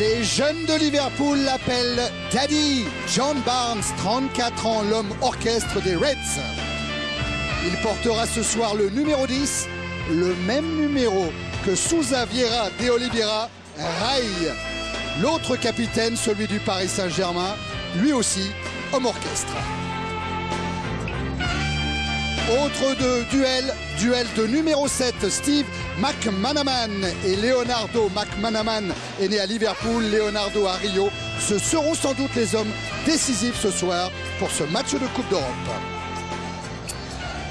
Les jeunes de Liverpool l'appellent Daddy. John Barnes, 34 ans, l'homme orchestre des Reds. Il portera ce soir le numéro 10, le même numéro que Sousa Vieira de Oliveira, Rai. L'autre capitaine, celui du Paris Saint-Germain, lui aussi, homme orchestre. Autre duel de numéro 7, Steve McManaman et Leonardo McManaman est né à Liverpool, Leonardo à Rio. Ce seront sans doute les hommes décisifs ce soir pour ce match de Coupe d'Europe.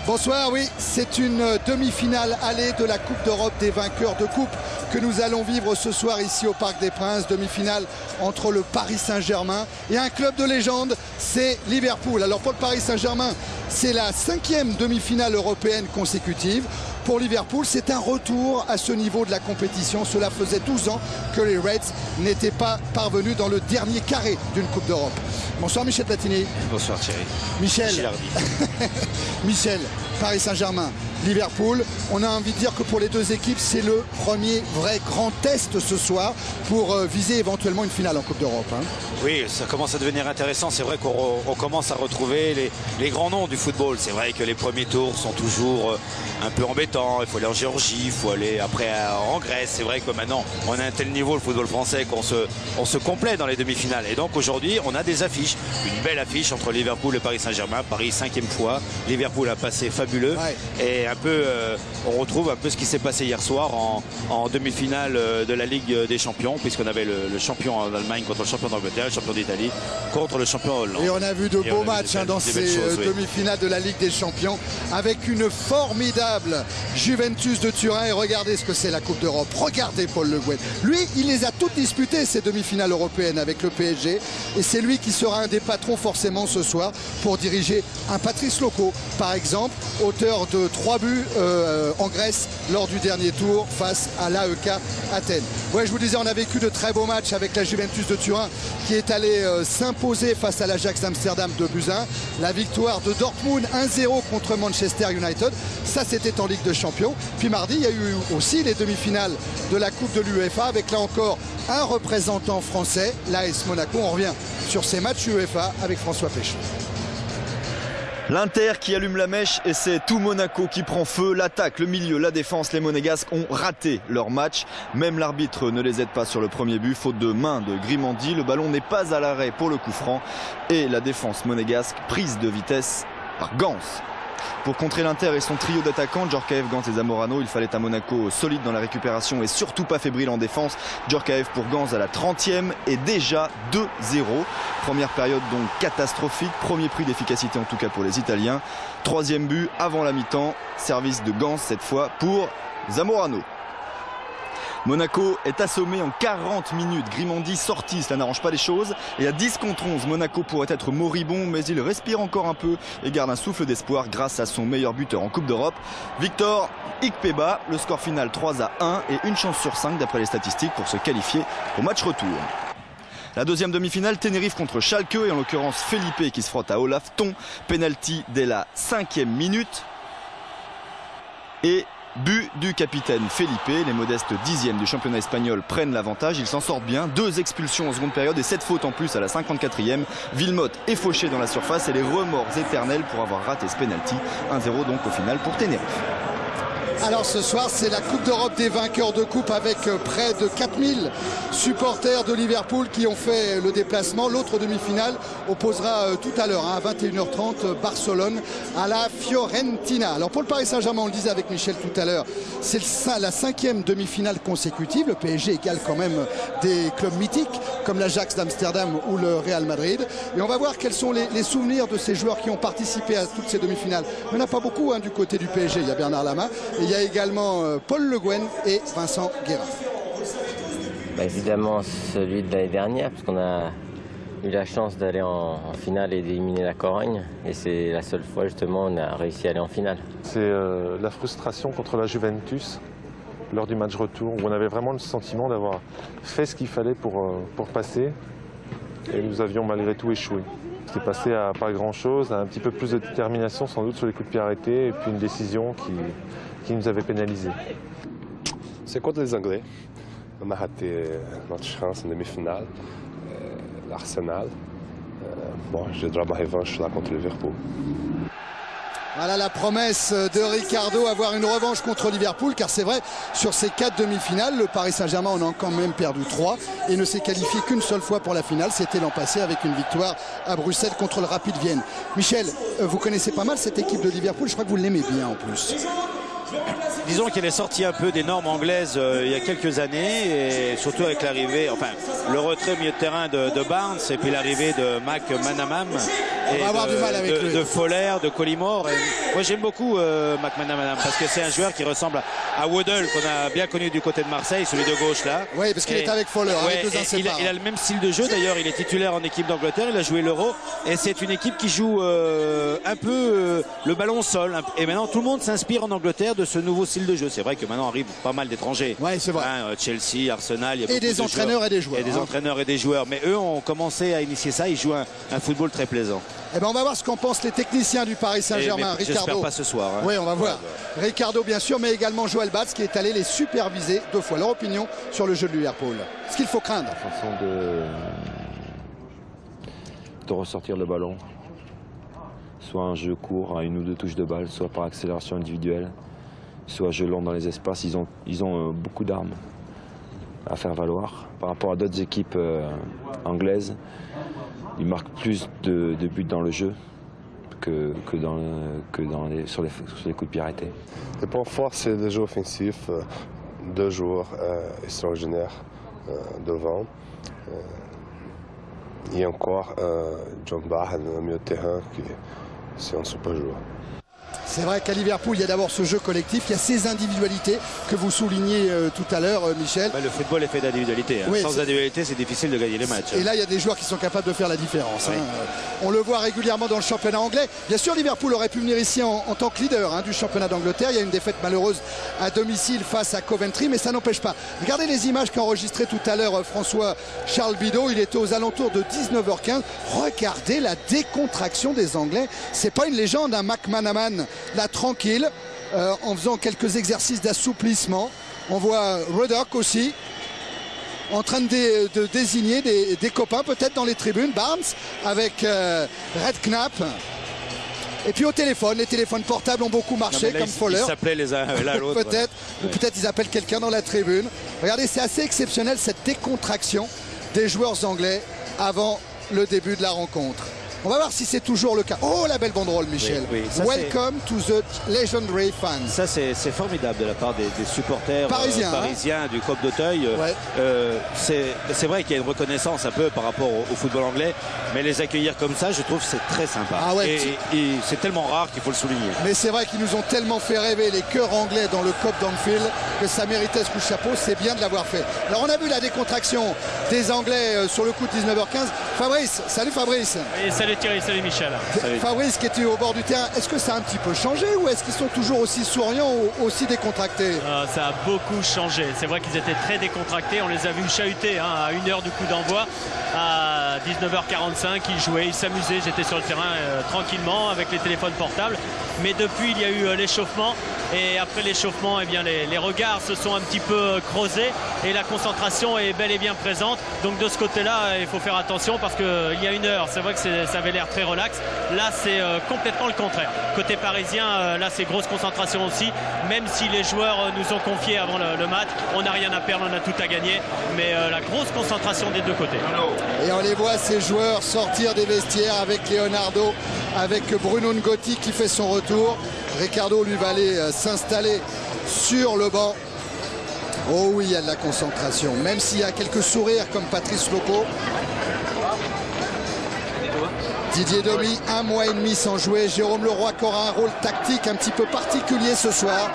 Bonsoir, oui, c'est une demi-finale aller de la Coupe d'Europe des vainqueurs de coupe que nous allons vivre ce soir ici au Parc des Princes. Demi-finale entre le Paris Saint-Germain et un club de légende, c'est Liverpool. Alors pour le Paris Saint-Germain, c'est la 5e demi-finale européenne consécutive. Pour Liverpool, c'est un retour à ce niveau de la compétition. Cela faisait 12 ans que les Reds n'étaient pas parvenus dans le dernier carré d'une Coupe d'Europe. Bonsoir Michel Platini. Bonsoir Thierry. Michel. Michel, Paris Saint-Germain, Liverpool. On a envie de dire que pour les deux équipes, c'est le premier vrai grand test ce soir pour viser éventuellement une finale en Coupe d'Europe. Hein. Oui, ça commence à devenir intéressant. C'est vrai qu'on commence à retrouver les grands noms du football. C'est vrai que les premiers tours sont toujours un peu embêtants. Il faut aller en Géorgie, il faut aller après en Grèce. C'est vrai que maintenant, on a un tel niveau, le football français, qu'on se complète dans les demi-finales. Et donc aujourd'hui, on a des affiches. Une belle affiche entre Liverpool et Paris Saint-Germain. Paris, 5e fois. Liverpool a passé fabuleux. Ouais. Et un peu, on retrouve un peu ce qui s'est passé hier soir en demi-finale de la Ligue des Champions, puisqu'on avait le champion en Allemagne contre le champion d'Angleterre, le champion d'Italie contre le champion Hollande. Et on a vu de beaux matchs dans ces demi-finales de la Ligue des Champions avec une formidable Juventus de Turin. Et regardez ce que c'est la Coupe d'Europe. Regardez Paul Le Guen. Lui, il les a toutes disputées, ces demi-finales européennes avec le PSG. Et c'est lui qui sera un des patrons forcément ce soir pour diriger un Patrice Loco, par exemple, auteur de 3 buts en Grèce lors du dernier tour face à l'AEK Athènes. Ouais, je vous disais, on a vécu de très beaux matchs avec la Juventus de Turin qui est allée s'imposer face à l'Ajax d'Amsterdam 2-1. La victoire de Dortmund 1-0 contre Manchester United. Ça, c'était en Ligue des Champions. Puis mardi, il y a eu aussi les demi-finales de la Coupe de l'UEFA avec là encore un représentant français, l'AS Monaco. On revient sur ces matchs UEFA avec François Péchon. L'Inter qui allume la mèche et c'est tout Monaco qui prend feu. L'attaque, le milieu, la défense, les Monégasques ont raté leur match. Même l'arbitre ne les aide pas sur le premier but. Faute de main de Grimandi, le ballon n'est pas à l'arrêt pour le coup franc. Et la défense monégasque prise de vitesse par Gans. Pour contrer l'Inter et son trio d'attaquants, Djorkaeff, Gans et Zamorano, il fallait un Monaco solide dans la récupération et surtout pas fébrile en défense. Djorkaeff pour Gans à la 30e et déjà 2-0. Première période donc catastrophique, premier prix d'efficacité en tout cas pour les Italiens. Troisième but avant la mi-temps, service de Gans cette fois pour Zamorano. Monaco est assommé en 40 minutes. Grimandi sorti, cela n'arrange pas les choses. Et à 10 contre 11, Monaco pourrait être moribond, mais il respire encore un peu et garde un souffle d'espoir grâce à son meilleur buteur en Coupe d'Europe, Victor Ikpeba. Le score final 3-1 et une chance sur 5 d'après les statistiques pour se qualifier au match retour. La deuxième demi-finale, Tenerife contre Schalke et en l'occurrence Felipe qui se frotte à Olaf Thon. Penalty dès la 5e minute. Et but du capitaine Felipe. Les modestes 10e du championnat espagnol prennent l'avantage. Ils s'en sortent bien. 2 expulsions en seconde période et 7 fautes en plus à la 54e. Wilmot est fauché dans la surface et les remords éternels pour avoir raté ce penalty. 1-0 donc au final pour Tenerife. Alors ce soir, c'est la Coupe d'Europe des vainqueurs de coupe avec près de 4000 supporters de Liverpool qui ont fait le déplacement. L'autre demi-finale opposera tout à l'heure, à 21h30, Barcelone à la Fiorentina. Alors pour le Paris Saint-Germain, on le disait avec Michel tout à l'heure, c'est la 5e demi-finale consécutive. Le PSG égale quand même des clubs mythiques comme l'Ajax d'Amsterdam ou le Real Madrid. Et on va voir quels sont les souvenirs de ces joueurs qui ont participé à toutes ces demi-finales. Il n'y en a pas beaucoup du côté du PSG. Il y a Bernard Lama et il y a également Paul Le Guen et Vincent Guérin. Évidemment celui de l'année dernière, parce qu'on a eu la chance d'aller en finale et d'éliminer la Corogne. Et c'est la seule fois justement on a réussi à aller en finale. C'est la frustration contre la Juventus lors du match retour, où on avait vraiment le sentiment d'avoir fait ce qu'il fallait pour passer. Et nous avions malgré tout échoué. C'était passé à pas grand-chose, à un petit peu plus de détermination sans doute sur les coups de pied arrêtés et puis une décision qui nous avait pénalisés. C'est contre les Anglais. On a raté notre chance en demi-finale, l'Arsenal. Bon, je vais ma revanche là contre Liverpool. Voilà la promesse de Ricardo, avoir une revanche contre Liverpool, car c'est vrai, sur ces 4 demi-finales, le Paris Saint-Germain en a quand même perdu 3 et ne s'est qualifié qu'une seule fois pour la finale. C'était l'an passé avec une victoire à Bruxelles contre le Rapid Vienne. Michel, vous connaissez pas mal cette équipe de Liverpool, je crois que vous l'aimez bien en plus. Disons qu'elle est sortie un peu des normes anglaises il y a quelques années, et surtout avec l'arrivée, enfin le retrait au milieu de terrain de Barnes et puis l'arrivée de McManaman et de Fowler, de Collymore. Moi j'aime beaucoup McManaman parce que c'est un joueur qui ressemble à Waddle qu'on a bien connu du côté de Marseille, celui de gauche là. Oui, parce qu'il est avec Fowler, avec deux inséparables. Il a le même style de jeu d'ailleurs, il est titulaire en équipe d'Angleterre, il a joué l'Euro et c'est une équipe qui joue un peu le ballon au sol. Et maintenant tout le monde s'inspire en Angleterre de ce nouveau style de jeu. C'est vrai que maintenant arrive pas mal d'étrangers. Ouais, c'est vrai. Chelsea, Arsenal, il y a et des entraîneurs et des joueurs. Et des entraîneurs et des joueurs. Mais eux ont commencé à initier ça. Ils jouent un football très plaisant. Eh ben on va voir ce qu'en pensent les techniciens du Paris Saint-Germain. Ricardo. J'espère pas ce soir. Hein. Oui, on va voir. Ricardo bien sûr, mais également Joël Batz qui est allé les superviser 2 fois. Leur opinion sur le jeu de Liverpool. Ce qu'il faut craindre. La façon de ressortir le ballon. Soit un jeu court à 1 ou 2 touches de balle, soit par accélération individuelle, soit jeu long dans les espaces. Ils ont beaucoup d'armes à faire valoir. Par rapport à d'autres équipes anglaises, ils marquent plus de buts dans le jeu sur les coups de pied arrêtés. Le point fort, c'est le jeu offensif. 2 joueurs extraordinaires devant. Et encore John Barnes au milieu de terrain qui c'est un super joueur. C'est vrai qu'à Liverpool, il y a d'abord ce jeu collectif, il y a ces individualités que vous soulignez tout à l'heure, Michel. Le football est fait d'individualité. Hein. Oui, sans individualité, c'est difficile de gagner les matchs. Et là, il y a des joueurs qui sont capables de faire la différence. Oui. On le voit régulièrement dans le championnat anglais. Bien sûr, Liverpool aurait pu venir ici en tant que leader du championnat d'Angleterre. Il y a une défaite malheureuse à domicile face à Coventry, mais ça n'empêche pas. Regardez les images qu'a enregistrées tout à l'heure François-Charles Bidot. Il était aux alentours de 19h15. Regardez la décontraction des Anglais. C'est pas une légende, McManaman. Là, tranquille, en faisant quelques exercices d'assouplissement. On voit Ruddock aussi en train de désigner des copains peut-être dans les tribunes. Barnes avec Redknapp. Et puis au téléphone, les téléphones portables ont beaucoup marché, comme Fowler. Ils s'appelaient les uns l'un l'autre. Peut-être, ou peut-être ils appellent quelqu'un dans la tribune. Regardez, c'est assez exceptionnel cette décontraction des joueurs anglais avant le début de la rencontre. On va voir si c'est toujours le cas. Oh, la belle banderole, Michel. Oui, oui, Welcome to the legendary fans. Ça, c'est formidable de la part des supporters parisiens du COP d'Auteuil. Ouais. C'est vrai qu'il y a une reconnaissance un peu par rapport au football anglais, mais les accueillir comme ça, je trouve que c'est très sympa. Ah ouais, et c'est tellement rare qu'il faut le souligner. Mais c'est vrai qu'ils nous ont tellement fait rêver, les chœurs anglais dans le COP d'Anfield, que ça méritait ce coup de chapeau. C'est bien de l'avoir fait. Alors, on a vu la décontraction des Anglais sur le coup de 19h15. Fabrice, salut Fabrice. Et salut Thierry, salut Michel. Salut. Fabrice qui était au bord du terrain, est-ce que ça a un petit peu changé ou est-ce qu'ils sont toujours aussi souriants ou aussi décontractés? Ça a beaucoup changé. C'est vrai qu'ils étaient très décontractés. On les a vus chahuter à 1 heure du coup d'envoi. À 19h45, ils jouaient, ils s'amusaient. J'étais sur le terrain tranquillement avec les téléphones portables. Mais depuis, il y a eu l'échauffement. Et après l'échauffement, eh bien, les regards se sont un petit peu creusés. Et la concentration est bel et bien présente. Donc de ce côté-là, il faut faire attention parce qu'il y a 1 heure, c'est vrai que ça avait l'air très relax. Là, c'est complètement le contraire. Côté parisien, là, c'est grosse concentration aussi. Même si les joueurs nous ont confié avant le match, on n'a rien à perdre, on a tout à gagner. Mais la grosse concentration des deux côtés. Et on les voit, ces joueurs, sortir des vestiaires avec Leonardo, avec Bruno Ngotti qui fait son retour. Ricardo, lui, va aller s'installer sur le banc. Oh oui, il y a de la concentration. Même s'il y a quelques sourires comme Patrice Loco. Didier Domi, 1 mois et demi sans jouer. Jérôme Leroy qui aura un rôle tactique un petit peu particulier ce soir.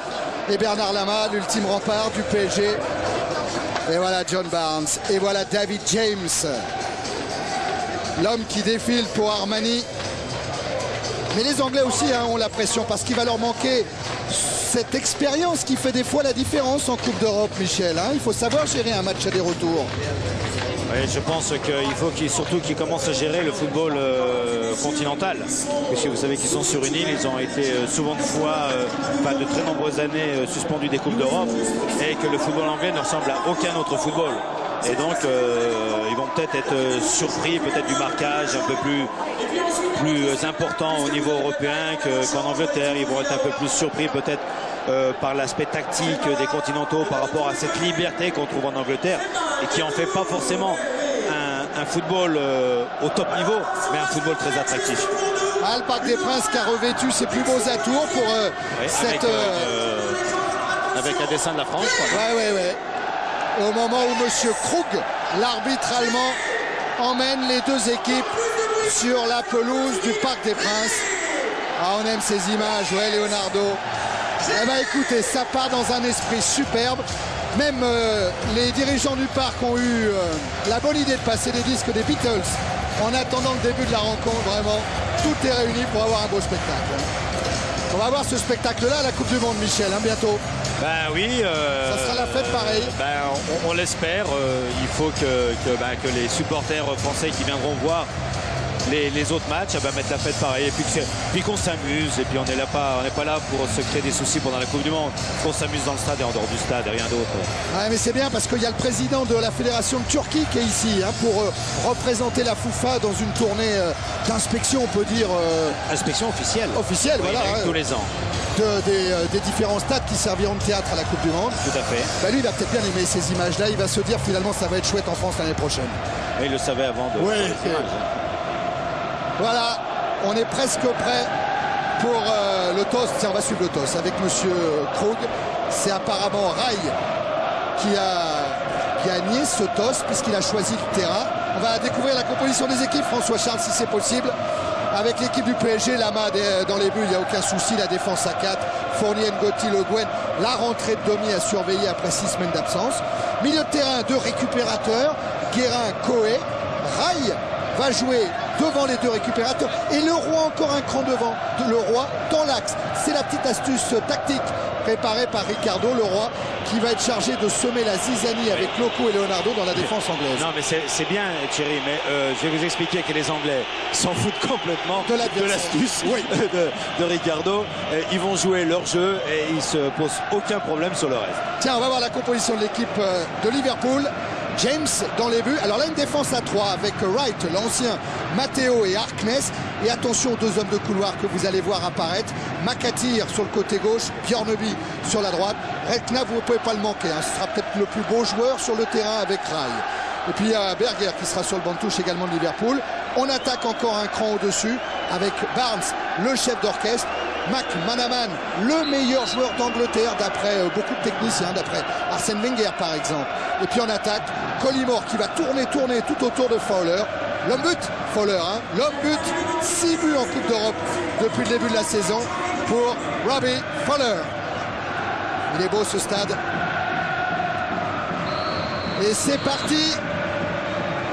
Et Bernard Lama, l'ultime rempart du PSG. Et voilà John Barnes. Et voilà David James. L'homme qui défile pour Armani. Mais les Anglais aussi ont la pression parce qu'il va leur manquer cette expérience qui fait des fois la différence en Coupe d'Europe, Michel. Il faut savoir gérer un match aller-retour. Oui, je pense qu'il faut surtout qu'ils commencent à gérer le football continental. Puisque vous savez qu'ils sont sur une île, ils ont été souvent de fois, de très nombreuses années suspendus des Coupes d'Europe et que le football anglais ne ressemble à aucun autre football. Et donc ils vont peut-être être surpris peut-être du marquage un peu plus important au niveau européen qu'en Angleterre. Ils vont être un peu plus surpris peut-être par l'aspect tactique des continentaux par rapport à cette liberté qu'on trouve en Angleterre et qui en fait pas forcément un football au top niveau, mais un football très attractif. Le Parc des Princes qui a revêtu ses plus beaux atours pour cette... Avec un dessin de la France. Ouais. Au moment où M. Krug, l'arbitre allemand, emmène les deux équipes sur la pelouse du Parc des Princes. Ah, on aime ces images, ouais, Leonardo. Eh bien, écoutez, ça part dans un esprit superbe. Même les dirigeants du parc ont eu la bonne idée de passer des disques des Beatles en attendant le début de la rencontre. Vraiment, tout est réuni pour avoir un beau spectacle. On va voir ce spectacle-là à la Coupe du Monde, Michel, bientôt. Ben oui. Ça sera la fête pareil. On l'espère. Il faut que les supporters français qui viendront voir les autres matchs mettre la fête pareil. Et puis qu'on s'amuse. Et puis on n'est pas là pour se créer des soucis pendant la Coupe du Monde. Qu'on s'amuse dans le stade et en dehors du stade et rien d'autre. Ouais, mais c'est bien parce qu'il y a le président de la Fédération de Turquie qui est ici pour représenter la FIFA dans une tournée d'inspection, on peut dire. Inspection officielle. Officielle, oui, voilà. Tous les ans. Des différents stades qui serviront de théâtre à la Coupe du Monde. Tout à fait. Lui, il va peut-être bien aimer ces images-là. Il va se dire finalement ça va être chouette en France l'année prochaine. Et il le savait avant de faire les images. Voilà, on est presque prêt pour le toast. Tiens, on va suivre le toast avec Monsieur Krug. C'est apparemment Rai qui a nié ce toast puisqu'il a choisi le terrain. On va découvrir la composition des équipes, François Charles, si c'est possible. Avec l'équipe du PSG, Lama dans les buts, il n'y a aucun souci. La défense à 4, Fournier, Ngoti, Le Guen. La rentrée de Domi à surveiller après 6 semaines d'absence. Milieu de terrain, 2 récupérateurs, Guérin, Coé. Rai va jouer devant les 2 récupérateurs et le Roi encore un cran devant. Le Roi dans l'axe. C'est la petite astuce tactique préparée par Ricardo, le Roi, qui va être chargé de semer la zizanie avec Loco et Leonardo dans la défense anglaise. Non mais c'est bien Thierry, mais je vais vous expliquer que les Anglais s'en foutent complètement de l'astuce de Ricardo. Ils vont jouer leur jeu et ils se posent aucun problème sur le reste. Tiens, on va voir la composition de l'équipe de Liverpool. James dans les buts. Alors là, une défense à 3 avec Wright, l'ancien, Matteo et Harkness. Et attention aux 2 hommes de couloir que vous allez voir apparaître. McAteer sur le côté gauche, Bjorneby sur la droite. Rekna, vous ne pouvez pas le manquer. Ce sera peut-être le plus beau joueur sur le terrain avec Rai. Et puis il y a Berger qui sera sur le banc de touche également de Liverpool. On attaque encore un cran au-dessus avec Barnes, le chef d'orchestre. McManaman, le meilleur joueur d'Angleterre d'après beaucoup de techniciens, d'après Arsène Wenger par exemple. Et puis on attaque Collymore qui va tourner tout autour de Fowler. L'homme but, Fowler, l'homme but, 6 buts en Coupe d'Europe depuis le début de la saison pour Robbie Fowler. Il est beau ce stade. Et c'est parti.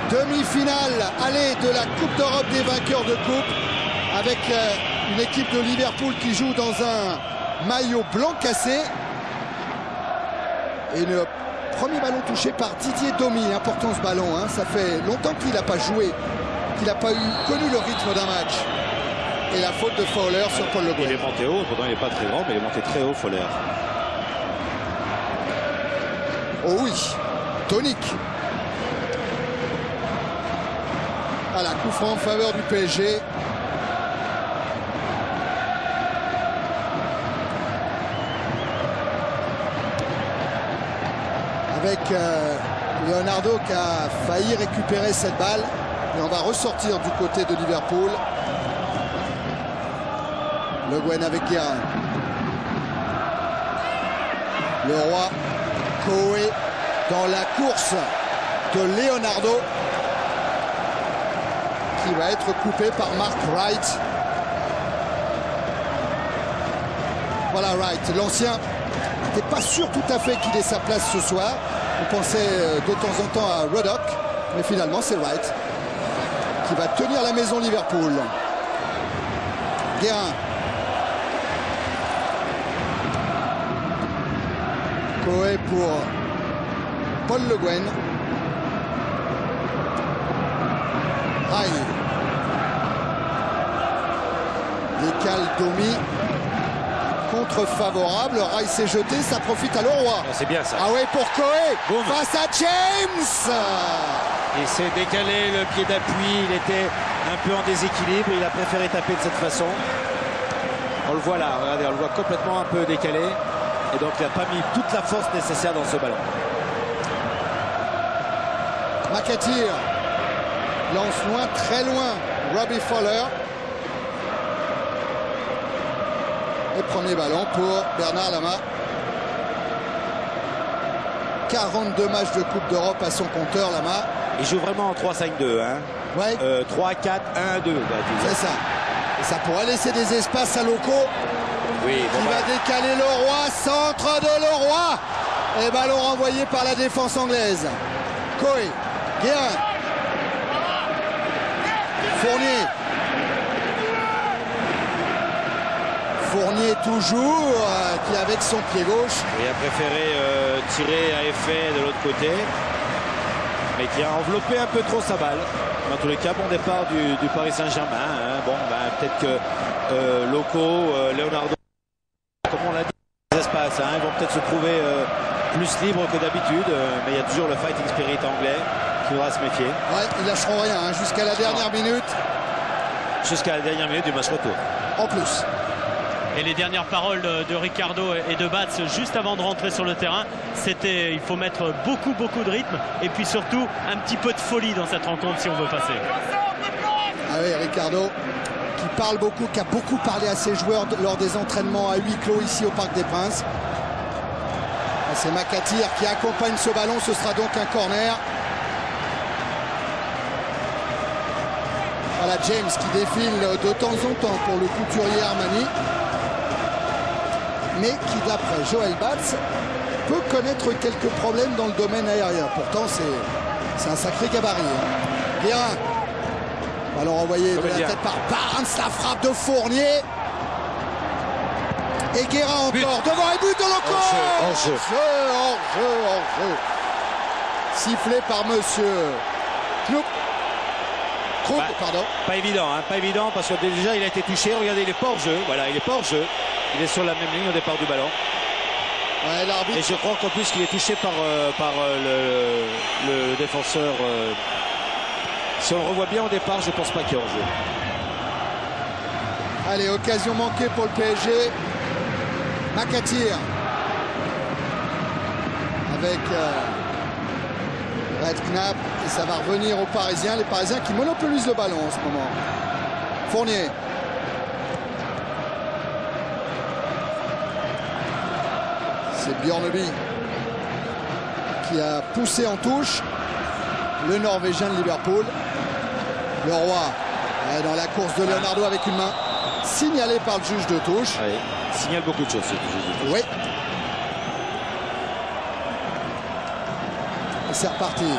Demi-finale, aller de la Coupe d'Europe des vainqueurs de coupe avec une équipe de Liverpool qui joue dans un maillot blanc cassé. Et le premier ballon touché par Didier Domi. Important ce ballon, ça fait longtemps qu'il n'a pas joué, qu'il n'a pas connu le rythme d'un match. Et la faute de Fowler sur Paul Le Guen. Il est monté haut, pourtant il n'est pas très grand, mais il est monté très haut, Fowler. Oh oui, tonique. Voilà, coup franc en faveur du PSG. Avec Leonardo qui a failli récupérer cette balle. Et on va ressortir du côté de Liverpool. Le Guen avec Guérin. Le Roi, Coé dans la course de Leonardo, qui va être coupé par Mark Wright. Voilà Wright, l'ancien. N'était pas sûr tout à fait qu'il ait sa place ce soir. On pensait de temps en temps à Ruddock, mais finalement c'est Wright qui va tenir la maison Liverpool. Guérin. Coé pour Paul Le Guen. Rai. Décale Domi. Contre favorable. Rai s'est jeté. Ça profite à Leroy. C'est bien ça. Ah ouais, pour Coé. Boum. Face à James. Il s'est décalé, le pied d'appui. Il était un peu en déséquilibre. Il a préféré taper de cette façon. On le voit là. Regardez, on le voit complètement un peu décalé. Et donc il n'a pas mis toute la force nécessaire dans ce ballon. McAteer lance loin, très loin. Robbie Fowler. Et premier ballon pour Bernard Lama. 42 matchs de Coupe d'Europe à son compteur, Lama. Il joue vraiment en 3-5-2. Hein. Ouais. 3-4-1-2. C'est ça. Et ça pourrait laisser des espaces à Loco. Oui, Qui va décaler Leroy. Centre de Leroy. Et ballon renvoyé par la défense anglaise. Coé. Guérin. Fournier. Fournier toujours, qui avec son pied gauche. Il a préféré tirer à effet de l'autre côté. Mais qui a enveloppé un peu trop sa balle. Dans tous les cas, bon départ du Paris Saint-Germain. Hein. Bon, peut-être que Loco, Leonardo, comme on l'a dit, les espaces, hein, ils vont peut-être se trouver plus libres que d'habitude. Mais il y a toujours le fighting spirit anglais qui devra se méfier. Ouais, ils lâcheront rien hein, jusqu'à la dernière minute. Jusqu'à la dernière minute du match retour. En plus. Et les dernières paroles de Ricardo et de Bats juste avant de rentrer sur le terrain, c'était il faut mettre beaucoup de rythme et puis surtout un petit peu de folie dans cette rencontre si on veut passer. Ah oui, Ricardo qui parle beaucoup, qui a beaucoup parlé à ses joueurs lors des entraînements à huis clos ici au Parc des Princes. C'est McAteer qui accompagne ce ballon, ce sera donc un corner. Voilà James qui défile de temps en temps pour le couturier Armani. Mais qui, d'après Joël Bats, peut connaître quelques problèmes dans le domaine aérien. Pourtant, c'est un sacré gabarit. Hein. Guérin. Ballon renvoyé de la tête par Barnes. La frappe de Fournier. Et Guérin encore. Devant et but de Loco. Hors-jeu. Sifflé par monsieur Krug. Pardon. Pas évident, hein, pas évident parce que déjà il a été touché. Regardez, il est pas hors jeu. Voilà, il est pas hors jeu. Il est sur la même ligne au départ du ballon. Ouais, l'arbitre. Et je crois qu'en plus qu'il est touché par le défenseur. Si on le revoit bien au départ, je pense pas qu'il est hors jeu. Allez, occasion manquée pour le PSG. McAteer. Avec Redknapp. Et ça va revenir aux Parisiens. Les Parisiens qui monopolisent le ballon en ce moment. Fournier. C'est Bjorneby qui a poussé en touche le Norvégien de Liverpool. Leroy est dans la course de Leonardo avec une main signalée par le juge de touche. Oui, il signale beaucoup de choses, ce juge de touche. Oui. Et c'est reparti.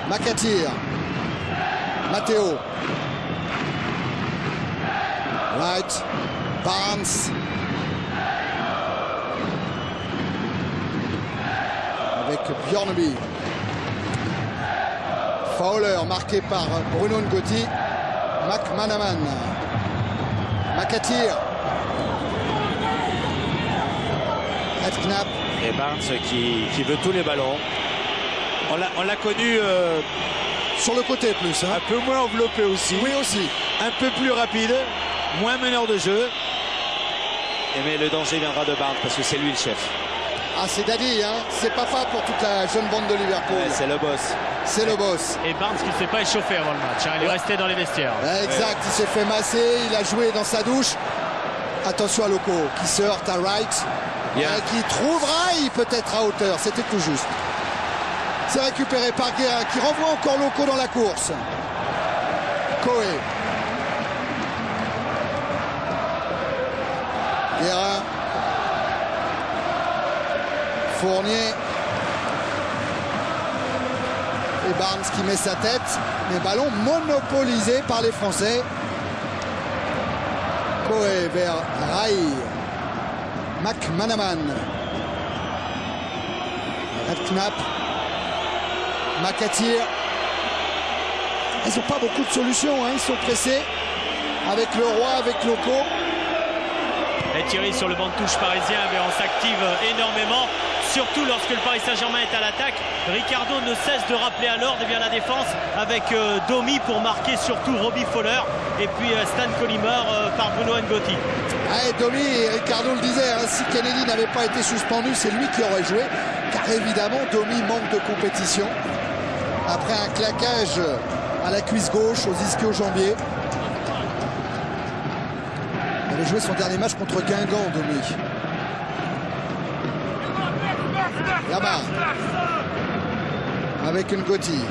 McAteer. Matteo. Wright. Barnes. Avec Bjorneby. Fowler marqué par Bruno Ngotti. McManaman. McAteer. Redknapp. Et Barnes qui veut tous les ballons. On l'a connu sur le côté plus. Hein. Un peu moins enveloppé aussi. Oui aussi. Un peu plus rapide. Moins meneur de jeu. Mais le danger viendra de Barnes parce que c'est lui le chef. Ah, c'est Daddy, hein. C'est papa pour toute la jeune bande de Liverpool. Ouais, c'est le boss. C'est le boss. Et Barnes qui ne s'est pas échauffé avant le match. Hein. Il est resté dans les vestiaires. Ouais, exact, il s'est fait masser, il a joué dans sa douche. Attention à Loco qui se heurte à Wright. Qui trouve Rai peut-être à hauteur. C'était tout juste. C'est récupéré par Guérin qui renvoie encore Loco dans la course. Coé. Guérin. Fournier. Et Barnes qui met sa tête. Mais ballon monopolisé par les Français. Coé vers Rai. McManaman. Redknapp. McAteer. Ils n'ont pas beaucoup de solutions, hein. Ils sont pressés avec le Roi, avec Loco. Et Thierry sur le banc de touche parisien, on s'active énormément, surtout lorsque le Paris Saint-Germain est à l'attaque. Ricardo ne cesse de rappeler à l'ordre la défense avec Domi pour marquer surtout Robbie Fowler et puis Stan Collymore par Bruno Ngotti. Ah, Domi, et Ricardo le disait, hein, si Kennedy n'avait pas été suspendu, c'est lui qui aurait joué, car évidemment Domi manque de compétition. Après un claquage à la cuisse gauche, aux ischio-jambiers. Il avait joué son dernier match contre Guingamp, Domi. Là-bas, avec une Ngotti.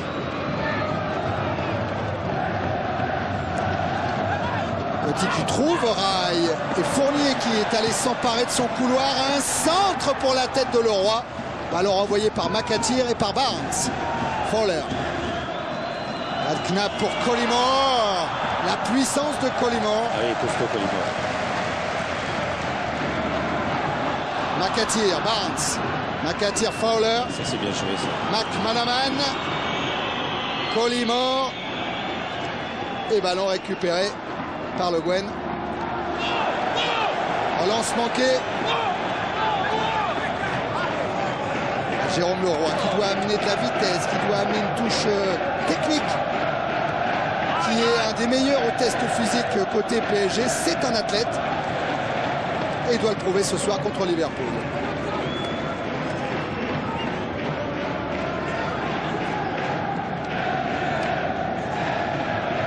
Ngotti qui trouve Rail. Et Fournier qui est allé s'emparer de son couloir. Un centre pour la tête de Leroy. Ballon renvoyé par McAteer et par Barnes. Fowler. Knap pour Collymore. La puissance de Collymore. Ah oui, costaud Collymore. McAteer, Barnes. McAteer, Fowler. Ça c'est bien joué ça. McManaman. Collymore. Et ballon récupéré par Le Guen. Relance manquée. Jérôme Leroy qui doit amener de la vitesse, qui doit amener une touche technique, qui est un des meilleurs au test physique côté PSG. C'est un athlète et il doit le prouver ce soir contre Liverpool.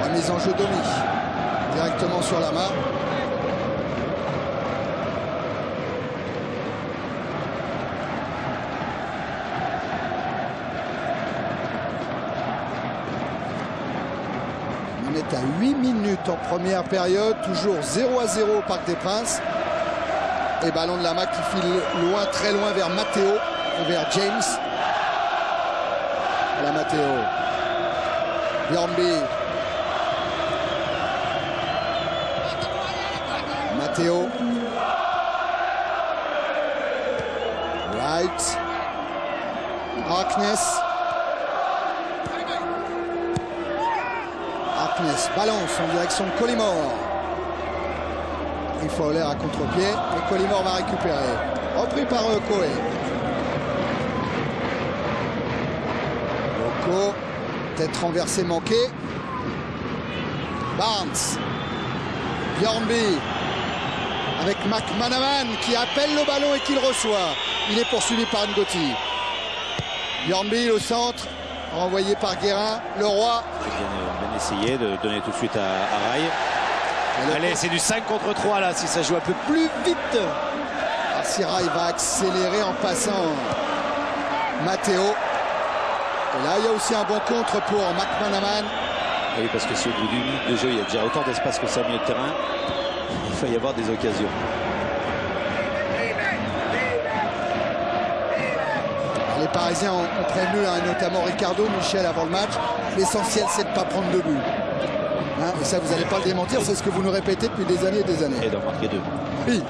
Remise en jeu Domi directement sur la main. On est à 8 minutes en première période, toujours 0-0 au Parc des Princes. Et ballon de la Mac qui file loin, très loin vers Matteo et vers James. Voilà Matteo. Bjornby. Matteo. Wright. Harkness. Balance en direction de Collymore. Il faut l'air à contre-pied et Collymore va récupérer. Repris par Coé. Loco. Tête renversée manquée. Barnes. Bjornby. Avec McManaman qui appelle le ballon et qui le reçoit. Il est poursuivi par Ngotti. Bjornby au centre. Renvoyé par Guérin. Leroy. Bien essayé de donner tout de suite à Rail. Allez, c'est du 5 contre 3 là, si ça joue un peu plus vite. Alors, si Rail va accélérer en passant Matteo. Et là, il y a aussi un bon contre pour McManaman. Oui, parce que si au bout d'une minute de jeu, il y a déjà autant d'espace que ça au milieu de terrain, il va y avoir des occasions. Les Parisiens ont prévenu, hein, notamment Ricardo, Michel avant le match. L'essentiel, c'est de ne pas prendre de but. Hein, et ça, vous n'allez pas le démentir, c'est ce que vous nous répétez depuis des années et des années. Et d'en marquer 2. Oui,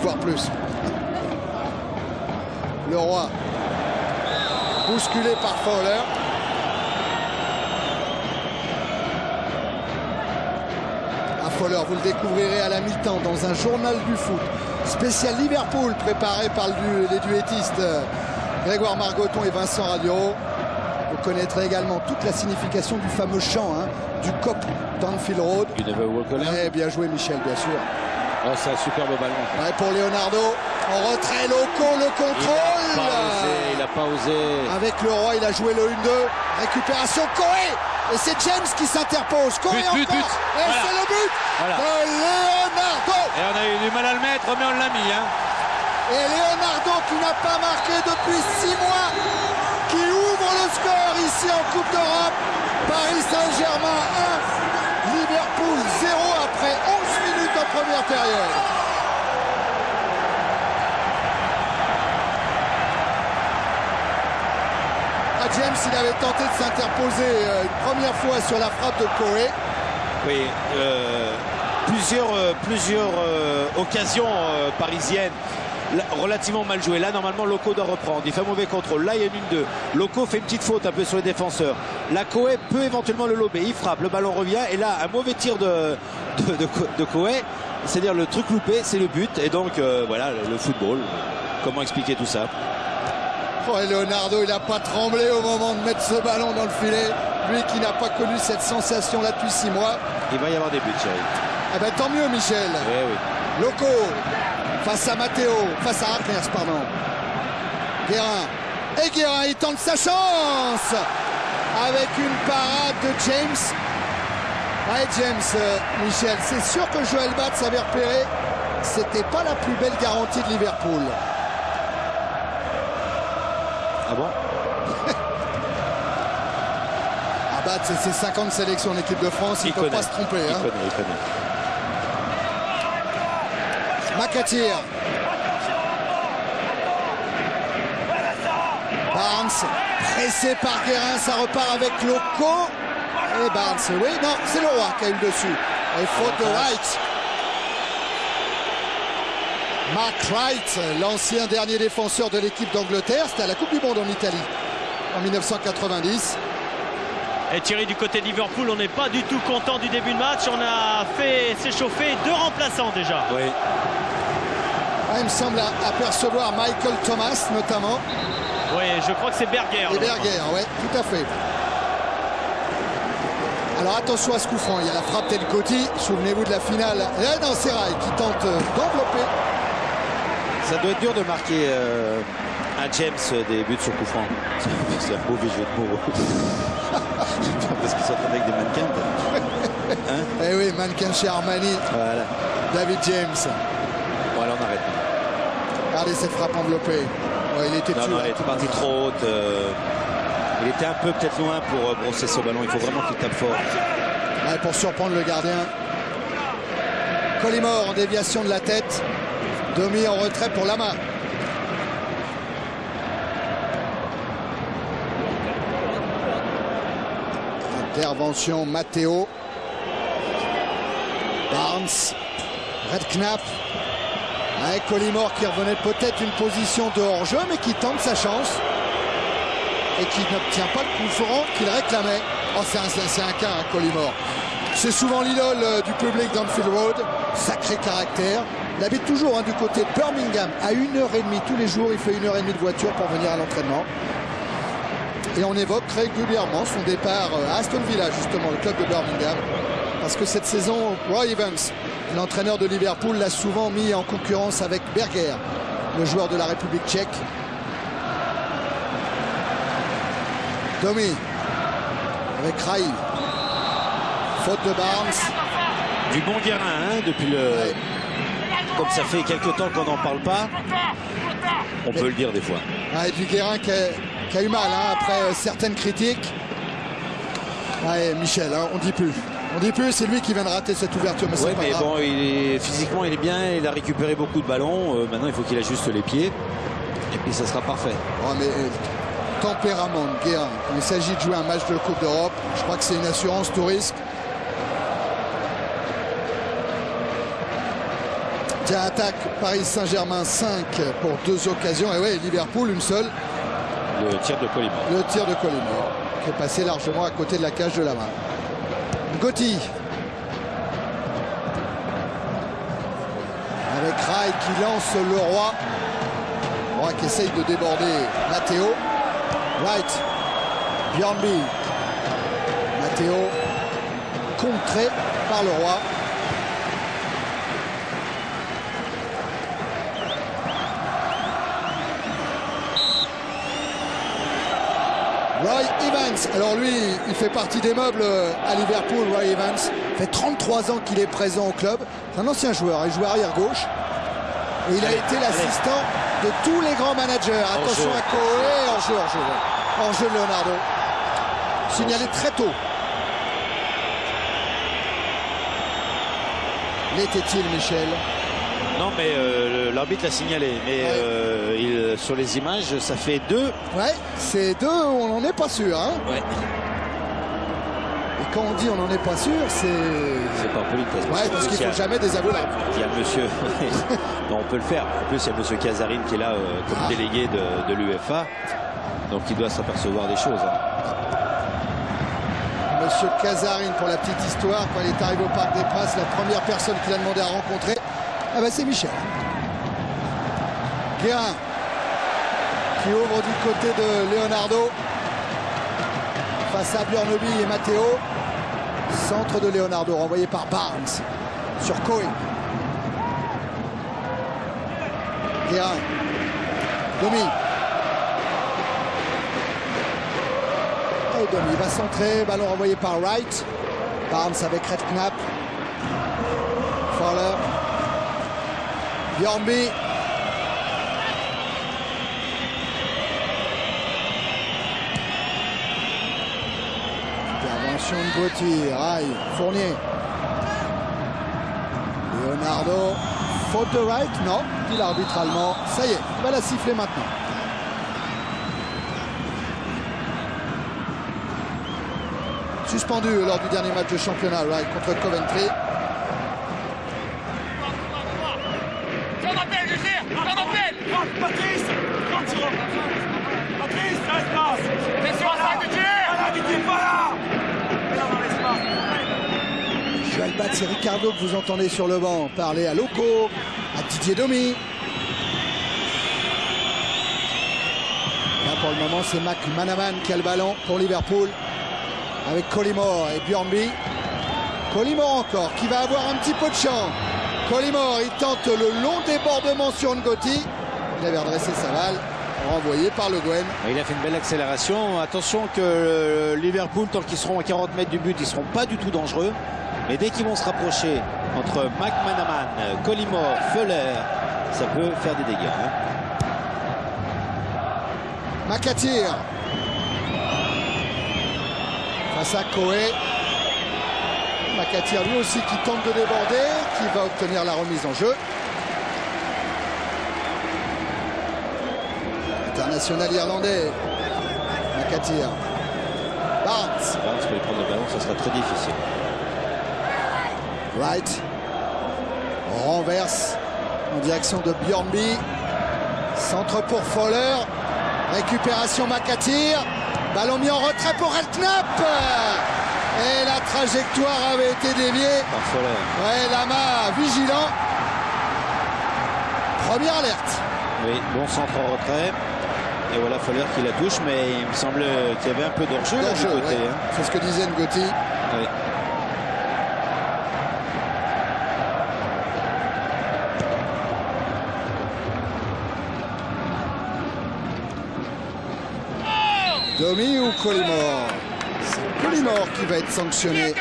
voire plus. Leroy. Bousculé par Fowler. Fowler, vous le découvrirez à la mi-temps dans un journal du foot spécial Liverpool préparé par les duettistes Grégoire Margoton et Vincent Radiero. Vous connaîtrez également toute la signification du fameux chant, hein, du cop d'Anfield Road. You never walk alone. Ouais, bien joué Michel, bien sûr. Oh, c'est un superbe ballon. Ouais, pour Leonardo, en retrait, Loco, le contrôle. Il n'a pas osé. Avec Leroy, il a joué le 1-2. Récupération, Coé. Et c'est James qui s'interpose. Coé encore. But. Et voilà. c'est le but de Leonardo. Et on a eu du mal à le mettre, mais on l'a mis. Hein. Et Leonardo qui n'a pas marqué depuis 6 mois, qui ouvre le score ici en Coupe d'Europe. Paris Saint-Germain 1, Liverpool 0 après 11 minutes en première période. James, il avait tenté de s'interposer une première fois sur la frappe de Coé. Oui, plusieurs occasions parisiennes relativement mal joué. Là, normalement, Loco doit reprendre. Il fait un mauvais contrôle. Là, il y a une 1-2. Loco fait une petite faute un peu sur les défenseurs. La Koé peut éventuellement le lober. Il frappe, le ballon revient. Et là, un mauvais tir de Koé, c'est-à-dire le truc loupé, c'est le but. Et donc, voilà, le football. Comment expliquer tout ça? Oh, et Leonardo, il n'a pas tremblé au moment de mettre ce ballon dans le filet. Lui qui n'a pas connu cette sensation-là depuis 6 mois. Il va y avoir des buts, chérie. Ah ben tant mieux, Michel. Oui, oui. Loco face à Matteo, face à Ratners, pardon. Guérin. Et Guérin, il tente sa chance avec une parade de James. Ouais, James, Michel, c'est sûr que Joël Batz avait repéré. C'était pas la plus belle garantie de Liverpool. Ah bon? Batz, c'est ses 50 sélections en équipe de France, il ne peut pas se tromper. Il hein. connaît. McAteer. Barnes, pressé par Guérin, ça repart avec Loco. Et Barnes, oui, non, c'est le roi qui a eu le dessus. Et faute de Wright. Mark Wright, l'ancien dernier défenseur de l'équipe d'Angleterre, c'était à la Coupe du Monde en Italie en 1990. Et Thierry, du côté de Liverpool, on n'est pas du tout content du début de match. On a fait s'échauffer 2 remplaçants déjà. Oui. Ah, il me semble apercevoir Michael Thomas notamment. Oui, je crois que c'est Berger. Et Berger, oui, tout à fait. Alors attention à ce coup franc, il y a la frappe d'El Coty. Souvenez-vous de la finale. Et non, c'est Rai qui tente d'envelopper. Ça doit être dur de marquer un James des buts sur coup franc. C'est un mauvais jeu de mots. Parce qu'ils sont avec des mannequins. Hein? Eh oui, mannequin chez Armani. Voilà. David James. Bon, alors on arrête. Regardez cette frappe enveloppée. Ouais, il était dessus. Non, il était parti trop haute. Il était un peu peut-être loin pour brosser ce ballon. Il faut vraiment qu'il tape fort. Ouais, pour surprendre le gardien. Collymore en déviation de la tête. Domi en retrait pour Lama. Intervention Matteo. Barnes. Redknapp. Avec Collymore qui revenait peut-être une position de hors-jeu, mais qui tente sa chance. Et qui n'obtient pas le coup franc qu'il réclamait. Oh, c'est un cas, hein, Collymore. C'est souvent l'idole du public d'Anfield Road. Sacré caractère. Il habite toujours du côté de Birmingham, à 1h30 tous les jours. Il fait 1h30 de voiture pour venir à l'entraînement. Et on évoque régulièrement son départ à Aston Villa, justement, le club de Birmingham. Parce que cette saison, Roy Evans, l'entraîneur de Liverpool, l'a souvent mis en concurrence avec Berger, le joueur de la République tchèque. Domi, avec Rai. Faute de Barnes. Du bon Guérin, hein, depuis le... Ouais. Comme ça fait quelques temps qu'on n'en parle pas, on peut le dire des fois. Ah, et puis Guérin qui a eu mal hein, après certaines critiques. Ouais, Michel, hein, on dit plus. On dit plus, c'est lui qui vient de rater cette ouverture. Mais, mais bon, physiquement, il est bien, il a récupéré beaucoup de ballons. Maintenant, il faut qu'il ajuste les pieds. Et puis, ça sera parfait. Oh, mais tempérament de Guérin. Il s'agit de jouer un match de Coupe d'Europe. Je crois que c'est une assurance tout risque. Tiens, attaque Paris Saint-Germain 5 pour 2 occasions. Et ouais, Liverpool, une seule. Le tir de Collymore. Le tir de Collymore, qui est passé largement à côté de la cage de la main. Gotti. Avec Rai qui lance le Roi. Roi qui essaye de déborder Matteo. Wright. Bjornby. Matteo. Contré par le Roi. Roy Evans, alors lui, il fait partie des meubles à Liverpool, Roy Evans. Il fait 33 ans qu'il est présent au club. C'est un ancien joueur, il joue arrière gauche. Et il a été l'assistant de tous les grands managers. Attention à Koé, hors-jeu de Leonardo. Signalé très tôt. L'était-il, Michel? Non, mais l'arbitre l'a signalé. Mais sur les images, ça fait 2. Ouais, c'est 2, on n'en est pas sûr. Hein. Ouais. Et quand on dit on n'en est pas sûr, c'est pas politesse. Ouais, parce qu'il ne faut jamais désavouer l'arbitre. Il y a monsieur... non, on peut le faire. En plus, il y a monsieur Casarine qui est là comme délégué de l'UEFA. Donc il doit s'apercevoir des choses. Monsieur Casarine, pour la petite histoire, quand il est arrivé au Parc des Princes, la première personne qu'il a demandé à rencontrer, c'est Michel. Guérin qui ouvre du côté de Leonardo face à Björneby et Matteo. Centre de Leonardo renvoyé par Barnes sur Cohen. Guérin. Domi. Et Domi va centrer. Ballon renvoyé par Wright. Barnes avec Redknapp. Fowler. Björneby. Intervention de Gauthier. Rail. Fournier. Leonardo. Faute de Wright? Non, dit l'arbitre allemand. Ça y est, il va la siffler maintenant. Suspendu lors du dernier match de championnat, Wright contre Coventry. Joël Batz, c'est Ricardo que vous entendez sur le banc parler à Loco, à Didier Domi. Là pour le moment c'est McManaman qui a le ballon pour Liverpool avec Collymore et Björneby. Collymore encore qui va avoir un petit peu de champ. Collymore il tente le long débordement sur Ngoti. Il avait redressé sa balle, renvoyé par Le Guen. Il a fait une belle accélération. Attention que Liverpool, tant qu'ils seront à 40 mètres du but, ils ne seront pas du tout dangereux. Mais dès qu'ils vont se rapprocher entre McManaman, Collymore, Fowler, ça peut faire des dégâts. McAteer face à Coé. McAteer lui aussi qui tente de déborder, qui va obtenir la remise en jeu. International irlandais. McAteer. Barnes. Barnes peut prendre le ballon, ça sera très difficile. Wright renverse en direction de Björneby. Centre pour Fowler. Récupération McAteer. Ballon mis en retrait pour Redknapp. Et la trajectoire avait été déviée. Par Fowler. Ouais, Lama vigilant. Première alerte. Oui, bon centre en retrait. Et voilà Fowler qui la touche, mais il me semble qu'il y avait un peu d'hors-jeu là du côté. Ouais. C'est ce que disait Ngoti. Oui. Domi ou Collymore? C'est Collymore qui va être sanctionné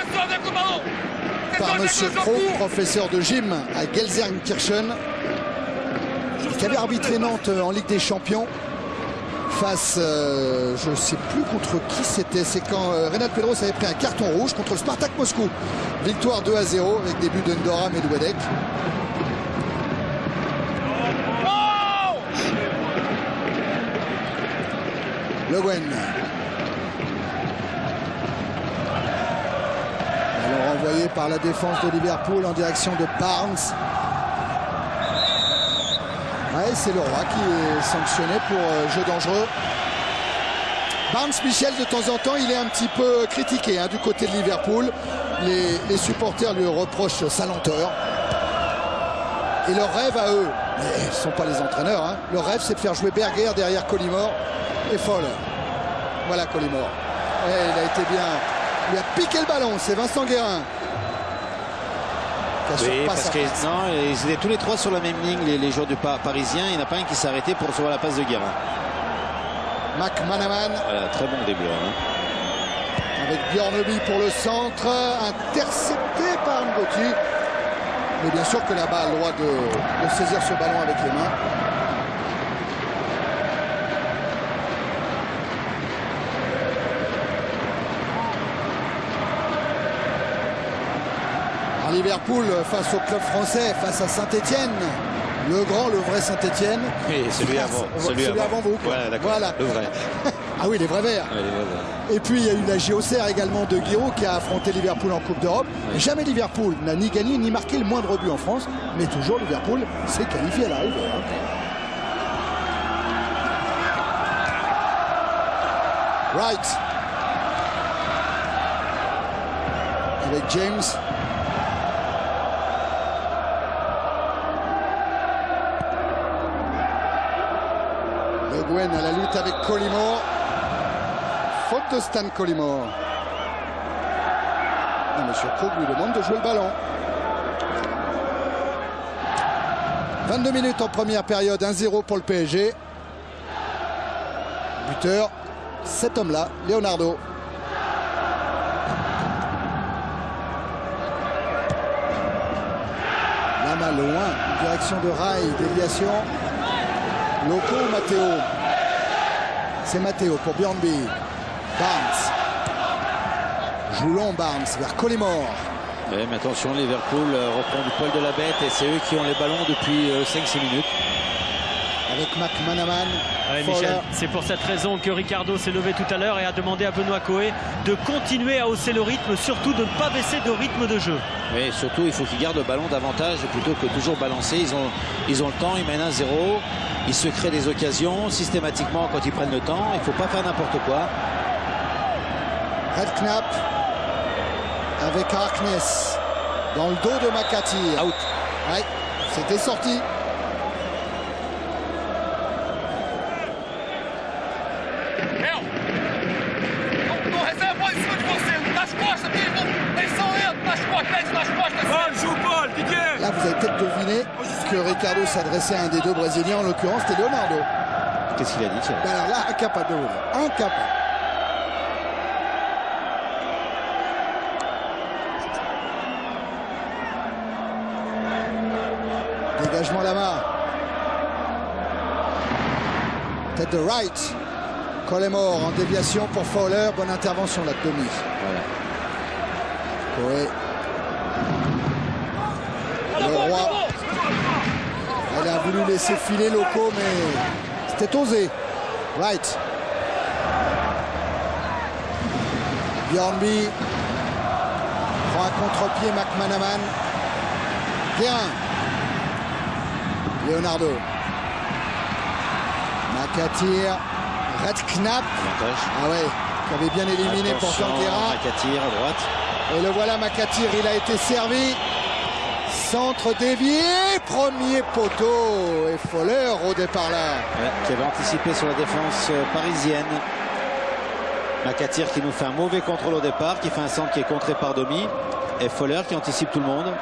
par Monsieur Pro, professeur de gym à Gelsenkirchen, qui avait arbitré Nantes en Ligue des Champions face, je ne sais plus contre qui c'était, c'est quand Reynald Pedros avait pris un carton rouge contre le Spartak Moscou. Victoire 2-0 avec des buts d'Endora Medvedek. Le Guen. Ballon renvoyé par la défense de Liverpool en direction de Barnes. Ouais, c'est le Roi qui est sanctionné pour jeu dangereux. Barnes, Michel, de temps en temps, il est un petit peu critiqué du côté de Liverpool. Les supporters lui reprochent sa lenteur. Et leur rêve à eux, mais ils ne sont pas les entraîneurs, leur rêve c'est de faire jouer Berger derrière Collymore et Fowler. Voilà Collymore. Et il a été bien. Il a piqué le ballon, c'est Vincent Guérin. Oui, parce qu'ils étaient tous les trois sur la même ligne, les joueurs du Parisien. Il n'y en a pas un qui s'est arrêté pour recevoir la passe de Guérin. McManaman. Voilà, très bon début. Avec Björneby pour le centre, intercepté par Ngoti. Mais bien sûr que là-bas a le droit de saisir ce ballon avec les mains. Liverpool face au club français, face à Saint-Etienne, le grand, le vrai Saint-Etienne. Oui, celui avant. Celui avant vous. Voilà, d'accord. Voilà. Le vrai. Ah oui, les vrais verts. Ouais, les vrais verts. Et puis il y a eu la JOCR également de Guiraud qui a affronté Liverpool en Coupe d'Europe. Ouais. Jamais Liverpool n'a ni gagné ni marqué le moindre but en France, mais toujours Liverpool s'est qualifié à l'arrivée. Wright avec James. Le Guen à la lutte avec Collymore. Faute de Stan Collymore. Et M. Krug lui demande de jouer le ballon. 22 minutes en première période, 1-0 pour le PSG. Buteur, cet homme-là, Leonardo. Lama loin, direction de Rai, déviation. Loco ou Matteo? C'est Matteo pour Björnby. Barnes. Joue long Barnes vers Collymore. Ouais, mais attention, Liverpool reprend du poil de la bête et c'est eux qui ont les ballons depuis 5-6 minutes. Avec McManaman. Ouais, Michel, c'est pour cette raison que Ricardo s'est levé tout à l'heure et a demandé à Benoît Coé de continuer à hausser le rythme, surtout de ne pas baisser de rythme de jeu. Oui, surtout il faut qu'ils gardent le ballon davantage plutôt que toujours balancer. Ils ont le temps, ils mènent 1-0, ils se créent des occasions systématiquement quand ils prennent le temps. Il ne faut pas faire n'importe quoi. Redknapp avec Harkness dans le dos de McAteer. Out. Ouais, c'était sorti. Là, vous avez peut-être deviné que Ricardo s'adressait à un des deux Brésiliens, en l'occurrence, c'était Leonardo. Qu'est-ce qu'il a dit, tiens? Ben alors là, incapable de vous dire. Incapable. Dégagement Lama. Tête de Wright. Collymore en déviation pour Fowler. Bonne intervention là de demi. Voilà. Coé. Le roi. Elle a voulu laisser filer Loco, mais c'était osé. Wright. Björnby prend un contre-pied McManaman. Guérin. Leonardo. McAteer. Redknapp. Ah ouais, qui avait bien éliminé pourtant Guérin. McAteer à droite. Et le voilà Makatir, il a été servi. Centre dévié, premier poteau. Et Fowler au départ là. Ouais, qui avait anticipé sur la défense parisienne. Makatir qui nous fait un mauvais contrôle au départ, qui fait un centre qui est contré par Domi. Et Fowler qui anticipe tout le monde.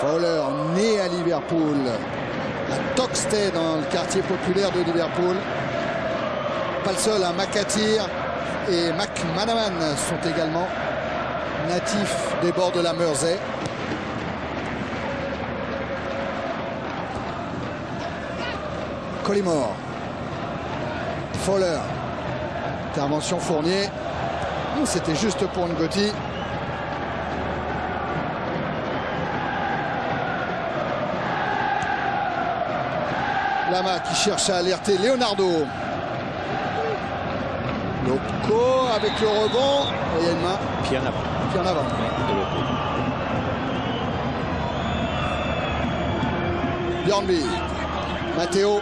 Fowler, né à Liverpool, à Toxteth, dans le quartier populaire de Liverpool. Pas le seul, hein. Makatir et McManaman sont également natifs des bords de la Mersey. Collymore. Fowler. Intervention Fournier. C'était juste pour Ngoti. Lama qui cherche à alerter Leonardo. Loco avec le rebond. Et il y a une main. Pied en avant. Pied en avant. Björnby. Matteo.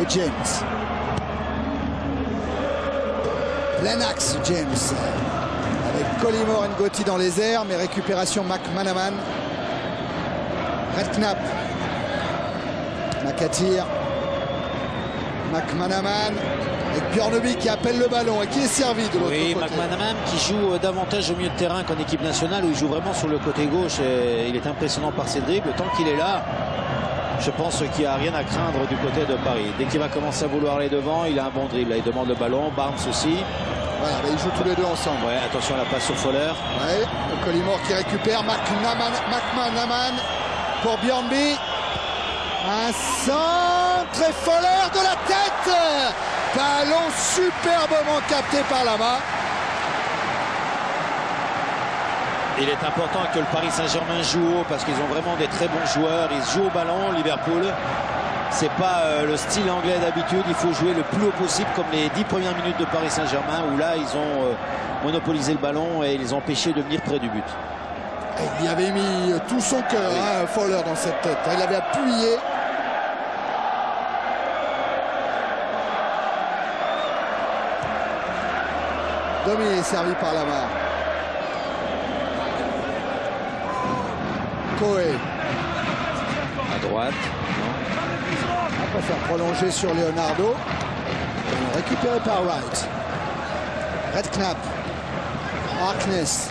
Et James. Plein axe James. Avec Collymore et Ngoti dans les airs, mais récupération McManaman. Redknapp. Makatir. McManaman. Et Björnby qui appelle le ballon et qui est servi de l'autre côté. Oui, McManaman qui joue davantage au milieu de terrain qu'en équipe nationale, où il joue vraiment sur le côté gauche. Et il est impressionnant par ses dribbles. Tant qu'il est là, je pense qu'il n'y a rien à craindre du côté de Paris. Dès qu'il va commencer à vouloir aller devant, il a un bon dribble. Là, il demande le ballon. Barnes aussi. Voilà, ils jouent tous les deux ensemble. Ouais, attention à la passe sur Fowler. Ouais, Collymore qui récupère McManaman pour Björnby. Un centre et Fowler de la tête. Ballon superbement capté par Lama. Il est important que le Paris Saint-Germain joue haut parce qu'ils ont vraiment des très bons joueurs. Ils jouent au ballon, Liverpool. C'est pas le style anglais d'habitude. Il faut jouer le plus haut possible comme les 10 premières minutes de Paris Saint-Germain où là, ils ont monopolisé le ballon et ils les ont empêchés de venir près du but. Il y avait mis tout son cœur, hein, Fowler, dans cette tête. Il l'avait appuyé. Domi est servi par Lamar. Coé. À droite. On va faire prolonger sur Leonardo. Récupéré par Wright. Redknapp. Harkness.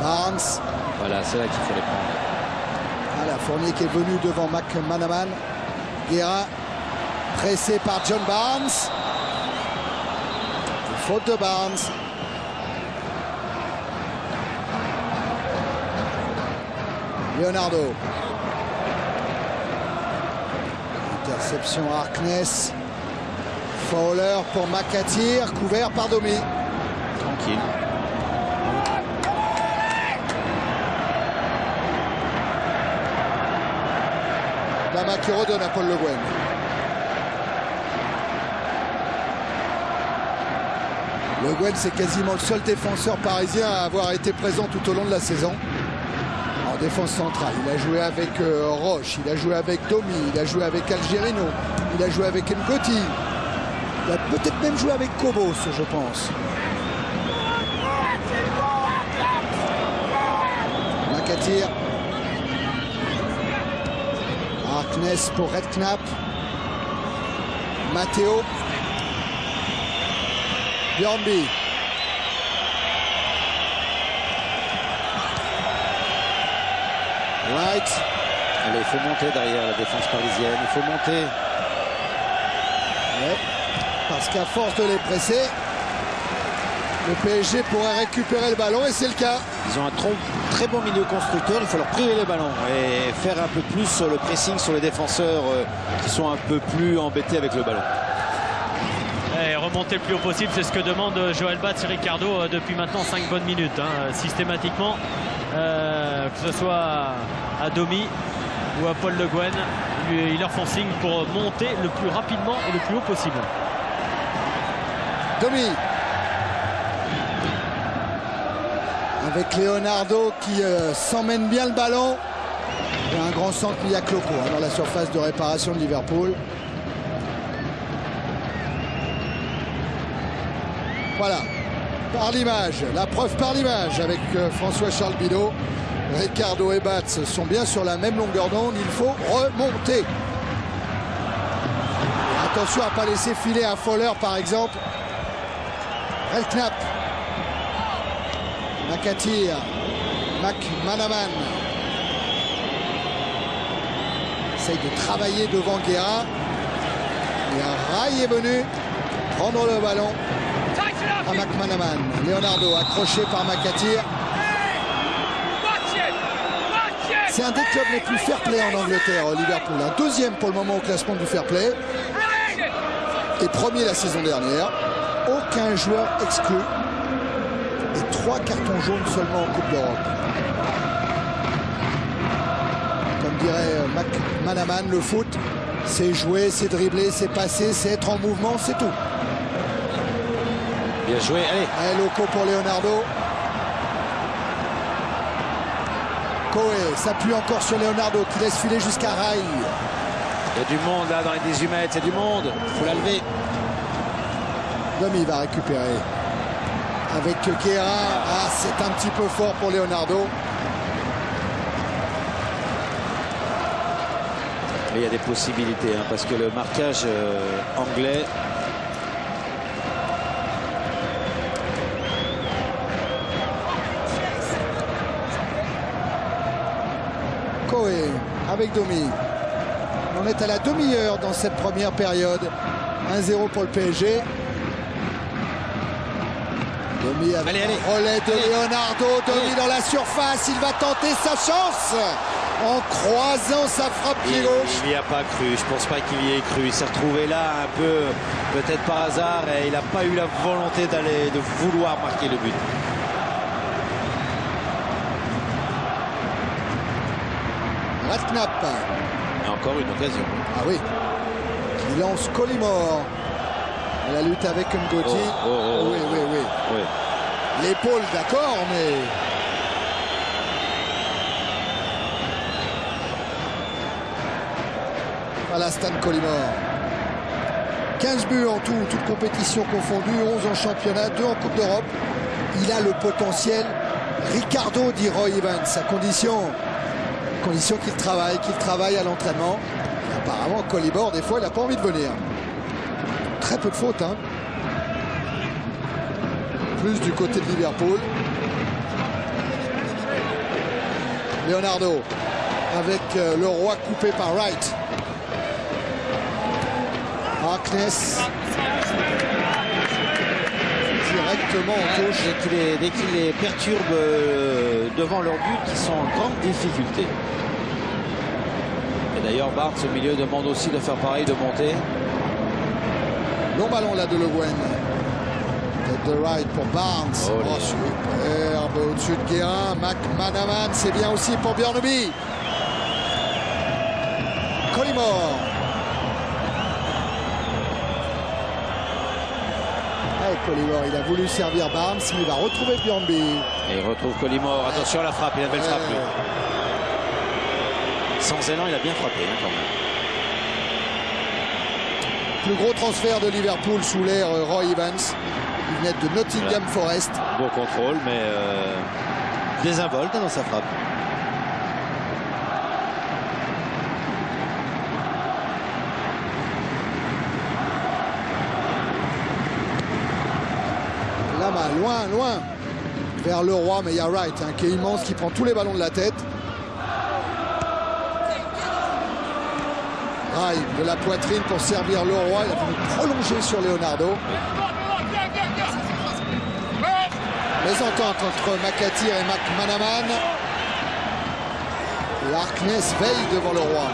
Barnes. Voilà, c'est là qu'il faut les prendre. Voilà, Fournier qui est venu devant McManaman. Guerra. Pressé par John Barnes. Faute de Barnes. Leonardo. Interception Harkness. Fowler pour McAteer, couvert par Domi. Tranquille. Lama qui redonne à Paul Le Guen. Le Guen, c'est quasiment le seul défenseur parisien à avoir été présent tout au long de la saison. En défense centrale, il a joué avec Roche, il a joué avec Domi, il a joué avec Algerino, il a joué avec Ngoti. Il a peut-être même joué avec Kobos, je pense. McAteer. Harkness pour Redknapp. Matteo. Bjornby. Wright. Allez, il faut monter derrière la défense parisienne. Il faut monter. Ouais, parce qu'à force de les presser, le PSG pourrait récupérer le ballon et c'est le cas. Ils ont un très bon milieu constructeur. Il faut leur priver les ballons et faire un peu plus sur le pressing sur les défenseurs qui sont un peu plus embêtés avec le ballon. Et remonter le plus haut possible, c'est ce que demande Joël Batz et Ricardo depuis maintenant 5 bonnes minutes. Systématiquement, que ce soit à Domi ou à Paul Le Guen, ils leur font signe pour monter le plus rapidement et le plus haut possible. Domi. Avec Leonardo qui s'emmène bien le ballon. Et un grand centre mis à Cloco dans la surface de réparation de Liverpool. Voilà, par l'image, la preuve par l'image avec François-Charles Bidot. Ricardo et Batz sont bien sur la même longueur d'onde, il faut remonter. Et attention à ne pas laisser filer un Fowler par exemple. Redknapp. McAteer. McManaman. Essaye de travailler devant Guerra. Et Rai est venu prendre le ballon à McManaman. Leonardo accroché par McAteer. C'est un des clubs les plus fair-play en Angleterre, Liverpool. Un deuxième pour le moment au classement du fair-play. Et premier la saison dernière. Aucun joueur exclu. Et 3 cartons jaunes seulement en Coupe d'Europe. Comme dirait McManaman, le foot, c'est jouer, c'est dribbler, c'est passer, c'est être en mouvement, c'est tout. Bien joué, allez. Allez, Loco pour Leonardo. Coé s'appuie encore sur Leonardo qui laisse filer jusqu'à Rai. Il y a du monde là dans les 18 mètres, c'est du monde. Il faut la lever. Domi va récupérer. Avec Guerra. Ah, c'est un petit peu fort pour Leonardo. Mais il y a des possibilités hein, parce que le marquage anglais. Coé avec Domi. On est à la demi-heure dans cette première période. 1-0 pour le PSG. Domi avec un relais de Leonardo. Domi dans la surface. Il va tenter sa chance en croisant sa frappe pied gauche. Il n'y a pas cru. Je pense pas qu'il y ait cru. Il s'est retrouvé là un peu, peut-être par hasard, et il n'a pas eu la volonté de vouloir marquer le but. Knapp. Et encore une occasion. Ah oui. Qui lance Collymore. La lutte avec Ngoti. Oui. L'épaule, d'accord, mais... Voilà Stan Collymore. 15 buts en tout, toutes compétitions confondues, 11 en championnat, 2 en Coupe d'Europe. Il a le potentiel. Ricardo, dit Roy Evans, à condition qu'il travaille à l'entraînement. Apparemment, Collymore, des fois, il n'a pas envie de venir. Très peu de fautes, hein. Plus du côté de Liverpool. Leonardo avec le roi coupé par Wright. Harkness directement en touche. Dès qu'il les perturbe devant leur but, ils sont en grande difficulté. Et d'ailleurs, Barnes au milieu demande aussi de faire pareil, de monter. Long ballon là de Le Guen. Tête de Wright pour Barnes. Oh, superbe au-dessus de Guérin. McManaman, c'est bien aussi pour Björneby. Collymore. Collymore, il a voulu servir Barnes, mais il va retrouver Björneby. Et il retrouve Collymore. Attention à la frappe, il a une belle frappe lui. Sans élan, il a bien frappé hein, quand même. Plus gros transfert de Liverpool sous l'ère Roy Evans. Il venait de Nottingham Forest. Beau contrôle, mais désinvolte dans sa frappe. Loin vers le roi, mais il y a Wright hein, qui est immense, qui prend tous les ballons de la tête. Wright de la poitrine pour servir le roi. Il a voulu prolonger sur Leonardo. Mésentente entre McAteer et McManaman. Et Harkness veille devant le roi.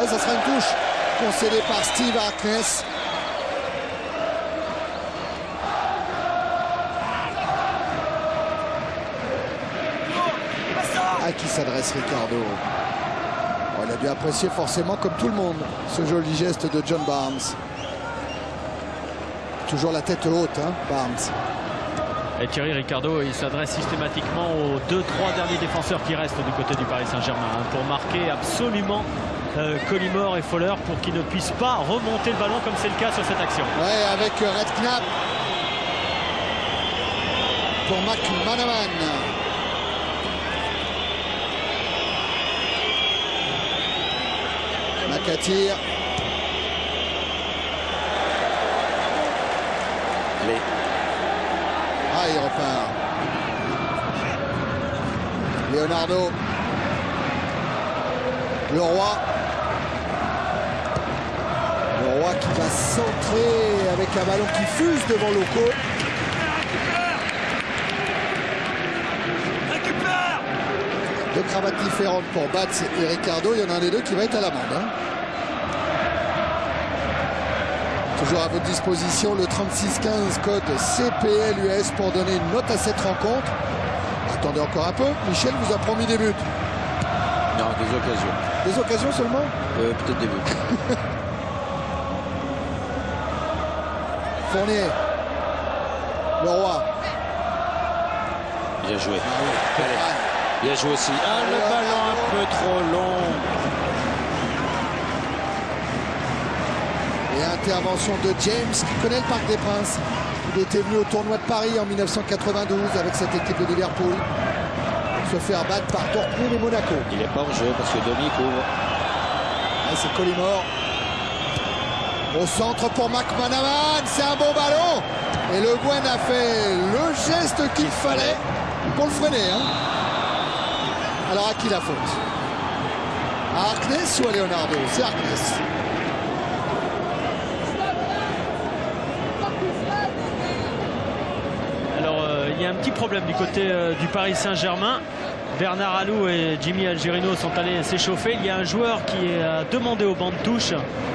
Et ça sera une touche concédée par Steve Harkness. À qui s'adresse Ricardo. Oh, il a dû apprécier forcément, comme tout le monde, ce joli geste de John Barnes. Toujours la tête haute, hein, Barnes. Et Thierry Ricardo, il s'adresse systématiquement aux 2-3 derniers défenseurs qui restent du côté du Paris Saint-Germain hein, pour marquer absolument Collymore et Fowler pour qu'ils ne puissent pas remonter le ballon comme c'est le cas sur cette action. Ouais, avec Red Knapp pour McManaman. McAteer. Allez. Ah, il repart. Leonardo. Le roi. Le roi qui va centrer avec un ballon qui fuse devant Loco. Deux cravates différentes pour Bats et Ricardo. Il y en a un des deux qui va être à l'amende. Hein. Toujours à votre disposition le 3615 code CPLUS pour donner une note à cette rencontre. Attendez encore un peu. Michel vous a promis des buts. Non, des occasions. Des occasions seulement? Peut-être des buts. Fournier. Le roi. Bien joué. Allez. Bien joué aussi. Ah, le ballon un peu trop long. Et intervention de James qui connaît le Parc des Princes. Il était venu au tournoi de Paris en 1992 avec cette équipe de Liverpool. Se faire battre par Dortmund et Monaco. Il n'est pas en jeu parce que Domi couvre. Ah, c'est Collymore. Au centre pour McManaman. C'est un bon ballon. Et Le Guen a fait le geste qu'il fallait pour le freiner. Hein. Alors à qui la faute? À Harkness ou à Leonardo? C'est Harkness. Alors il y a un petit problème du côté du Paris Saint-Germain. Bernard Alou et Jimmy Algerino sont allés s'échauffer. Il y a un joueur qui a demandé au banc de touche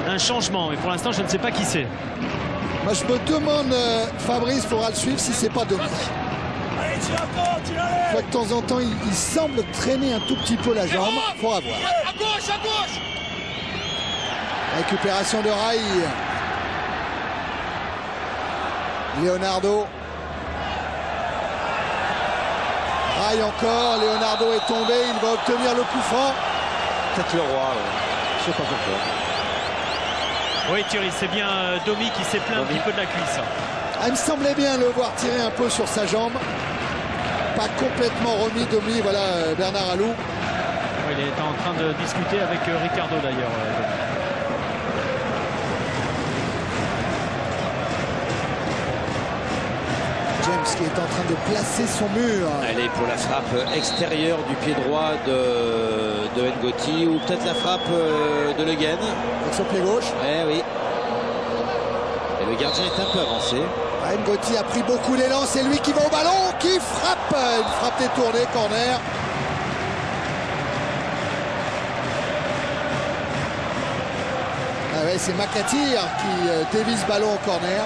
un changement. Et pour l'instant, je ne sais pas qui c'est. Moi, je me demande, Fabrice faudra le suivre si c'est pas Domi. Je vois que de temps en temps, il semble traîner un tout petit peu la jambe. Faut avoir. À gauche, à gauche. Récupération de Rai. Leonardo. Rai encore. Leonardo est tombé. Il va obtenir le coup franc. Peut-être le roi. Je sais pas pourquoi. Oui, Thierry, c'est bien Domi qui s'est plaint un petit peu de la cuisse. Ah, il me semblait bien le voir tirer un peu sur sa jambe. Pas complètement remis, Domi. Voilà Bernard Alou. Oui, il est en train de discuter avec Ricardo d'ailleurs. James qui est en train de placer son mur. Elle est pour la frappe extérieure du pied droit de Ngoti ou peut-être la frappe de Le Guen. Avec son pied gauche. Oui. Et le gardien est un peu avancé. Ngoti a pris beaucoup d'élan, c'est lui qui va au ballon, qui frappe. Une frappe détournée, corner. Ah ouais, c'est Makatir qui dévie ce ballon au corner.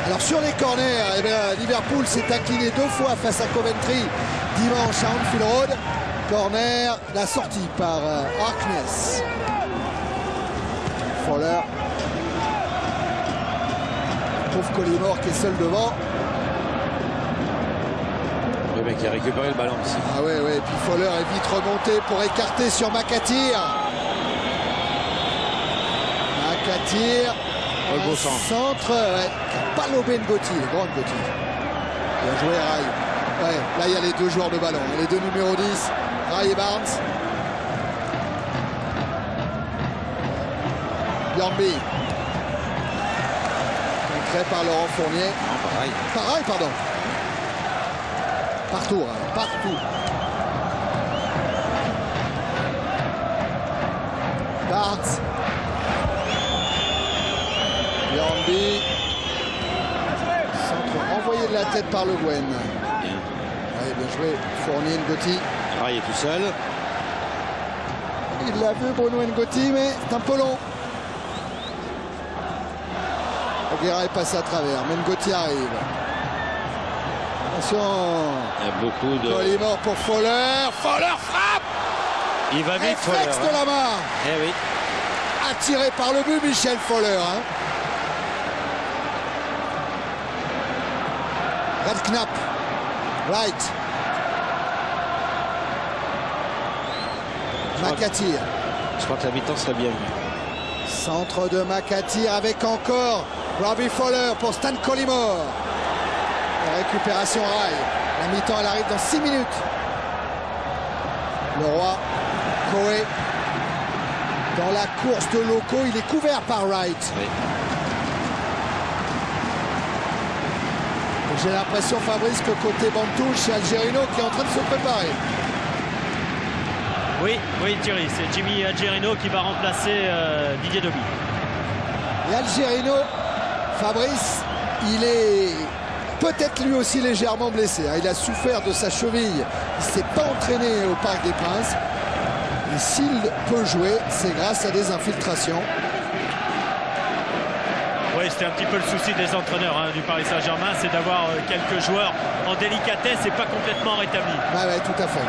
Alors sur les corners, eh bien, Liverpool s'est incliné 2 fois face à Coventry dimanche à Anfield Road. Corner, la sortie par Harkness. Fowler. Trouve Collymore qui est seul devant. Le mec qui a récupéré le ballon ici. Ah ouais, et puis Fowler est vite remonté pour écarter sur Makatir. Makatir. Un beau centre, ouais. Pas lobé Ngoti, grand Ngoti. Bien joué Rai. Ouais, là il y a les 2 joueurs de ballon, les 2 numéros 10, Rai et Barnes. Bjornby. Créé par Laurent Fournier. Non, pareil. Pareil, pardon. Partout, Rai, partout. Barnes. Bjornby. Centre envoyé de la tête par Le Guen. Bien. Allez, bien joué. Fournier, Ngoti. Il est tout seul. Il l'a vu, Bruno Ngoti, mais c'est un peu long. Aguera est passé à travers, mais Ngoti arrive. Attention. Il y a beaucoup de... Collymore pour Fowler. Fowler frappe. Il va vite, Fowler. Réflexe de la main. Oui. Attiré par le but, Michel Fowler. Redknapp. Wright. Makatir. Je crois que la mi-temps serait bien vue. Centre de Makatir avec encore Robbie Fowler pour Stan Collymore. La récupération Rai. La mi-temps elle arrive dans 6 minutes. Le roi Coé dans la course de Loco, il est couvert par Wright. Oui. J'ai l'impression, Fabrice, que côté Bantouche, c'est Algerino qui est en train de se préparer. Oui, Thierry, c'est Jimmy Algerino qui va remplacer Didier Domi. Et Algerino, Fabrice, il est peut-être lui aussi légèrement blessé. Il a souffert de sa cheville. Il ne s'est pas entraîné au Parc des Princes. Et s'il peut jouer, c'est grâce à des infiltrations. Oui, c'était un petit peu le souci des entraîneurs du Paris Saint-Germain, c'est d'avoir quelques joueurs en délicatesse et pas complètement rétablis. Ah ouais, tout à fait.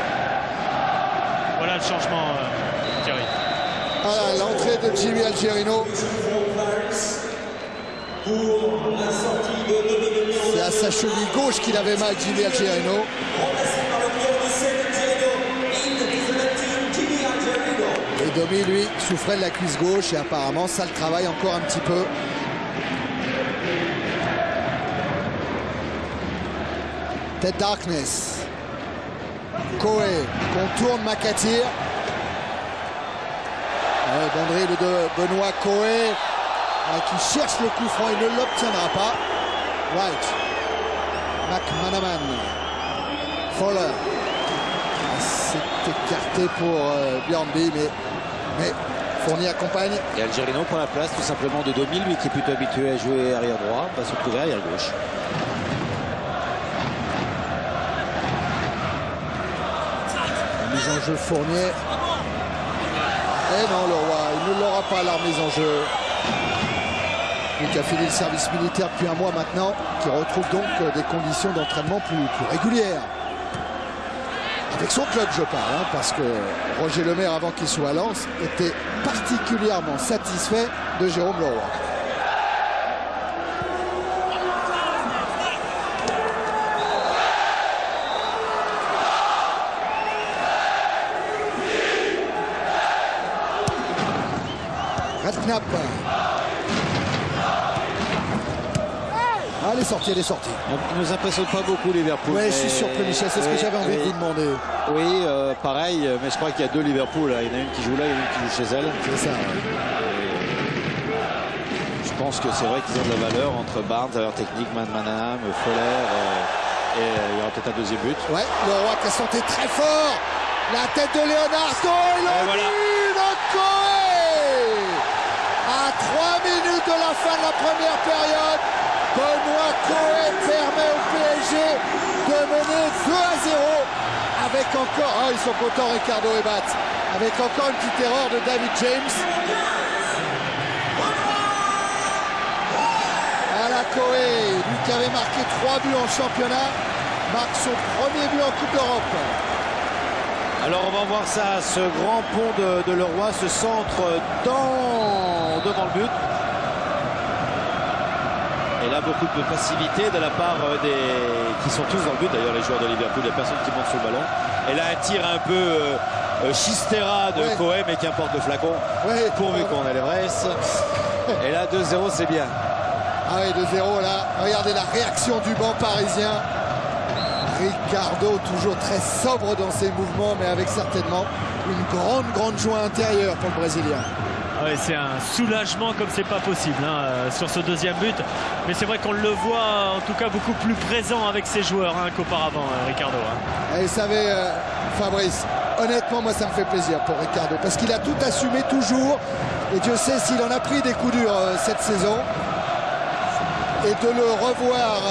Voilà le changement, Thierry. Voilà l'entrée de Jimmy Algerino. C'est à sa cheville gauche qu'il avait mal, Jimmy Algerino. Et Domi, lui, souffrait de la cuisse gauche et apparemment ça le travaille encore un petit peu. Tête Darkness. Coé contourne Makatir. Bon dribble de Benoît Coé qui cherche le coup franc, il ne l'obtiendra pas. Wright. McManaman. Fowler. C'est écarté pour Bjornby, mais Fournier accompagne. Et Algerino prend la place tout simplement de Domi, lui qui est plutôt habitué à jouer arrière droit, va se retrouver arrière gauche. Mise en jeu Fournier. Et non, le roi, il ne l'aura pas la mise en jeu. Lui qui a fini le service militaire depuis un mois maintenant, qui retrouve donc des conditions d'entraînement plus régulières. Avec son club, je parle, hein, parce que Roger Lemaire, avant qu'il soit à Lens, était particulièrement satisfait de Jérôme Leroy. Redknapp. Ah, elle est sortie. Il ne nous impressionne pas beaucoup, Liverpool. Oui, je suis surpris, Michel. C'est ce que j'avais envie de vous demander. Oui, pareil, mais je crois qu'il y a deux Liverpool. Là. Il y en a une qui joue là, il y en a une qui joue chez elle. C'est ça. Je pense que c'est vrai qu'ils ont de la valeur entre Barnes, valeur technique, Manam, Foller, et il y aura peut-être un deuxième but. Ouais, Leroy qui a sauté très fort. La tête de Leonardo et le but de Coé. À 3 minutes de la fin de la première période, Benoît Coé permet au PSG de mener 2-0 avec encore, ils sont contents Ricardo et Bat, avec encore une petite erreur de David James. Voilà Coé, lui qui avait marqué 3 buts en championnat, marque son premier but en Coupe d'Europe. Alors on va voir ça, ce grand pont de Leroy, ce centre devant le but. Et là, beaucoup de passivité de la part qui sont tous dans le but, d'ailleurs les joueurs de Liverpool, il n'y a personne qui monte sur le ballon. Et là, un tir un peu chistera de Coé, mais qui importe le flacon, pourvu qu'on ait l'Everest. Et là, 2-0, c'est bien. Ah oui, 2-0 là. Regardez la réaction du banc parisien. Ricardo, toujours très sobre dans ses mouvements, mais avec certainement une grande joie intérieure pour le Brésilien. Ouais, c'est un soulagement comme c'est pas possible hein, sur ce deuxième but. Mais c'est vrai qu'on le voit en tout cas beaucoup plus présent avec ses joueurs hein, qu'auparavant, Ricardo. Hein. Et vous savez, Fabrice, honnêtement, moi ça me fait plaisir pour Ricardo, parce qu'il a tout assumé toujours. Et Dieu sait s'il en a pris des coups durs cette saison. Et de le revoir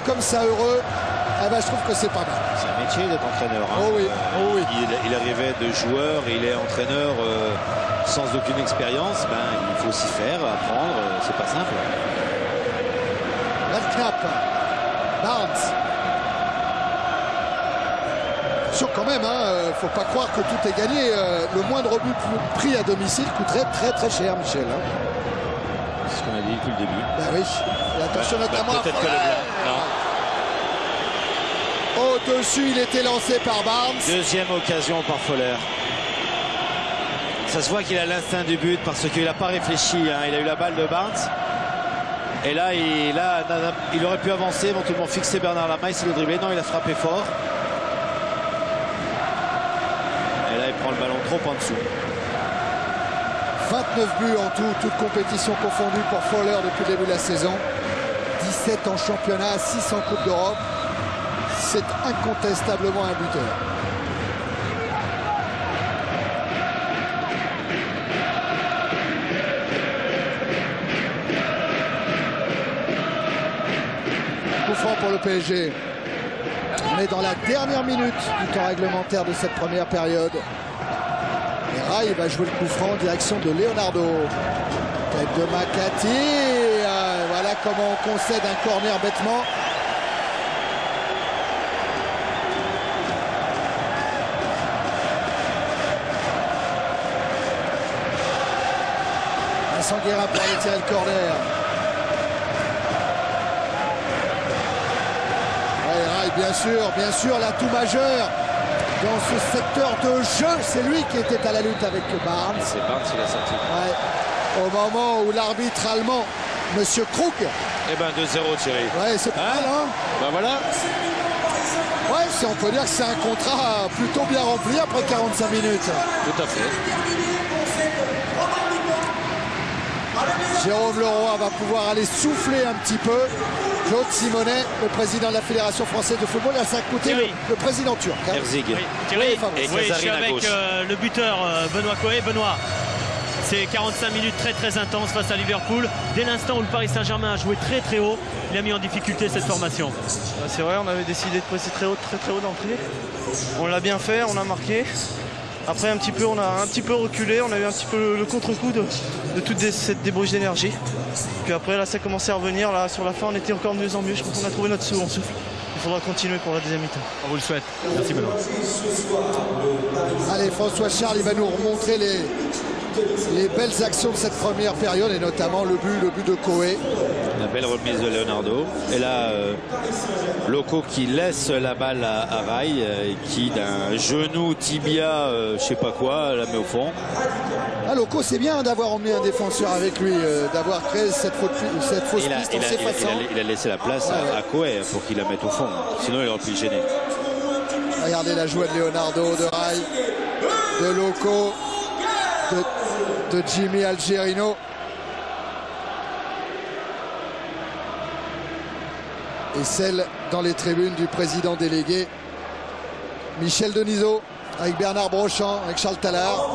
comme ça heureux, eh ben, je trouve que c'est pas mal. C'est un métier d'être entraîneur. Hein. Oh oui. Oh oui. Il arrivait de joueur, il est entraîneur sans aucune expérience. Ben, il faut s'y faire, apprendre, c'est pas simple. Redknapp, Barnes. Attention quand même, faut pas croire que tout est gagné. Le moindre but pris à domicile coûterait très cher, Michel. Hein. C'est ce qu'on a dit depuis le début. Ben oui. Et attention notamment à peut-être que le blanc. Non. Au-dessus, il était lancé par Barnes. Deuxième occasion par Foller. Ça se voit qu'il a l'instinct du but parce qu'il n'a pas réfléchi. Hein. Il a eu la balle de Barnes. Et là, il aurait pu avancer, éventuellement fixer Bernard Lama, il s'est dribblé. Non, il a frappé fort. Et là, il prend le ballon trop en dessous. 29 buts en tout, toutes compétitions confondues pour Foller depuis le début de la saison. 17 en championnat, 6 en Coupe d'Europe. C'est incontestablement un buteur. Coup franc pour le PSG. On est dans la dernière minute du temps réglementaire de cette première période. Et Rai va jouer le coup franc en direction de Leonardo. Tête de Makati. Voilà comment on concède un corner bêtement. Sanguera pour aller tirer le corner. Ouais, bien sûr, l'atout majeur dans ce secteur de jeu, c'est lui qui était à la lutte avec Barnes. C'est Barnes qui l'a sorti. Ouais. Au moment où l'arbitre allemand, Monsieur Krug. Eh ben 2-0 Thierry. Ouais, c'est pas mal, hein. Ben voilà. Ouais, on peut dire que c'est un contrat plutôt bien rempli après 45 minutes. Tout à fait. Jérôme Leroy va pouvoir aller souffler un petit peu. Claude Simonet, le président de la Fédération française de football, à sa côté le président turc. Hein. Herzig. Oui, Thierry, je suis avec le buteur Benoît Coé. Benoît, c'est 45 minutes très intenses face à Liverpool. Dès l'instant où le Paris Saint-Germain a joué très haut, il a mis en difficulté cette formation. C'est vrai, on avait décidé de presser très haut d'entrée. On l'a bien fait, on a marqué. Après on a un petit peu reculé, on a eu un petit peu le contre-coup de toute cette débauche d'énergie. Puis après là ça commençait à revenir, là sur la fin on était encore de mieux en mieux, je crois qu'on a trouvé notre second souffle. Il faudra continuer pour la deuxième mi-temps. On vous le souhaite. Merci Benoît. Allez, François Charles, il va nous remontrer les belles actions de cette première période et notamment le but de Koé. La belle remise de Leonardo. Et là, Loco qui laisse la balle à Rai, qui d'un genou tibia, je sais pas quoi, la met au fond. Ah, Loco, c'est bien d'avoir emmené un défenseur avec lui, d'avoir créé cette fausse piste en s'effaçant. Il a laissé la place à Koé pour qu'il la mette au fond. Sinon, il aurait pu le gêner. Regardez la joie de Leonardo, de Rai, de Loco, de Jimmy Algerino. Et celle dans les tribunes du président délégué Michel Denisot, avec Bernard Brochant, avec Charles Tallard.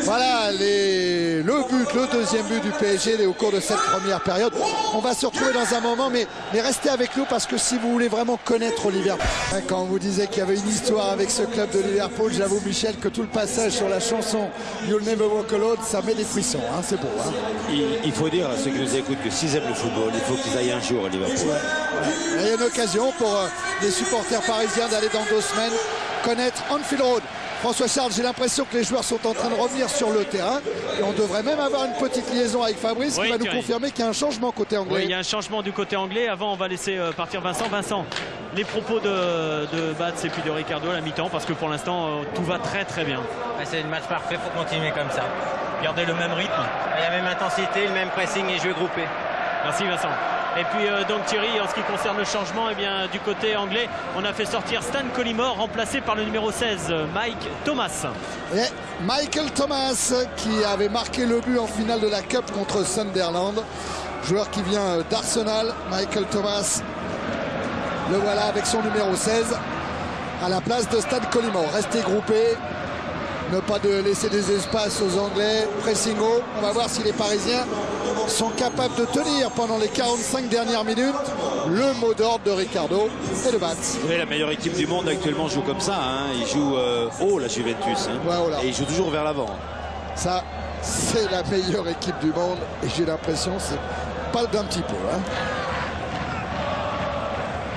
Voilà le deuxième but du PSG au cours de cette première période. On va se retrouver dans un moment, mais restez avec nous parce que si vous voulez vraiment connaître Liverpool. Quand on vous disait qu'il y avait une histoire avec ce club de Liverpool, j'avoue Michel que tout le passage sur la chanson You'll Never Walk Alone, ça met des frissons, hein, c'est beau. Hein. Il faut dire à ceux qui nous écoutent que s'ils aiment le football, il faut qu'ils aillent un jour à Liverpool. Il y a une occasion pour les supporters parisiens d'aller dans 2 semaines connaître Anfield Road. François Charles, j'ai l'impression que les joueurs sont en train de revenir sur le terrain et on devrait même avoir une petite liaison avec Fabrice qui va nous confirmer qu'il y a un changement côté anglais. Oui, il y a un changement du côté anglais. Avant, on va laisser partir Vincent. Vincent, les propos de Bats et puis de Ricardo à la mi-temps parce que pour l'instant, tout va très très bien. C'est le match parfait, il faut continuer comme ça. Garder le même rythme, la même intensité, le même pressing et jeu groupé. Merci Vincent. Et puis donc Thierry, en ce qui concerne le changement, eh bien, du côté anglais, on a fait sortir Stan Collymore, remplacé par le numéro 16, Mike Thomas. Et Michael Thomas qui avait marqué le but en finale de la Cup contre Sunderland. Joueur qui vient d'Arsenal, Michael Thomas. Le voilà avec son numéro 16 à la place de Stan Collymore. Restez groupés, ne pas laisser des espaces aux Anglais. Pressing haut, on va voir si les Parisiens sont capables de tenir pendant les 45 dernières minutes. Le mot d'ordre de Ricardo et de Bats. Oui, la meilleure équipe du monde actuellement joue comme ça. Hein. Il joue haut, la Juventus. Hein. Ouais, voilà. Et il joue toujours vers l'avant. Ça, c'est la meilleure équipe du monde. Et j'ai l'impression, c'est pas d'un petit peu. Hein.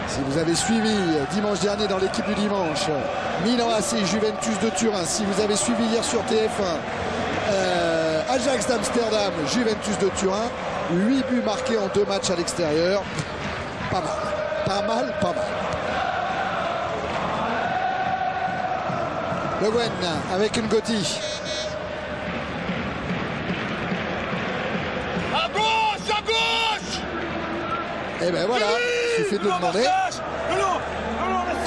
Si vous avez suivi dimanche dernier dans l'équipe du dimanche, Milan AC, Juventus de Turin. Si vous avez suivi hier sur TF1, Ajax d'Amsterdam, Juventus de Turin. 8 buts marqués en 2 matchs à l'extérieur. Pas mal, pas mal, pas mal. Le Gwen avec une Gotti. À gauche, à gauche. Et ben voilà, il suffit de le demander.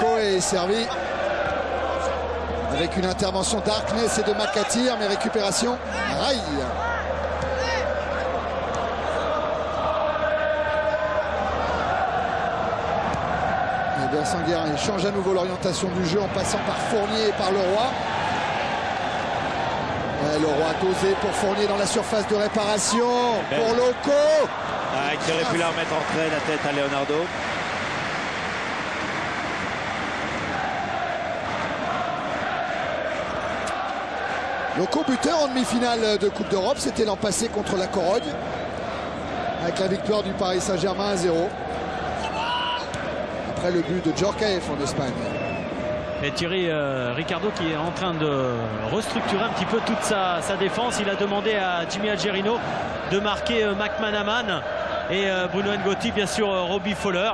Koé est servi. Avec une intervention d'Harkness et de McAteer, mais récupération Rai. Et bien Sanguirin, il change à nouveau l'orientation du jeu en passant par Fournier et par Leroy. Et Leroy dosé pour Fournier dans la surface de réparation. Pour Loco. Qui aurait pu la remettre en trait la tête à Leonardo. Loco buteur en demi-finale de Coupe d'Europe, c'était l'an passé contre la Corogne, avec la victoire du Paris Saint-Germain 1-0. Après le but de Djorkaeff en Espagne. Et Thierry, Ricardo qui est en train de restructurer un petit peu toute sa défense. Il a demandé à Jimmy Algerino de marquer McManaman et Bruno Ngotti, bien sûr Robbie Fowler.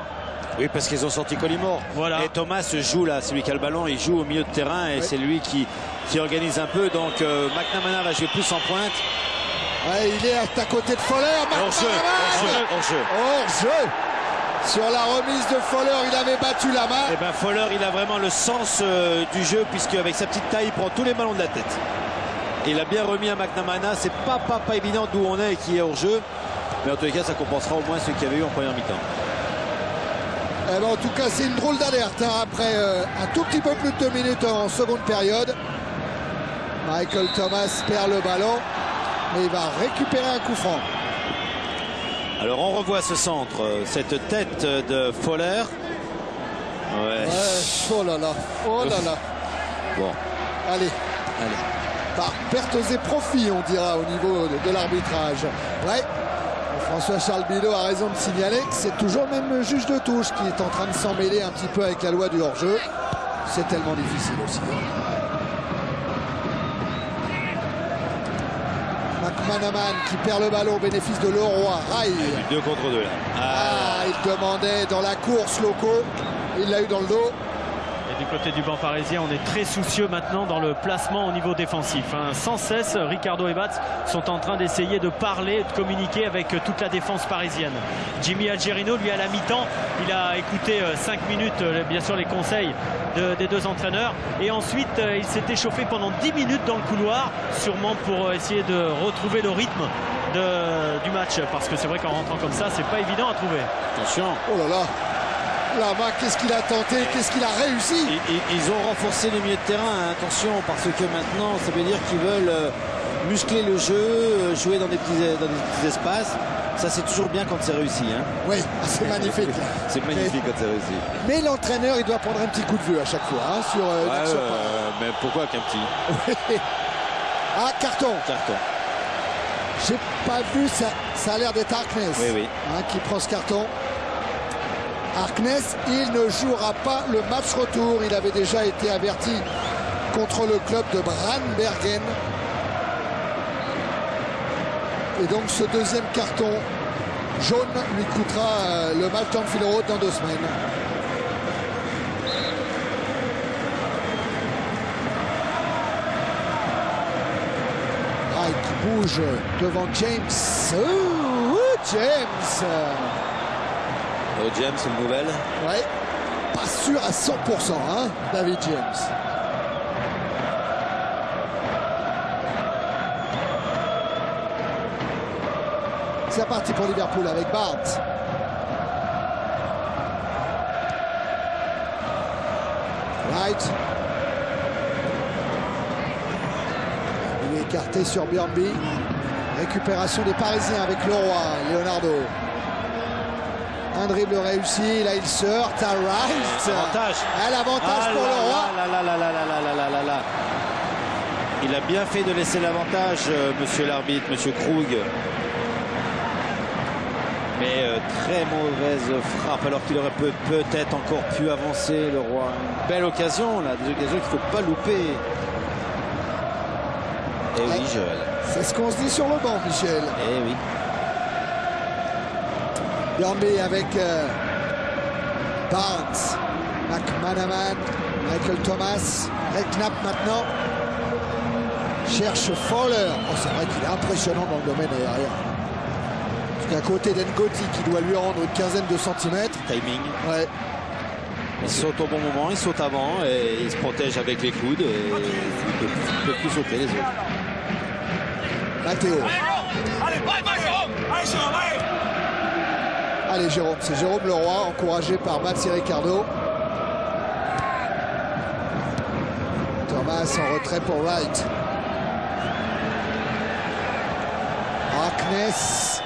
Oui, parce qu'ils ont sorti Collymore. Voilà. Et Thomas joue là, celui qui a le ballon, il joue au milieu de terrain et c'est lui qui organise un peu. Donc McNamara va jouer plus en pointe. Ouais, il est à côté de Fowler. Hors-jeu. Sur la remise de Fowler, il avait battu la main. Et bien Fowler, il a vraiment le sens du jeu, puisque avec sa petite taille, il prend tous les ballons de la tête. Et il a bien remis à McNamara. C'est pas évident d'où on est et qui est hors-jeu. Mais en tous les cas, ça compensera au moins ce qu'il y avait eu en première mi-temps. Eh ben, en tout cas, c'est une drôle d'alerte hein, après un tout petit peu plus de 2 minutes en seconde période. Michael Thomas perd le ballon, mais il va récupérer un coup franc. Alors on revoit ce centre, cette tête de Fowler. Ouais. Oh là là. Oh là là. Bon. Allez. Par pertes et profits, on dira, au niveau de l'arbitrage. Ouais. François-Charles Bidot a raison de signaler que c'est toujours le même juge de touche qui est en train de s'en mêler un petit peu avec la loi du hors-jeu. C'est tellement difficile aussi. McManaman qui perd le ballon au bénéfice de Leroy. Aïe. 2 contre 2 là. Il demandait dans la course Loco. Il l'a eu dans le dos. Et du côté du banc parisien, on est très soucieux maintenant dans le placement au niveau défensif. Sans cesse, Ricardo et Batz sont en train d'essayer de parler, de communiquer avec toute la défense parisienne. Jimmy Algerino, lui, à la mi-temps, il a écouté 5 minutes, bien sûr, les conseils des 2 entraîneurs. Et ensuite, il s'est échauffé pendant 10 minutes dans le couloir, sûrement pour essayer de retrouver le rythme du match. Parce que c'est vrai qu'en rentrant comme ça, c'est pas évident à trouver. Attention. Oh là là. Là-bas, qu'est-ce qu'il a tenté, qu'est-ce qu'il a réussi. Ils ont renforcé le milieu de terrain, attention, parce que maintenant, ça veut dire qu'ils veulent muscler le jeu, jouer dans des petits espaces. Ça, c'est toujours bien quand c'est réussi. Hein. Oui, c'est magnifique. C'est magnifique quand c'est réussi. Mais l'entraîneur, il doit prendre un petit coup de vieux à chaque fois. Hein, sur, mais pourquoi qu'un petit? Carton. J'ai pas vu, ça a l'air d'être Harkness qui prend ce carton. Harkness, il ne jouera pas le match retour. Il avait déjà été averti contre le club de Brandbergen. Et donc ce deuxième carton jaune lui coûtera le match d'Anfield Road dans 2 semaines. Wright qui bouge devant James. James. James, une nouvelle. Ouais, pas sûr à 100%, hein, David James. C'est parti pour Liverpool avec Barnes. Wright. Il est écarté sur Björnby. Récupération des Parisiens avec Leroy, Leonardo. Un dribble réussi, là il se heurte à Wright. L'avantage pour Leroy. Il a bien fait de laisser l'avantage, monsieur l'arbitre, monsieur Krug. Mais très mauvaise frappe, alors qu'il aurait peut-être encore pu avancer, Leroy. Une belle occasion, là, des occasions qu'il ne faut pas louper. Et oui, Joël. C'est ce qu'on se dit sur le banc, Michel. Eh oui. Björnby avec Barnes, McManaman, Michael Thomas, Redknapp maintenant. Cherche Fowler. Oh, c'est vrai qu'il est impressionnant dans le domaine aérien. Parce qu'à côté d'Ngoti qui doit lui rendre une quinzaine de centimètres. Timing. Ouais. Il saute au bon moment, il saute avant et il se protège avec les coudes et il ne peut plus sauter les autres. Matteo. Allez Jérôme, c'est Jérôme Leroy, encouragé par Mats et Ricardo. Thomas en retrait pour Wright. Harkness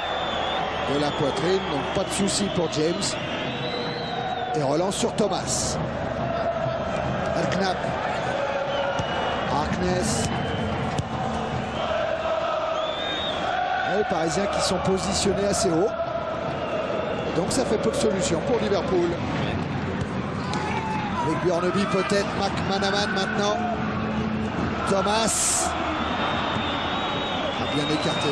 de la poitrine, donc pas de souci pour James. Et relance sur Thomas. Redknapp. Harkness. Les Parisiens qui sont positionnés assez haut. Donc ça fait peu de solutions pour Liverpool. Avec Björnby peut-être, McManaman maintenant. Thomas. A bien écarté.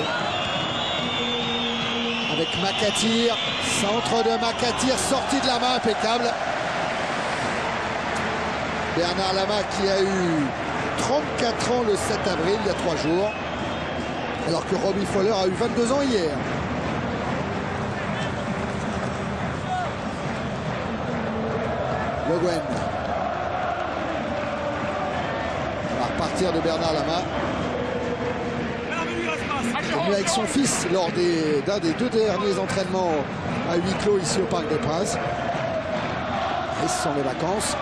Avec McAteer. Centre de McAteer, sortie de la main, impeccable. Bernard Lama qui a eu 34 ans le 7 avril, il y a 3 jours. Alors que Robbie Fowler a eu 22 ans hier. Le Gwen. On va repartir de Bernard Lama. Venu avec son fils lors d'un des 2 derniers entraînements à huis clos ici au Parc des Princes. Et ce sont les vacances.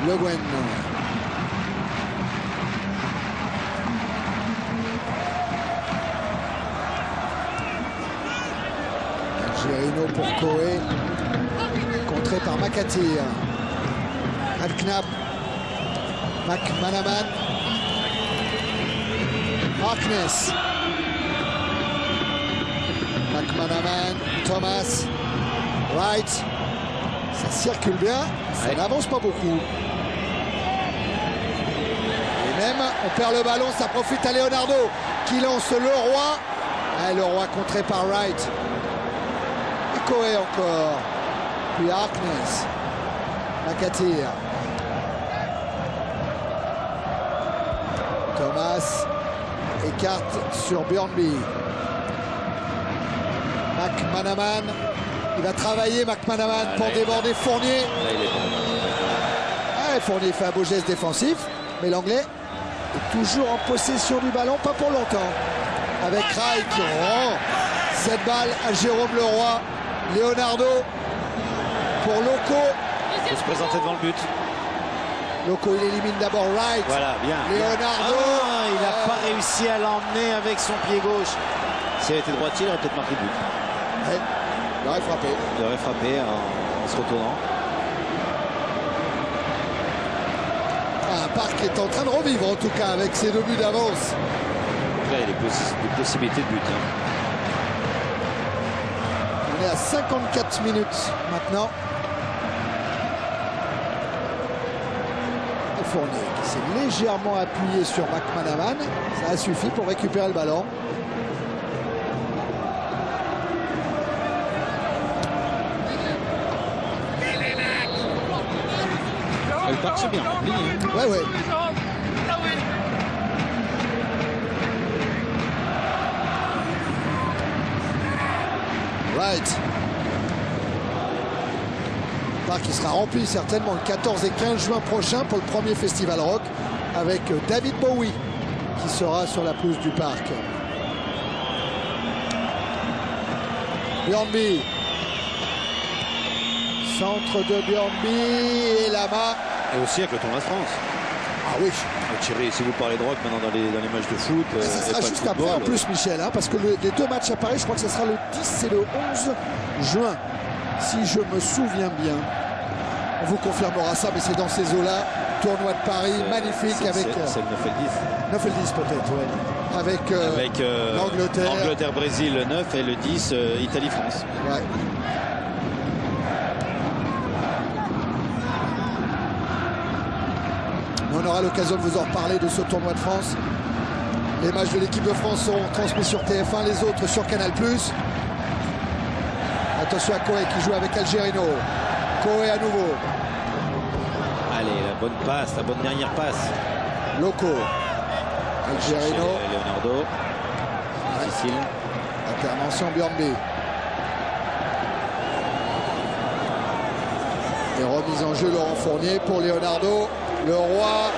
Le Gwen. Gerino pour Coé. Contré par McAteer. Redknapp. McManaman. Harkness. McManaman. Thomas. Wright. Ça circule bien. Ça n'avance pas beaucoup. Et même, on perd le ballon. Ça profite à Leonardo qui lance Leroy. Ah, Leroy contré par Wright. Et Coé encore. Puis Harkness. McAteer. Thomas écarte sur Bjornby. McManaman. Il va travailler McManaman pour déborder Fournier. Là, il est bon. Fournier fait un beau geste défensif. Mais l'Anglais est toujours en possession du ballon. Pas pour longtemps. Avec Rai qui rend cette balle à Jérôme Leroy. Leonardo pour Loco. Il faut se présenter devant le but. Loco, il élimine d'abord Wright. Voilà, bien. Leonardo. Ah, il n'a pas réussi à l'emmener avec son pied gauche. S'il avait été droitier, il aurait peut-être marqué le but. Ouais, il aurait frappé. Il aurait frappé en se retournant. Un Parc est en train de revivre en tout cas avec ses 2 buts d'avance. Là, il y a des possibilités de but. Hein. On est à 54 minutes maintenant. Et Fournier qui s'est légèrement appuyé sur McManaman. Ça a suffi pour récupérer le ballon. Le Parc, c'est bien. Ouais. Right. Parc qui sera rempli certainement le 14 et 15 juin prochain pour le premier Festival Rock avec David Bowie qui sera sur la pelouse du Parc. Bjornby. Centre de Bjornby et Lama. Et aussi avec le tournoi de France. Ah oui. Thierry, si vous parlez de rock maintenant dans les matchs de foot. Ça sera juste après en plus, Michel, hein, parce que les 2 matchs à Paris, je crois que ce sera le 10 et le 11 juin, si je me souviens bien. On vous confirmera ça, mais c'est dans ces eaux-là. Tournoi de Paris, magnifique avec. C'est le 9 et le 10. 9 et le 10 peut-être, ouais. Avec l'Angleterre. Angleterre-Brésil le 9 et le 10 Italie-France. Ouais. On aura l'occasion de vous en reparler de ce tournoi de France. Les matchs de l'équipe de France sont transmis sur TF1, les autres sur Canal+. Attention à Coé qui joue avec Algerino. Coé à nouveau. Allez, la bonne passe, la bonne dernière passe. Loco. Algerino. Leonardo. Difficile. Intervention Bjornby. Et remise en jeu Laurent Fournier pour Leonardo. Leroy.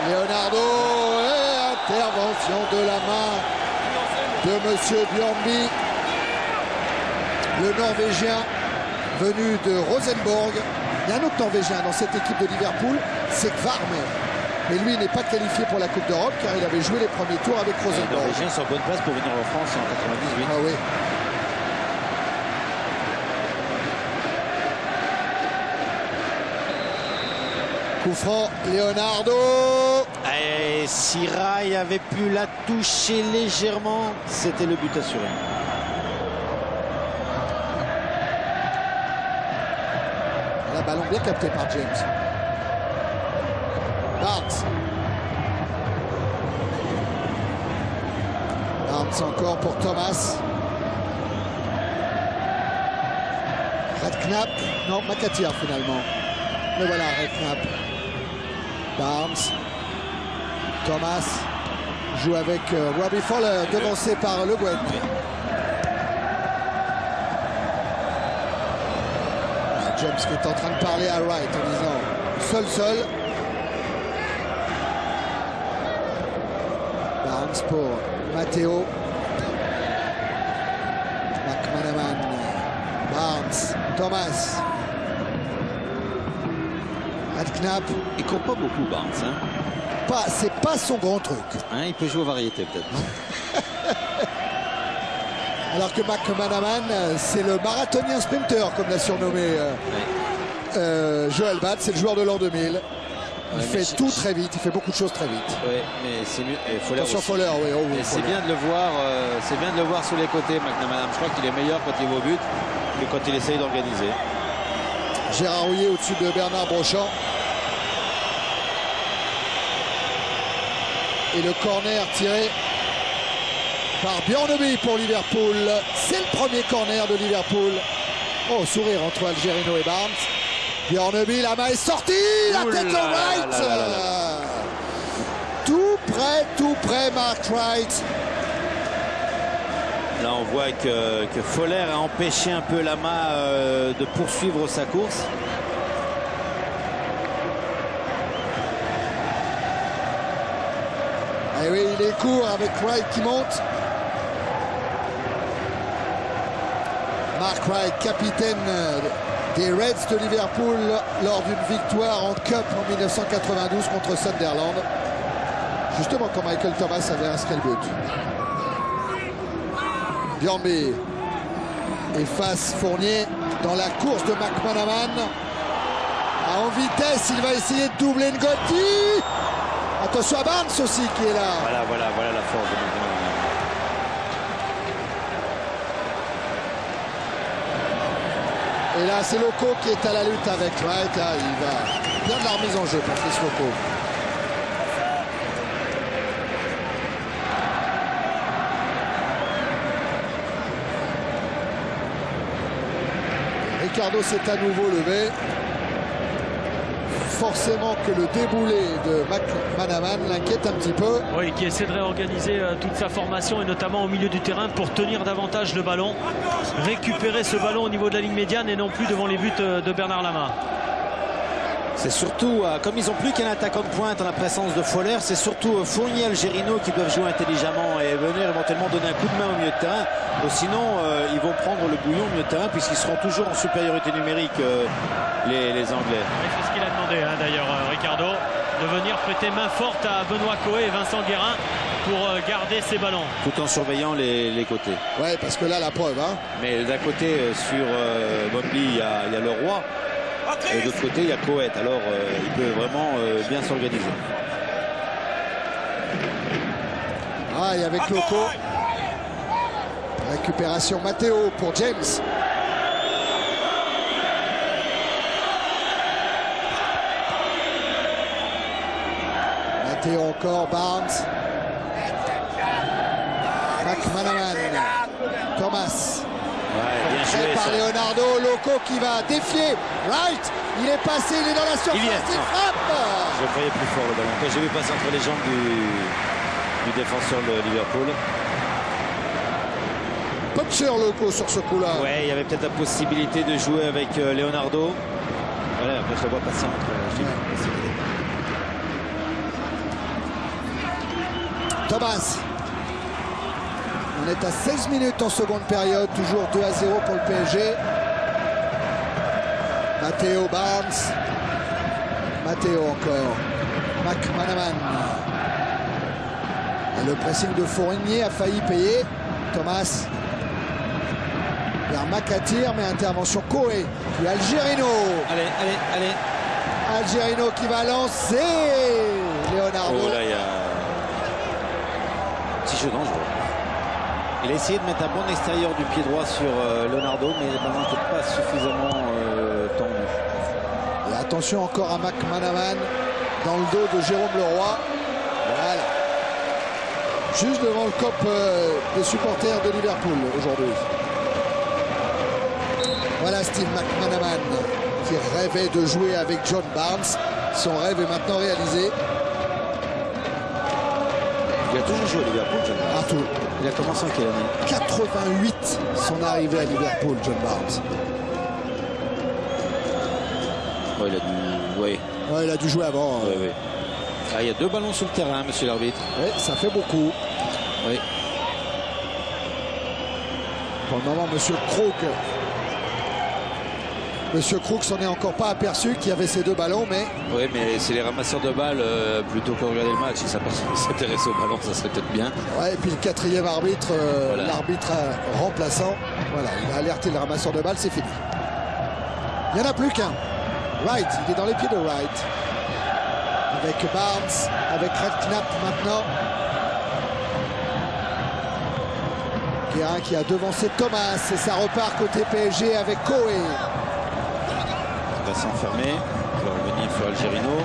Leonardo. Et intervention de la main de Monsieur Bjornby. Le Norvégien venu de Rosenborg. Il y a un autre Norvégien dans cette équipe de Liverpool, c'est Kvarme. Mais lui n'est pas qualifié pour la Coupe d'Europe car il avait joué les premiers tours avec Rosenborg. Les Norvégiens sont en bonne place pour venir en France en 98. Ah oui. Coup franc, Leonardo. Et si Rai avait pu la toucher légèrement, c'était le but assuré. La ballon bien capté par James. Barnes. Barnes encore pour Thomas. Redknapp. Non, McAteer finalement. Mais voilà, Redknapp. Barnes. Thomas joue avec Robbie Fowler, devancé par Le Guen. James qui est en train de parler à Wright en disant seul. Barnes pour Matteo. McManaman. Barnes. Thomas. Redknapp. Il court pas beaucoup, Barnes. Hein. C'est pas son grand truc. Hein, il peut jouer aux variétés peut-être. Alors que McManaman, c'est le marathonien sprinter, comme l'a surnommé Joel Bad, c'est le joueur de l'an 2000. Il fait tout très vite, il fait beaucoup de choses très vite. Oui, mais c'est mieux. Attention Fowler, oui. Oh, oui, c'est bien de le voir. C'est bien de le voir sur les côtés, McManaman. Je crois qu'il est meilleur quand il va au but que quand il essaye d'organiser. Gérard Rouillet au-dessus de Bernard Brochant. Et le corner tiré par Bjorneby pour Liverpool. C'est le premier corner de Liverpool. Oh, sourire entre Algerino et Barnes. Bjorneby, la main est sortie, la tête au Wright. Tout près, Mark Wright. Là, on voit que Fowler a empêché un peu Lama de poursuivre sa course. Et oui, il est court avec Wright qui monte. Mark Wright, capitaine des Reds de Liverpool lors d'une victoire en Cup en 1992 contre Sunderland. Justement quand Michael Thomas avait inscrit le but. Bjorneby efface Fournier dans la course de McManaman. En vitesse, il va essayer de doubler Ngoti. Attention à Barnes aussi qui est là. Voilà la force de McManaman. Et là, c'est Loco qui est à la lutte avec Wright. Là, il va bien de la remise en jeu, Patrice Loco. Ricardo s'est à nouveau levé. Forcément que le déboulé de McManaman l'inquiète un petit peu. Oui, qui essaie de réorganiser toute sa formation et notamment au milieu du terrain pour tenir davantage le ballon, récupérer ce ballon au niveau de la ligne médiane et non plus devant les buts de Bernard Lama. C'est surtout, comme ils n'ont plus qu'un attaquant de pointe en la présence de Fowler, c'est surtout Fournier et Algerino qui doivent jouer intelligemment et venir éventuellement donner un coup de main au milieu de terrain. Sinon, ils vont prendre le bouillon au milieu de terrain puisqu'ils seront toujours en supériorité numérique, les Anglais. C'est ce qu'il a demandé d'ailleurs, Ricardo, de venir prêter main forte à Benoît Coé et Vincent Guérin pour garder ses ballons. Tout en surveillant les côtés. Ouais, parce que là, la preuve. Mais d'un côté, sur Bobby, il y a le Roi. Et de l'autre côté, il y a Coët. Alors, il peut vraiment bien s'organiser. Et avec Loco. Récupération Matteo pour James. Matteo encore, Barnes. McManaman. Thomas. Bien joué, par Leonardo. Loco qui va défier Wright. Il est passé, il est dans la surface, il frappe. Je le croyais plus fort le ballon. Quand j'ai vu passer entre les jambes du défenseur de Liverpool. Puncher Loco sur ce coup-là. Ouais, il y avait peut-être la possibilité de jouer avec Leonardo. Voilà, après je le vois passer entre. Thomas. On est à 16 minutes en seconde période, toujours 2-0 pour le PSG. Matteo Barnes. Matteo encore. McManaman. Et le pressing de Fournier a failli payer. Thomas. Vers Makatir, mais intervention Coé. Puis Algerino. Allez. Algerino qui va lancer. Leonardo. Oh là, il y a petit jeu dangereux. Il a essayé de mettre un bon extérieur du pied droit sur Leonardo, mais le ballon n'était pas suffisamment tendu. Et attention encore à McManaman dans le dos de Jérôme Leroy. Voilà. Juste devant le cop des supporters de Liverpool aujourd'hui. Voilà Steve McManaman qui rêvait de jouer avec John Barnes. Son rêve est maintenant réalisé. Il a toujours joué à Liverpool, John Barnes. Partout. Il a commencé en quelle année? 88, son arrivée à Liverpool, John Barnes. Ouais, il a dû... Ouais. Ouais, il a dû jouer avant. Ouais. Il y a 2 ballons sur le terrain, monsieur l'arbitre. Oui, ça fait beaucoup. Oui. Pour le moment, monsieur Krog Monsieur Crook s'en est encore pas aperçu qu'il y avait ces deux ballons, mais... Oui, mais c'est les ramasseurs de balles plutôt que regarder le match. Si ça s'intéresse au ballon, ça serait peut-être bien. Ouais, et puis le quatrième arbitre, voilà. L'arbitre remplaçant, voilà, il a alerté le ramasseur de balles, c'est fini. Il n'y en a plus qu'un. Wright, il est dans les pieds de Wright. Avec Barnes, avec Redknapp maintenant. Guérin qui a devancé Thomas et ça repart côté PSG avec Koé. Il va s'enfermer, il va revenir sur Algerino.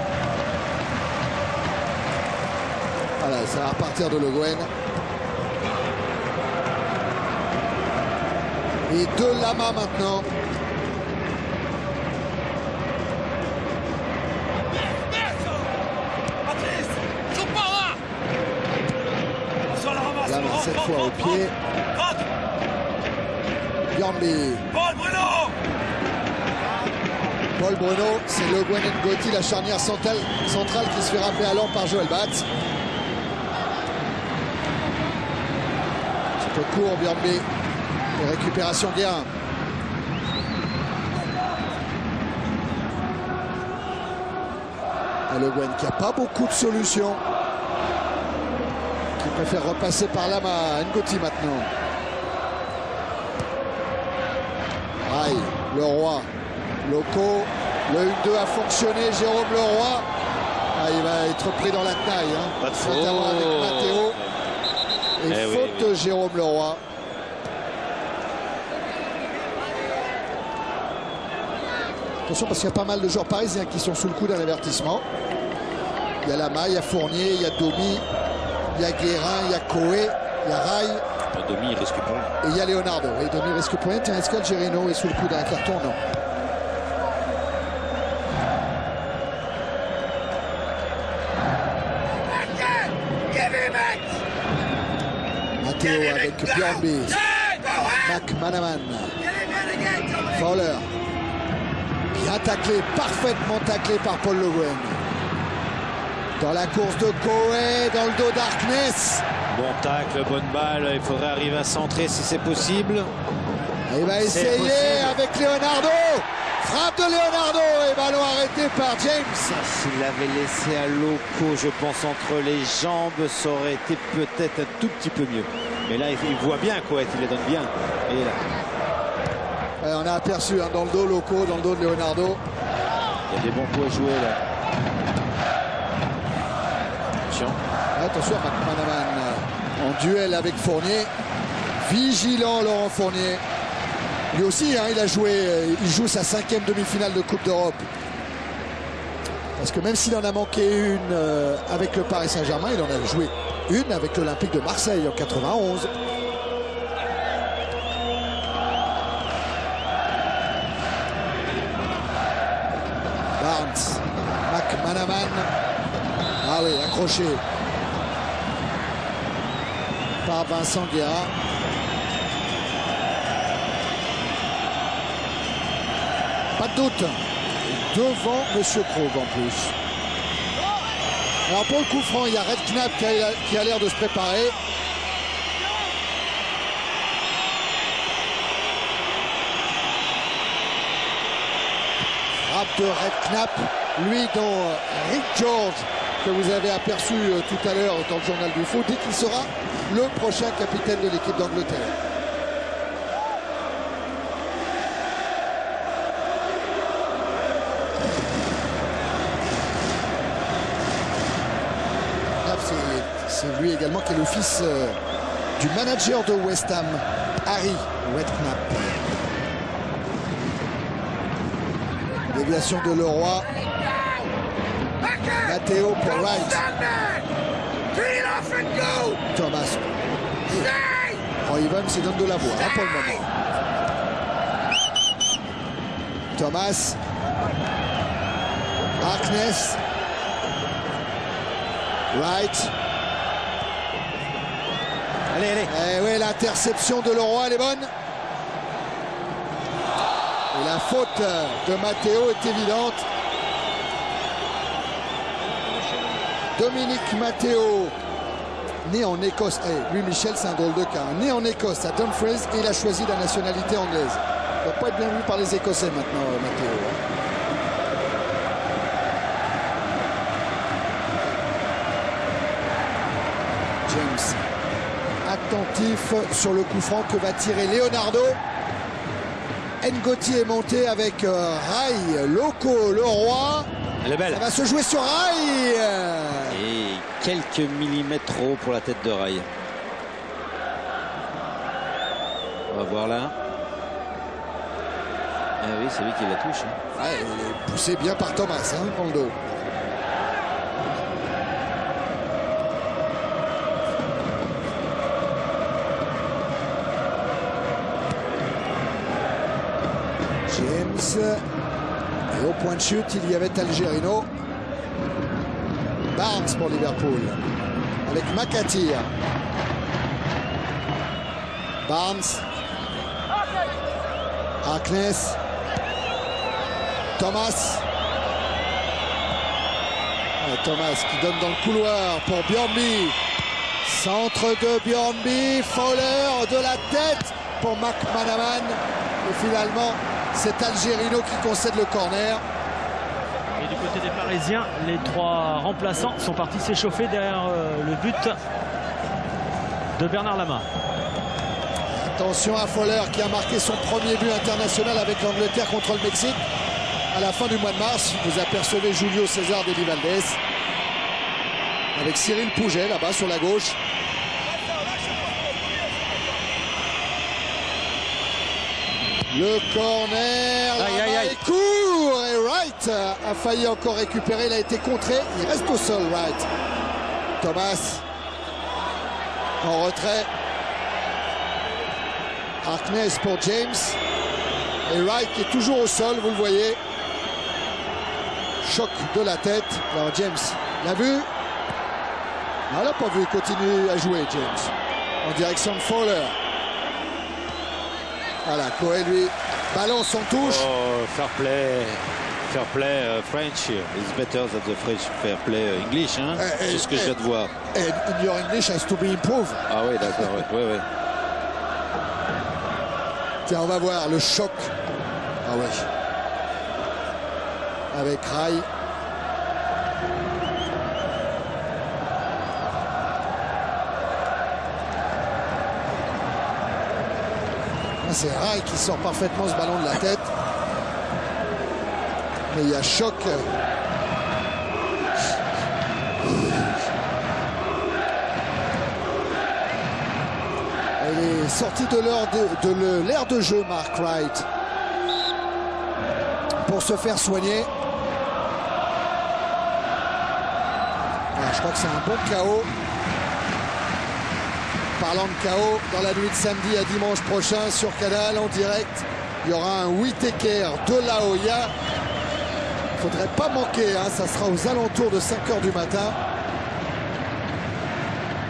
Voilà, ça va repartir de Le Guen. Et de Lama maintenant. Lama cette fois au pied. Bjornby. Paul Bruno, c'est Le Guen N'Goti, la charnière centrale qui se fait rappeler à l'an par Joël Batz. C'est au court Bjornby. Et récupération Guérin. Et Le Guen qui n'a pas beaucoup de solutions. Qui préfère repasser par Lama. N'Goti maintenant. Aïe, Leroy. Loco, le 1-2 a fonctionné, Jérôme Leroy. Ah, il va être pris dans la taille. Hein. Pas de faute. Notamment avec Matteo. Et faute de Jérôme Leroy. Attention parce qu'il y a pas mal de joueurs parisiens qui sont sous le coup d'un avertissement. Il y a Lama, il y a Fournier, il y a Domi, il y a Guérin, il y a Koé, il y a Rai. Domi, il risque point. Et il y a Leonardo. Et Domi risque point. Tiens, est-ce qu'Algerino est sous le coup d'un carton? Non. Matteo avec Bjornby. McManaman. Fowler. Bien taclé, parfaitement taclé par Paul Le Guen. Dans la course de Koé, dans le dos d'Harkness. Bon tacle, bonne balle, il faudrait arriver à centrer si c'est possible. Il va essayer avec Leonardo. Frappe de Leonardo et ballon arrêté par James. S'il l'avait laissé à Loco, je pense, entre les jambes, ça aurait été peut-être un tout petit peu mieux. Mais là, il voit bien Coët, il les donne bien. Et là. Ouais, on a aperçu hein, dans le dos Loco, dans le dos de Leonardo. Il y a des bons coups à jouer là. Attention à McManaman en duel avec Fournier. Vigilant Laurent Fournier. Lui aussi, hein, il joue sa 5e demi-finale de Coupe d'Europe. Parce que même s'il en a manqué une avec le Paris Saint-Germain, il en a joué une avec l'Olympique de Marseille en 91. Barnes, McManaman. Ah oui, accroché par Vincent Guérin. Pas de doute. Devant Monsieur Krog en plus. Alors pour le coup franc, il y a Redknapp qui a l'air de se préparer. Frappe de Redknapp. Lui dont Rick George, que vous avez aperçu tout à l'heure dans le journal du foot, et qui sera le prochain capitaine de l'équipe d'Angleterre. C'est lui également qui est le fils du manager de West Ham, Harry Redknapp. Déviation de Leroy. Matteo pour Wright. Thomas. Oh, Evans se donne de la voix hein, pour le moment. Thomas. Harkness. Wright. Allez, allez. Et oui, l'interception de Leroy, elle est bonne. Et la faute de Matteo est évidente. Dominique Matteo, né en Écosse. Lui, Michel, c'est un drôle de cas. Né en Écosse, à Dumfries, et il a choisi la nationalité anglaise. ne doit pas être bien vu par les Écossais maintenant, Matteo. James, attentif sur le coup franc que va tirer Leonardo. Ngoti est monté avec Rai, Loco, le roi. Elle est belle. Ça va se jouer sur Rai. Et quelques millimètres trop haut pour la tête de Rai. On va voir là. Ah oui, c'est lui qui la touche. Ouais, il est poussé bien par Thomas, hein, dans le dos. James. Et au point de chute, il y avait Algerino. Barnes pour Liverpool. Avec McAteer. Barnes. Harkness. Thomas. Thomas qui donne dans le couloir pour Bjornby. Centre de Bjornby. Fowler de la tête pour McManaman. Et finalement, c'est Algerino qui concède le corner. Et du côté des Parisiens, les trois remplaçants sont partis s'échauffer derrière le but de Bernard Lama. Attention à Fowler qui a marqué son premier but international avec l'Angleterre contre le Mexique à la fin du mois de mars. Vous apercevez Julio César Deli Valdés avec Cyril Pouget là-bas sur la gauche. Le corner, est court et Wright a failli encore récupérer, il a été contré, il reste au sol Wright. Thomas en retrait. Harkness pour James. Et Wright qui est toujours au sol, vous le voyez. Choc de la tête. Alors James l'a vu. On l'a pas vu, il continue à jouer James. En direction de Fowler. Voilà, Coé lui balance en touche. Oh, fair play French is better than the French fair play English. Hein, c'est ce que je viens de voir. And your English has to be improved. Ah oui, d'accord, ouais. Tiens, on va voir le choc. Ah ouais. Avec Rai. C'est Rai qui sort parfaitement ce ballon de la tête. Mais il y a choc. Elle est sortie de l'aire de jeu, Mark Wright, pour se faire soigner. Je crois que c'est un bon KO. Parlant de KO, dans la nuit de samedi à dimanche prochain sur Canal en direct, il y aura un Whittaker de La Hoya. Il ne faudrait pas manquer, hein, ça sera aux alentours de 5 h du matin.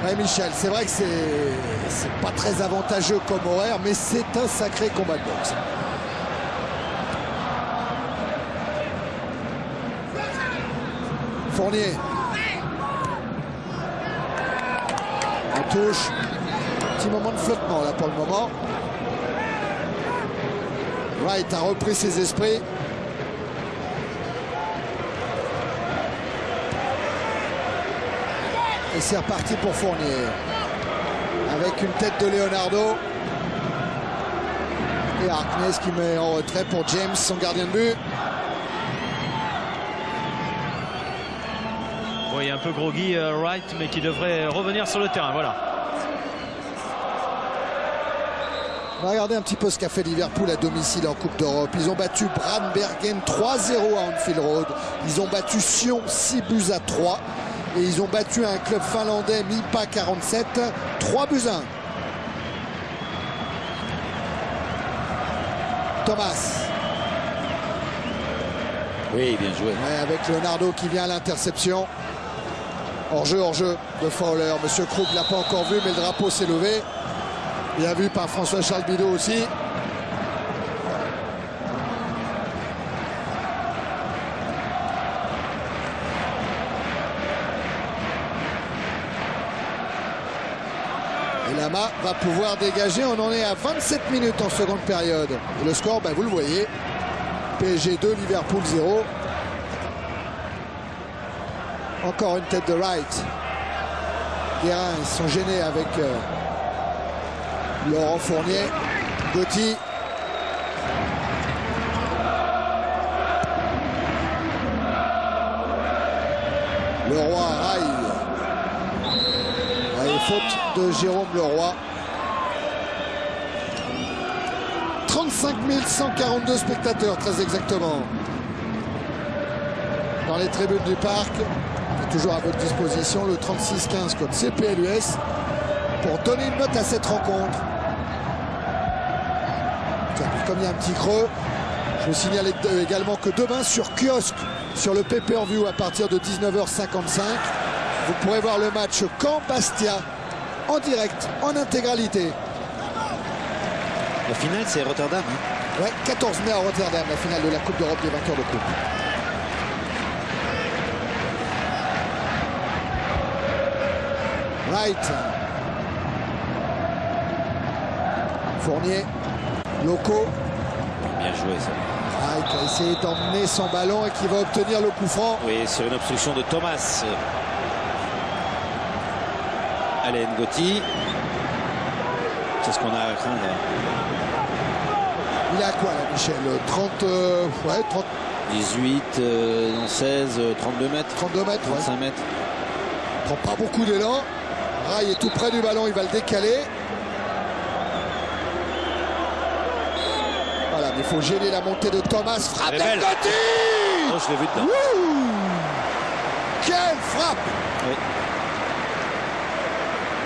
Ouais, Michel, c'est vrai que c'est pas très avantageux comme horaire, mais c'est un sacré combat de boxe. Fournier. En touche. Petit moment de flottement là pour le moment. Wright a repris ses esprits. Et c'est reparti pour Fournier. Avec une tête de Leonardo. Et Harkness qui met en retrait pour James, son gardien de but. Oui, un peu groggy Wright, mais qui devrait revenir sur le terrain. Voilà. On va regarder un petit peu ce qu'a fait Liverpool à domicile en Coupe d'Europe. Ils ont battu Brandbergen 3-0 à Anfield Road. Ils ont battu Sion 6-3. Et ils ont battu un club finlandais, MIPA 47, 3-1. Thomas. Oui, bien joué. Ouais, avec Leonardo qui vient à l'interception. Hors-jeu de Fowler. Monsieur Krug ne l'a pas encore vu, mais le drapeau s'est levé. Bien vu par François-Charles Bidot aussi. Et la Sama va pouvoir dégager. On en est à 27 minutes en seconde période. Et le score, vous le voyez. PSG 2, Liverpool 0. Encore une tête de Wright. Guérin, ils sont gênés avec Laurent Fournier. Gotti. Leroy raille. Et faute de Jérôme Leroy. 35 142 spectateurs, très exactement. Dans les tribunes du parc. Et toujours à votre disposition le 36-15 code CPLUS pour donner une note à cette rencontre. Comme il y a un petit creux, je vous signale également que demain sur kiosque, sur le pay-per-view à partir de 19h55, vous pourrez voir le match Caen-Bastia en direct, en intégralité. La finale, c'est Rotterdam. Hein. Ouais, 14 mai à Rotterdam, la finale de la Coupe d'Europe des vainqueurs de coupe. Wright. Fournier. Loco. Bien joué ça. Wright a essayé d'emmener son ballon et qui va obtenir le coup franc. Oui, sur une obstruction de Thomas. Allez, Ngotti. C'est ce qu'on a à craindre. Il a quoi là, Michel? 30, ouais, 30. 18, 16, 32 mètres. 32 mètres, 35 mètres. Prend pas beaucoup d'élan. Rai est tout près du ballon, il va le décaler. Voilà, mais il faut gêner la montée de Thomas. Frappe d'Ngotti. Oh, je l'ai vu dedans. Quelle frappe! Oui.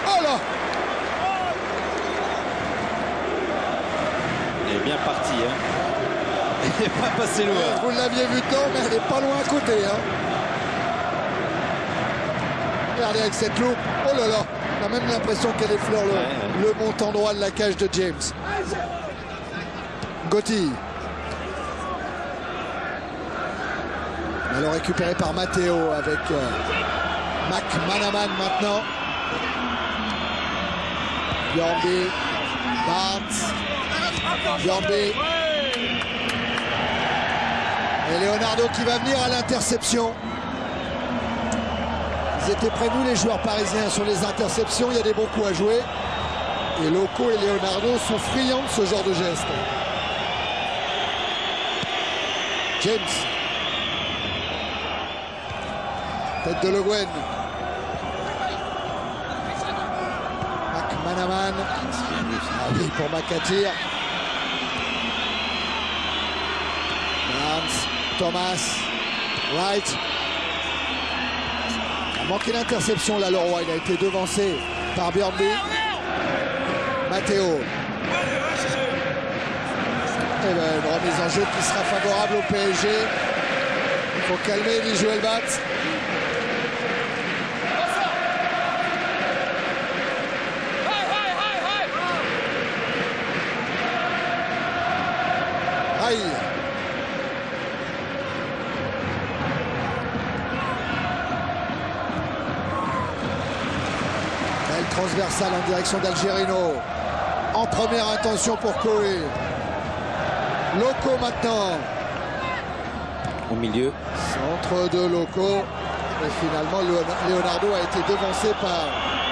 Oh là! Elle est bien partie. Hein. Elle n'est pas passée loin. Vous l'aviez vu dedans, mais elle n'est pas loin à côté. Hein. Regardez avec cette loupe. Oh là là! On a même l'impression qu'elle effleure le montant droit de la cage de James. Gotti. Alors récupéré par Matteo avec McManaman maintenant. Bjornby. Barnes. Bjornby. Et Leonardo qui va venir à l'interception. Ils étaient près de nous, les joueurs parisiens, sur les interceptions. Il y a des bons coups à jouer. Et Loco et Leonardo sont friands de ce genre de geste. James. Tête de Le Guen. McManaman. Ah oui, pour McAteer. Barnes. Thomas. Wright. Il a manqué l'interception là, Leroy. Il a été devancé par Bjornby. Matteo. Et bien, une remise en jeu qui sera favorable au PSG. Il faut calmer Nigel Batz. Aïe. Belle transversale en direction d'Algerino. En première intention pour Koé. Loco maintenant. Au milieu. Centre de Loco. Et finalement, Leonardo a été devancé par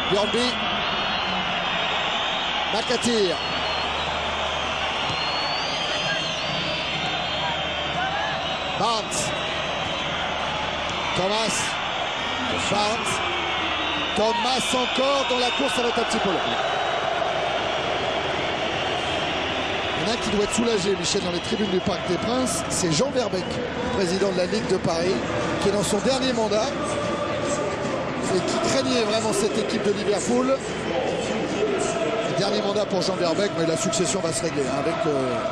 Bjornby. McAteer. Barnes. Thomas. Barnes. Thomas encore dans la course, ça va être un petit peu long. Il y en a qui doit être soulagé, Michel, dans les tribunes du Parc des Princes. C'est Jean Verbeek, président de la Ligue de Paris, qui est dans son dernier mandat et qui craignait vraiment cette équipe de Liverpool. Le dernier mandat pour Jean Verbeek, mais la succession va se régler. Hein, avec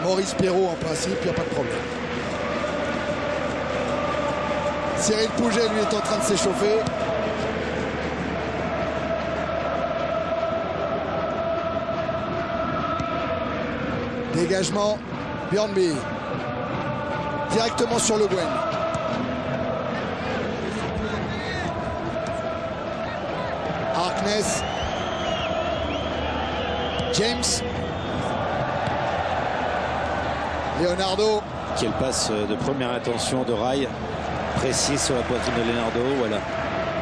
Maurice Perrault en principe, il n'y a pas de problème. Cyril Pouget, lui, est en train de s'échauffer. Dégagement, Bjornby. Directement sur Le Guen. Harkness. James. Leonardo. Quelle passe de première intention de Rai, précise sur la poitrine de Leonardo. Voilà.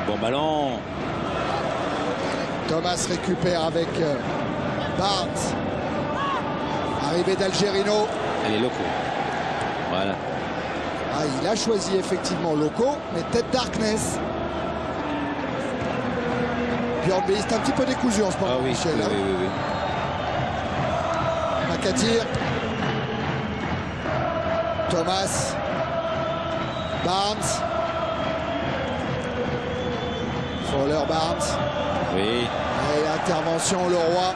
Bon ballon. Thomas récupère avec Barnes. Arrivée d'Algerino. Elle est Loco. Voilà. Ah, il a choisi effectivement Loco, mais tête Darkness. Björn B, c'est un petit peu décousu en ce moment, Michel. Oui, hein. oui. McAteer. Thomas. Barnes. Fowler Barnes. Oui. Et intervention Leroy.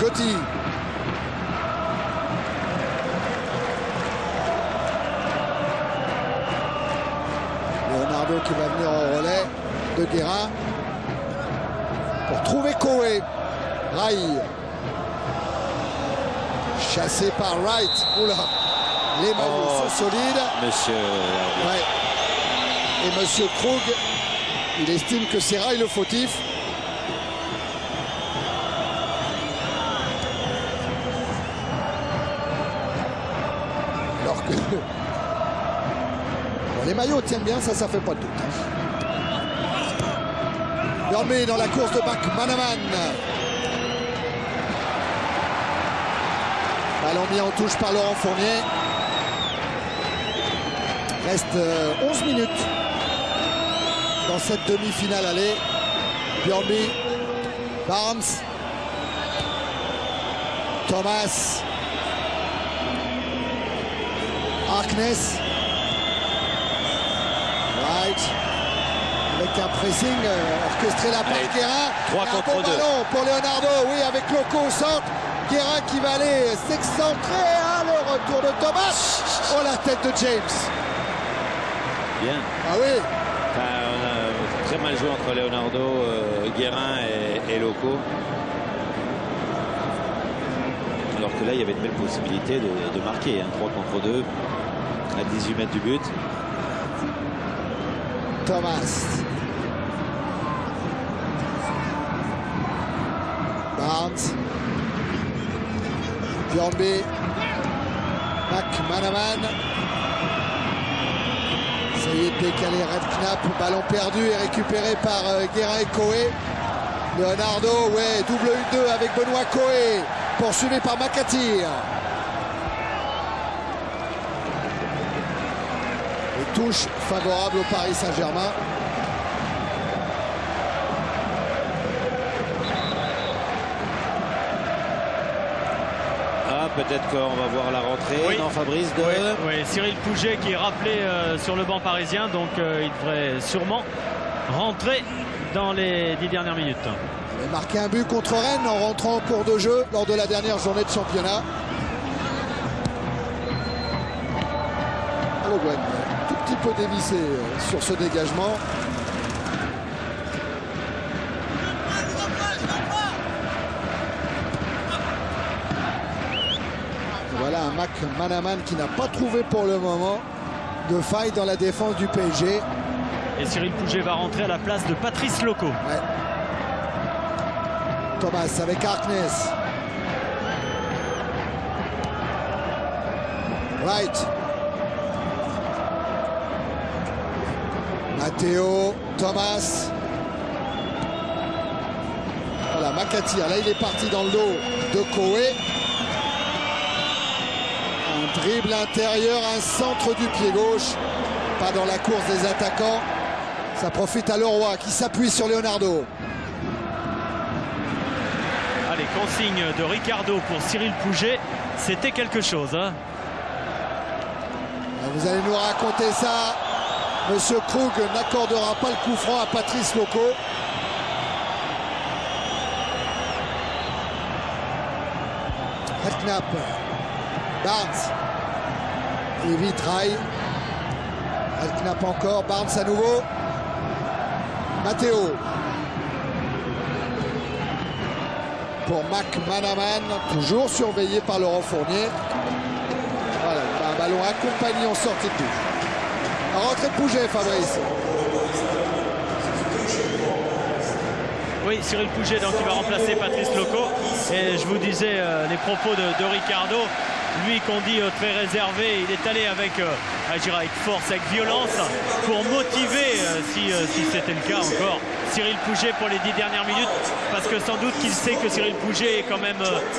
Gotti. Leonardo qui va venir au relais de Guérin pour trouver Koé. Rai. Chassé par Wright. Oula. Les maillots sont solides. Monsieur. Ouais. Et Monsieur Krug, il estime que c'est Rai le fautif. Alors que bon, les maillots tiennent bien, ça fait pas de doute. Dormé dans la course de McManaman. Ballon mis en touche par Laurent Fournier. Reste 11 minutes dans cette demi-finale aller. Björnby, Barnes, Thomas, Harkness, Wright, avec un pressing orchestré là par Guérin. 3 contre 2. Ballon pour Leonardo, oui, avec Loco au centre. Guérin qui va aller s'excentrer. Ah, le retour de Thomas. Oh, la tête de James. Bien. Ah oui. Enfin, on a très mal joué entre Leonardo, Guérin et Loco. Alors que là, il y avait une belle possibilité de marquer. 3 contre 2 à 18 mètres du but. Thomas. Barnes. Björnby. McManaman. Essayé de décaler Redknapp. Ballon perdu et récupéré par Guérin et Koé. Leonardo, ouais, double 1-2 avec Benoît Koé. Poursuivi par McAteer. Et touche favorable au Paris Saint-Germain. Peut-être qu'on va voir la rentrée, oui. Non, Fabrice de... Oui, Cyril Pouget qui est rappelé sur le banc parisien, donc il devrait sûrement rentrer dans les 10 dernières minutes. Il a marqué un but contre Rennes en rentrant en cours de jeu lors de la dernière journée de championnat. Le Gwen, tout petit peu dévissé sur ce dégagement. Voilà un McManaman qui n'a pas trouvé pour le moment de faille dans la défense du PSG. Et Cyril Pouget va rentrer à la place de Patrice Loco. Ouais. Thomas avec Harkness. Wright. Matteo, Thomas. Voilà, McAteer. Là, il est parti dans le dos de Koé. Un dribble intérieur, un centre du pied gauche. Pas dans la course des attaquants. Ça profite à Leroy qui s'appuie sur Leonardo. Allez, consigne de Ricardo pour Cyril Pouget. C'était quelque chose. Hein. Vous allez nous raconter ça. Monsieur Krug n'accordera pas le coup franc à Patrice Loco. Redknapp. Barnes. Évite Rai. Redknapp encore. Barnes à nouveau. Matteo. Pour McManaman. Toujours surveillé par Laurent Fournier. Voilà, un ballon accompagné en sortie de touche. Rentrée de Pouget, Fabrice. Oui, Cyril Pouget donc, qui va remplacer Patrice Loco. Et je vous disais les propos de Ricardo. Lui qu'on dit très réservé, il est allé avec, avec force, avec violence pour motiver, si c'était le cas encore, Cyril Pouget pour les 10 dernières minutes, parce que sans doute qu'il sait que Cyril Pouget est quand même,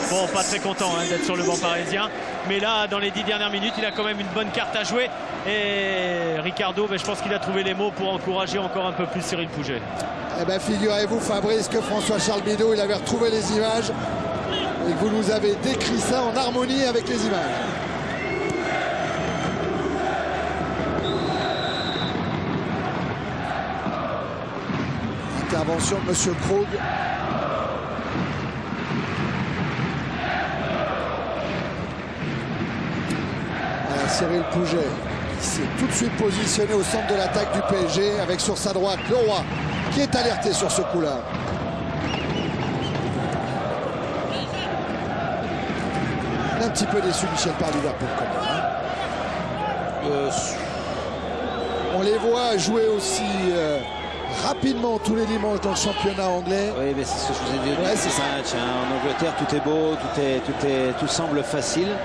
bon, pas très content d'être sur le banc parisien, mais là, dans les 10 dernières minutes, il a quand même une bonne carte à jouer, et Ricardo, je pense qu'il a trouvé les mots pour encourager encore un peu plus Cyril Pouget. Eh bien, figurez-vous, Fabrice, que François-Charles Bidot, il avait retrouvé les images, et que vous nous avez décrit ça en harmonie avec les images. Intervention de M. Krug. Voilà, Cyril Pouget qui s'est tout de suite positionné au centre de l'attaque du PSG avec sur sa droite Leroy qui est alerté sur ce coup-là. Un petit peu déçu, Michel, par Liverpool quand même. On les voit jouer aussi rapidement tous les dimanches dans le championnat anglais. Oui, mais c'est ce que je vous ai dit au début de ce match. En Angleterre, tout est beau, tout semble facile.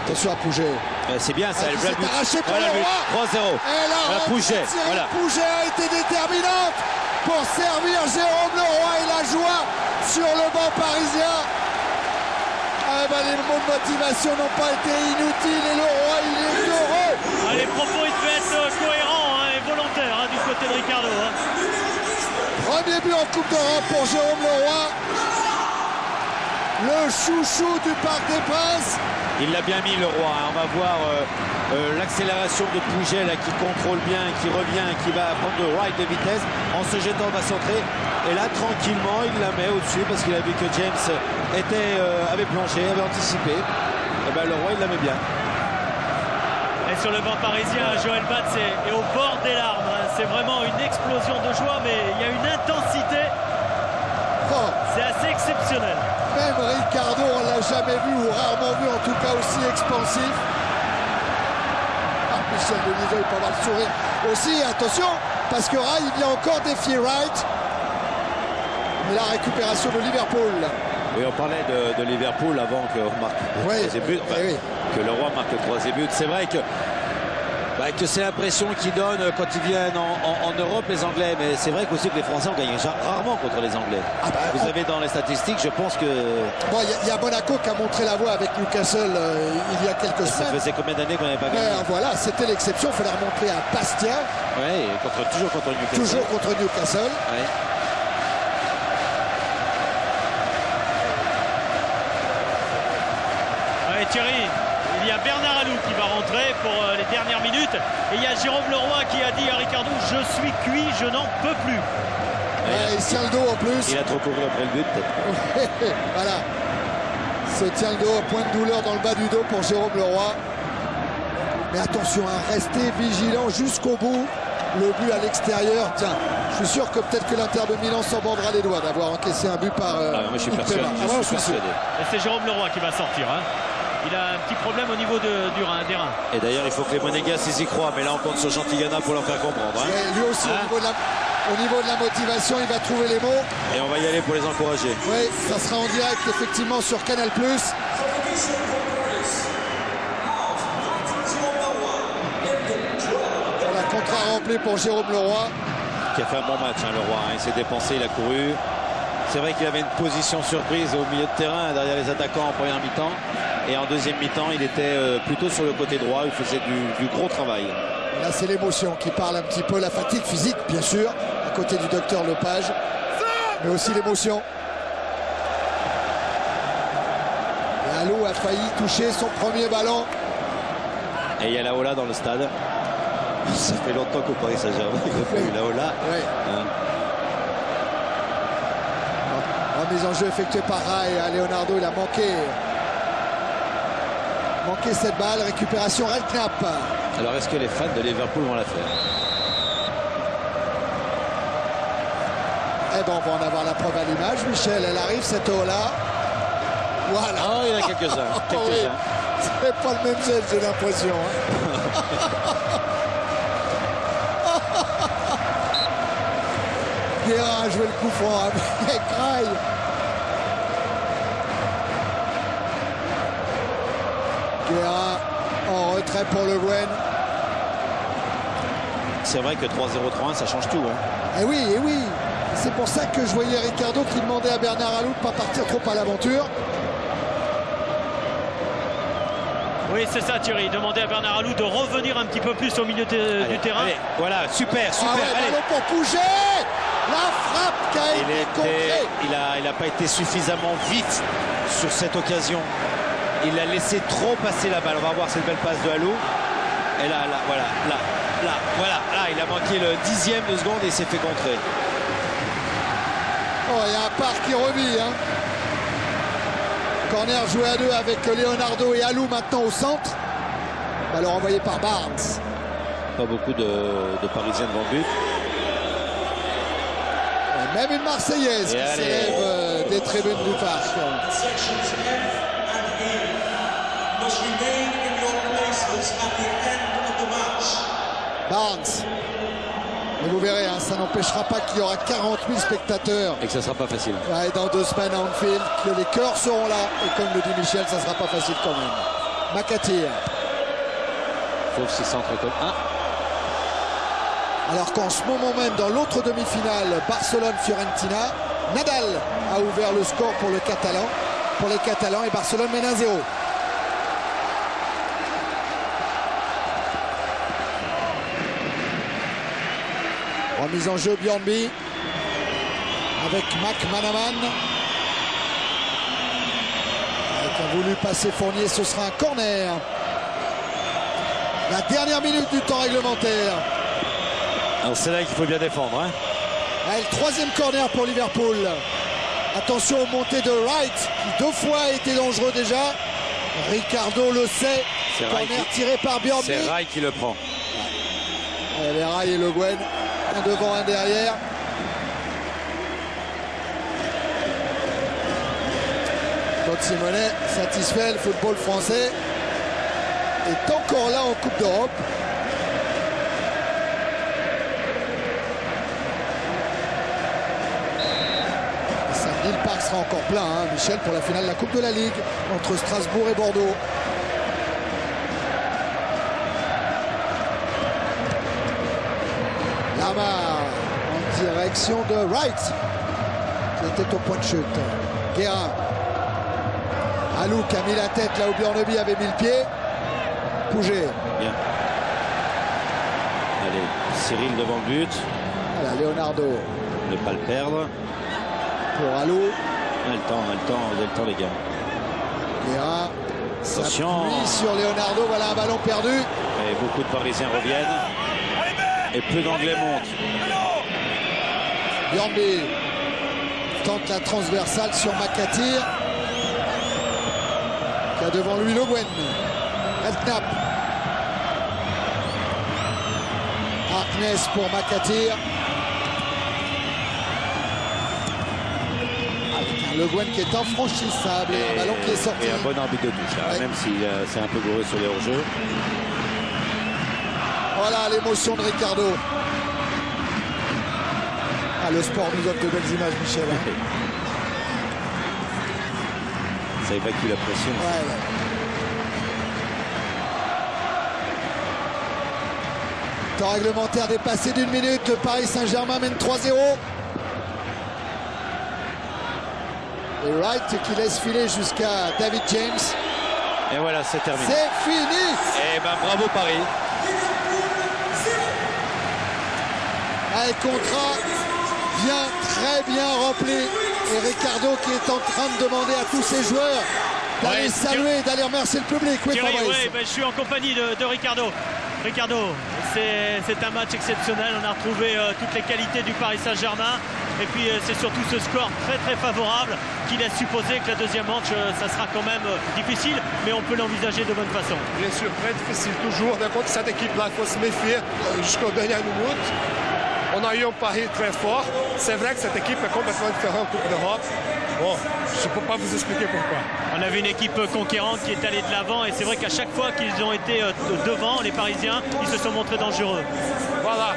Attention à Pouget. C'est bien ça, le but. Arraché pour voilà, le 3-0. Voilà, Pouget. Voilà. Pouget a été déterminante pour servir Jérôme Leroy et la joie sur le banc parisien. Les mots de motivation n'ont pas été inutiles et Leroy il est heureux. Les propos ils devaient être cohérents et volontaires du côté de Ricardo. Premier but en Coupe d'Europe pour Jérôme Leroy. Le chouchou du Parc des Princes. Il l'a bien mis le roi. On va voir l'accélération de Pouget là, qui contrôle bien, qui revient, qui va prendre de ride de vitesse. En se jetant, va centrer. Et là, tranquillement, il la met au-dessus parce qu'il a vu que James avait plongé, avait anticipé. Et le roi, il la met bien. Et sur le banc parisien, Joël Batz est au bord des larmes. C'est vraiment une explosion de joie, mais il y a une intensité. C'est assez exceptionnel. Même Ricardo, on ne l'a jamais vu ou rarement vu, en tout cas aussi expansif. Michel Denisot, il peut avoir le sourire aussi. Attention, parce que Rai, il vient encore défier Wright. Mais la récupération de Liverpool. Oui, on parlait de Liverpool avant qu'on marque le troisième but. Que le roi marque le troisième but. C'est vrai que c'est l'impression qu'ils donnent quand ils viennent en Europe, les Anglais. Mais c'est vrai qu'aussi que les Français ont gagné rarement contre les Anglais. Vous avez dans les statistiques, je pense que... Bon, il y a Monaco qui a montré la voie avec Newcastle il y a quelques semaines. Ça faisait combien d'années qu'on n'avait pas gagné? Voilà, c'était l'exception. Il fallait remontrer à Bastia. Oui, toujours contre Newcastle. Toujours contre Newcastle. Ouais. Thierry, il y a Bernard Alou qui va rentrer pour les dernières minutes et il y a Jérôme Leroy qui a dit à Ricardo: je suis cuit, je n'en peux plus. Il tient le dos en plus. Il a trop couru après le but peut-être. Voilà. Se tient le dos, point de douleur dans le bas du dos pour Jérôme Leroy. Mais attention, restez vigilant jusqu'au bout. Le but à l'extérieur, tiens, je suis sûr que peut-être que l'Inter de Milan s'en mordra les doigts d'avoir encaissé un but par moi je suis persuadé. Et c'est Jérôme Leroy qui va sortir. Il a un petit problème au niveau des reins. Et d'ailleurs, il faut que les Monégasques y croient. Mais là, on compte sur Gentilgana pour leur faire comprendre. Lui aussi, au niveau de la motivation, il va trouver les mots. Et on va y aller pour les encourager. Oui, ça sera en direct, effectivement, sur Canal+. Voilà, contrat rempli pour Jérôme Leroy. Qui a fait un bon match, Leroy. Il s'est dépensé, il a couru. C'est vrai qu'il avait une position surprise au milieu de terrain derrière les attaquants en première mi-temps. Et en deuxième mi-temps, il était plutôt sur le côté droit. Il faisait du gros travail. Et là, c'est l'émotion qui parle un petit peu. La fatigue physique, bien sûr, à côté du docteur Lepage. Mais aussi l'émotion. Et Alou a failli toucher son premier ballon. Et il y a la Ola dans le stade. Ça fait longtemps qu'au Paris Saint-Germain, il n'a pas eu la Ola. Oui. Remise en jeu effectuée par Rai à Leonardo, il a manqué cette balle, récupération Redknapp. Alors est-ce que les fans de Liverpool vont la faire? Eh ben on va en avoir la preuve à l'image, Michel, elle arrive cette eau-là. Voilà. Oh, il y en a quelques-uns. Oui. C'est pas le même geste, j'ai l'impression. Guérin a joué le coup franc avec Rai. Guérin en retrait pour Le Guen. C'est vrai que 3-0-3-1, ça change tout. Eh oui, eh oui. C'est pour ça que je voyais Ricardo qui demandait à Bernard Alou de ne pas partir trop à l'aventure. Oui, c'est ça, Thierry. Demander à Bernard Alou de revenir un petit peu plus au milieu du terrain. Allez, voilà, super, super. Ah ouais, ballon pour Pouget. La frappe qui a été contrée. Il n'a pas été suffisamment vite sur cette occasion. Il a laissé trop passer la balle. On va voir cette belle passe de Alou. Et là, voilà, il a manqué le 10e de seconde et s'est fait contrer. Oh, il y a un par qui revit. Hein. Corner joué à deux avec Leonardo et Alou maintenant au centre. Ballon envoyé par Barnes. Pas beaucoup de Parisiens devant le but. Et même une Marseillaise qui s'élève des tribunes du parc. Barnes. Et vous verrez, hein, ça n'empêchera pas qu'il y aura 40 000 spectateurs. Et que ça ne sera pas facile. Ouais, dans 2 semaines à Anfield, que les cœurs seront là. Et comme le dit Michel, ça ne sera pas facile quand même. Makatir. Sauf si centre comme un. Alors qu'en ce moment même, dans l'autre demi-finale, Barcelone-Fiorentina, Nadal a ouvert le score pour les Catalans et Barcelone mène 1-0. Remise en jeu Bjornby avec McManaman. Qui a voulu passer Fournier, ce sera un corner. La dernière minute du temps réglementaire. Alors c'est là qu'il faut bien défendre. Hein. Le 3e corner pour Liverpool. Attention aux montées de Wright, qui 2 fois a été dangereux déjà. Ricardo le sait. Corner tiré par Bjornby. C'est Rai qui le prend. Les Rai et Le Guen. Un devant, un derrière. Claude Simonet, satisfait, le football français est encore là en Coupe d'Europe. Samedi, le parc sera encore plein, hein, Michel, pour la finale de la Coupe de la Ligue entre Strasbourg et Bordeaux. Lamar en direction de Wright qui était au point de chute. Guérin. Alou qui a mis la tête là où Bjornby avait mis le pied. Pouget. Bien. Allez, Cyril devant le but. Voilà, Leonardo. Ne pas le perdre. Pour Alou. On a le temps les gars. Guérin. Attention. Sur Leonardo, voilà un ballon perdu. Et beaucoup de Parisiens reviennent. Et peu d'Anglais montent. Bjornby tente la transversale sur Makatir. Qui a devant lui Le Guen. Elknap. Harkness pour Makatir. Le Guen qui est infranchissable. Et un ballon qui est sorti. Et un bon arbitre de touche, là, même si c'est un peu gouré sur les hors-jeux. Voilà l'émotion de Ricardo. Ah, le sport nous offre de belles images, Michel. Hein. Ça évacue la pression. Ouais. Temps réglementaire dépassé d'1 minute. Paris Saint-Germain mène 3-0. Et Wright qui laisse filer jusqu'à David James. Et voilà, c'est terminé. C'est fini. Et ben bravo Paris. Le contrat vient très bien rempli. Et Ricardo qui est en train de demander à tous ses joueurs d'aller saluer, d'aller remercier le public. Oui, Thierry, je suis en compagnie de Ricardo. Ricardo, c'est un match exceptionnel. On a retrouvé toutes les qualités du Paris Saint-Germain. Et puis c'est surtout ce score très très favorable qui laisse supposer que la deuxième manche, ça sera quand même difficile, mais on peut l'envisager de bonne façon. Bien sûr, très difficile toujours. Contre cette équipe-là, il faut se méfier jusqu'aux dernières minutes. On a eu un pari très fort. C'est vrai que cette équipe est complètement différente en Coupe d'Europe. Bon, je ne peux pas vous expliquer pourquoi. On avait une équipe conquérante qui est allée de l'avant et c'est vrai qu'à chaque fois qu'ils ont été devant, les Parisiens, ils se sont montrés dangereux. Voilà.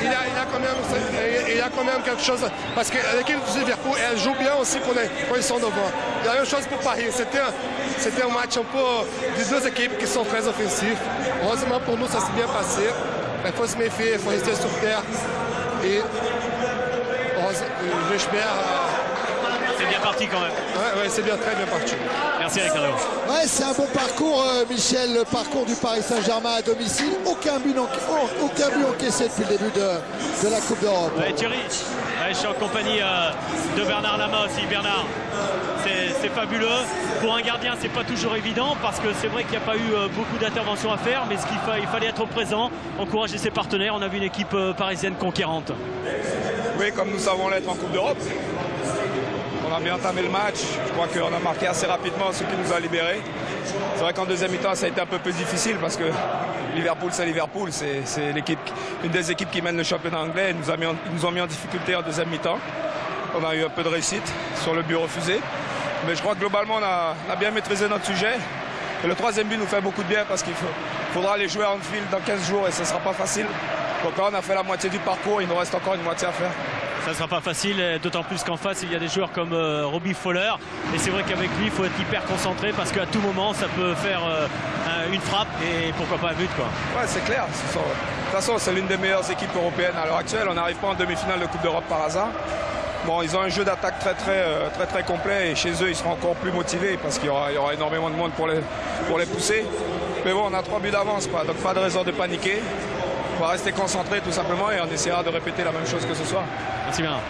il a quand même quelque chose. Parce que l'équipe de Liverpool, elle joue bien aussi quand ils sont devant. La même chose pour Paris. C'était un match un peu de deux équipes qui sont très offensives. Heureusement pour nous, ça s'est bien passé. Il faut se méfier, il faut rester sur terre. Et j'espère. C'est bien parti quand même. Ouais, c'est bien, très bien parti. Merci Ricardo. Ouais, c'est un bon parcours, Michel, le parcours du Paris Saint-Germain à domicile. Aucun but encaissé depuis le début de la Coupe d'Europe. Ouais, Thierry, je suis en compagnie de Bernard Lama aussi. Bernard, c'est fabuleux. Pour un gardien, c'est pas toujours évident parce que c'est vrai qu'il n'y a pas eu beaucoup d'interventions à faire, mais il fallait être présent, encourager ses partenaires. On a vu une équipe parisienne conquérante. Oui, comme nous savons l'être en Coupe d'Europe. On a bien entamé le match. Je crois qu'on a marqué assez rapidement, ce qui nous a libérés. C'est vrai qu'en deuxième mi-temps, ça a été un peu plus difficile parce que Liverpool, c'est Liverpool. C'est une des équipes qui mène le championnat anglais. Ils nous ont mis en difficulté en deuxième mi-temps. On a eu un peu de réussite sur le but refusé. Mais je crois que globalement, on a bien maîtrisé notre sujet. Et le troisième but nous fait beaucoup de bien parce qu'il faudra aller jouer à Anfield dans 15 jours et ce ne sera pas facile. Donc là, on a fait la moitié du parcours. Il nous reste encore une moitié à faire. Ça ne sera pas facile, d'autant plus qu'en face, il y a des joueurs comme Robbie Fowler. Et c'est vrai qu'avec lui, il faut être hyper concentré parce qu'à tout moment, ça peut faire une frappe et pourquoi pas un but, quoi. Ouais, c'est clair. De toute façon, c'est l'une des meilleures équipes européennes à l'heure actuelle. On n'arrive pas en demi-finale de Coupe d'Europe par hasard. Bon, ils ont un jeu d'attaque très complet et chez eux, ils seront encore plus motivés parce qu'il y aura énormément de monde pour les pousser. Mais bon, on a 3 buts d'avance, quoi. Donc pas de raison de paniquer. On va rester concentré tout simplement et on essaiera de répéter la même chose que ce soir. Merci bien.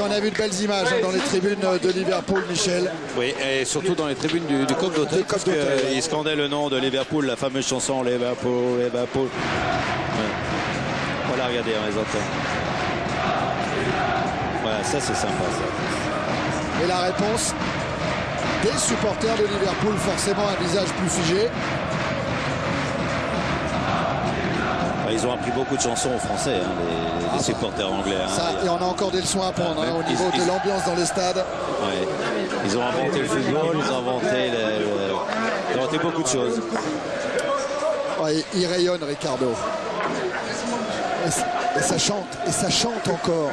On a vu de belles images dans les tribunes de Liverpool, Michel. Oui, et surtout dans les tribunes du Côte d'Hôtel, parce qu'ils scandaient le nom de Liverpool, la fameuse chanson Liverpool, Liverpool. Ouais. Voilà, regardez, on les entend. Voilà, ça c'est sympa ça. Et la réponse des supporters de Liverpool, forcément un visage plus figé. Ils ont appris beaucoup de chansons aux Français, hein, les supporters anglais. Hein, ça, et on a on a encore des leçons à prendre au niveau de l'ambiance dans les stades. Ouais. Ils ont inventé le football, ils ont inventé beaucoup de choses. Ouais, il rayonne, Ricardo. Et ça chante encore.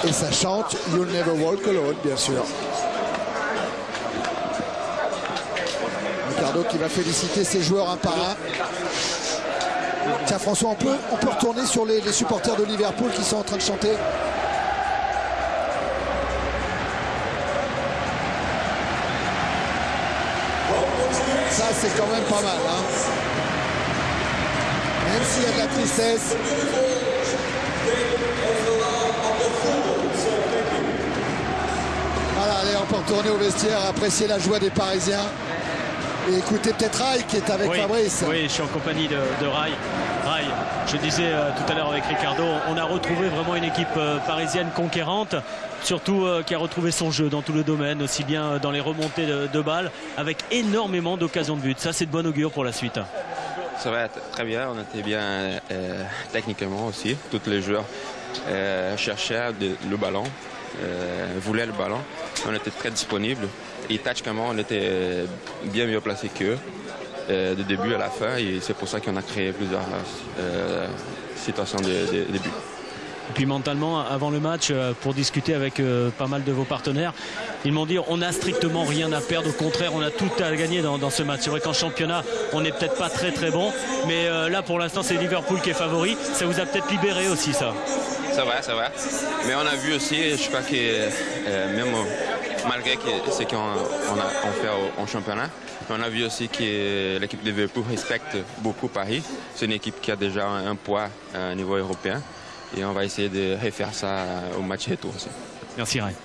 Et ça chante You'll Never Walk Alone, bien sûr. Ricardo qui va féliciter ses joueurs un par un. Tiens François, on peut retourner sur les supporters de Liverpool qui sont en train de chanter. Ça c'est quand même pas mal, hein. Même s'il y a de la tristesse. Voilà, allez, on peut retourner au vestiaire, apprécier la joie des Parisiens. Et écoutez peut-être Rai qui est avec Fabrice. Oui, je suis en compagnie de Rai. Rai, je disais tout à l'heure avec Ricardo, on a retrouvé vraiment une équipe parisienne conquérante, surtout qui a retrouvé son jeu dans tout le domaine, aussi bien dans les remontées de balles, avec énormément d'occasions de but. Ça, c'est de bon augure pour la suite. Ça va très bien, on était bien techniquement aussi. Tous les joueurs cherchaient le ballon, voulaient le ballon. On était très disponibles. Et tactiquement, on était bien mieux placés qu'eux, du début à la fin. Et c'est pour ça qu'on a créé plusieurs situations de but. Et puis mentalement, avant le match, pour discuter avec pas mal de vos partenaires, ils m'ont dit on n'a strictement rien à perdre. Au contraire, on a tout à gagner dans ce match. C'est vrai qu'en championnat, on n'est peut-être pas très bon. Mais là, pour l'instant, c'est Liverpool qui est favori. Ça vous a peut-être libéré aussi, ça. Ça va. Mais on a vu aussi, je crois que même malgré ce qu'on fait en championnat, on a vu aussi que l'équipe de Liverpool respecte beaucoup Paris. C'est une équipe qui a déjà un poids à niveau européen. Et on va essayer de refaire ça au match retour aussi. Merci Ray.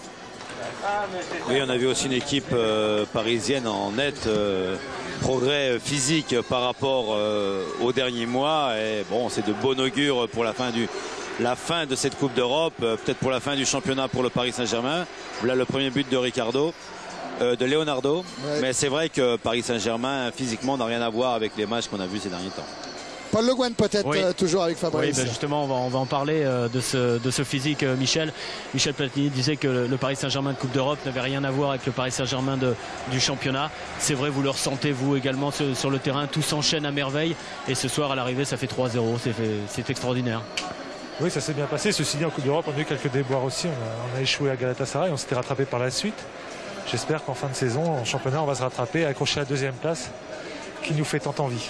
Oui, on a vu aussi une équipe parisienne en net progrès physique par rapport aux derniers mois. Et bon, c'est de bon augure pour la fin de cette Coupe d'Europe, peut-être pour la fin du championnat pour le Paris Saint-Germain. Là, le premier but de Leonardo. Ouais. Mais c'est vrai que Paris Saint-Germain, physiquement, n'a rien à voir avec les matchs qu'on a vus ces derniers temps. Paul Le Guen peut-être oui. Toujours avec Fabrice. Oui, justement, on va en parler de ce physique, Michel. Michel Platini disait que le Paris Saint-Germain de Coupe d'Europe n'avait rien à voir avec le Paris Saint-Germain du championnat. C'est vrai, vous le ressentez vous également sur le terrain. Tout s'enchaîne à merveille. Et ce soir, à l'arrivée, ça fait 3-0. C'est extraordinaire. Oui, ça s'est bien passé. Ceci dit, en Coupe d'Europe, on a eu quelques déboires aussi. On a échoué à Galatasaray. On s'était rattrapé par la suite. J'espère qu'en fin de saison, en championnat, on va se rattraper et accrocher la 2e place qui nous fait tant envie.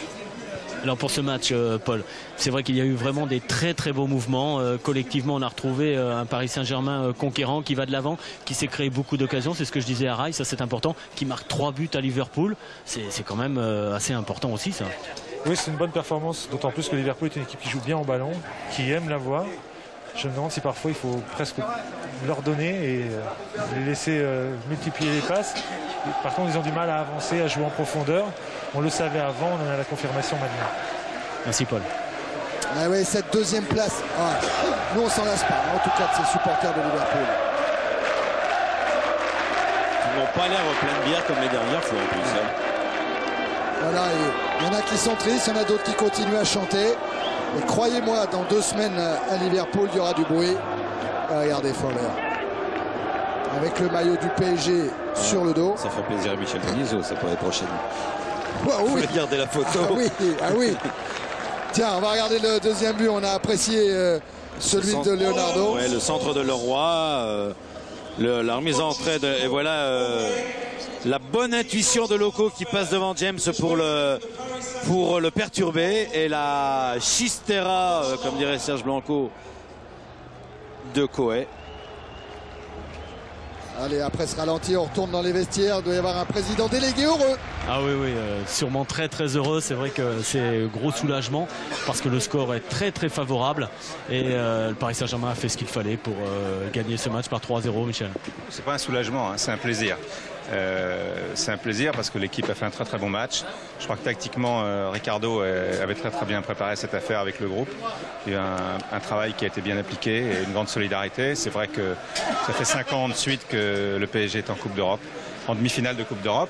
Alors pour ce match, Paul, c'est vrai qu'il y a eu vraiment des très très beaux mouvements. Collectivement, on a retrouvé un Paris Saint-Germain conquérant qui va de l'avant, qui s'est créé beaucoup d'occasions. C'est ce que je disais à Rai, ça c'est important, qui marque 3 buts à Liverpool. C'est quand même assez important aussi, ça. Oui, c'est une bonne performance, d'autant plus que Liverpool est une équipe qui joue bien au ballon, qui aime la voix. Je me demande si parfois il faut presque leur donner et les laisser multiplier les passes. Par contre, ils ont du mal à avancer, à jouer en profondeur. On le savait avant, on en a la confirmation maintenant. Merci Paul. Ah oui, cette 2e place, nous on s'en lasse pas, en tout cas de ces supporters de Liverpool. Ils n'ont pas l'air plein de bière comme les dernières fois en plus. Voilà, il y en a qui sont tristes, il y en a d'autres qui continuent à chanter. Et croyez-moi, dans 2 semaines à Liverpool, il y aura du bruit. Regardez Fowler. Avec le maillot du PSG sur le dos. Ça fait plaisir à Michel Denisot, ça pour les prochaines. Wow, oui. Regardez la photo. Ah oui. Tiens, on va regarder le 2e but. On a apprécié celui de Leonardo. Ouais, le centre de Leroy. La remise en trait. Et voilà la bonne intuition de Loco qui passe devant James pour le perturber. Et la chistera, comme dirait Serge Blanco, de Coé. Allez, après ce ralenti, on retourne dans les vestiaires. Il doit y avoir un président délégué heureux. Ah oui, sûrement très très heureux. C'est vrai que c'est gros soulagement parce que le score est très très favorable. Et le Paris Saint-Germain a fait ce qu'il fallait pour gagner ce match par 3-0, Michel. C'est pas un soulagement, hein, c'est un plaisir. C'est un plaisir parce que l'équipe a fait un très très bon match. Je crois que tactiquement, Ricardo avait très très bien préparé cette affaire avec le groupe. Il y a eu un travail qui a été bien appliqué et une grande solidarité. C'est vrai que ça fait 5 ans de suite que le PSG est en Coupe d'Europe, en demi-finale de Coupe d'Europe.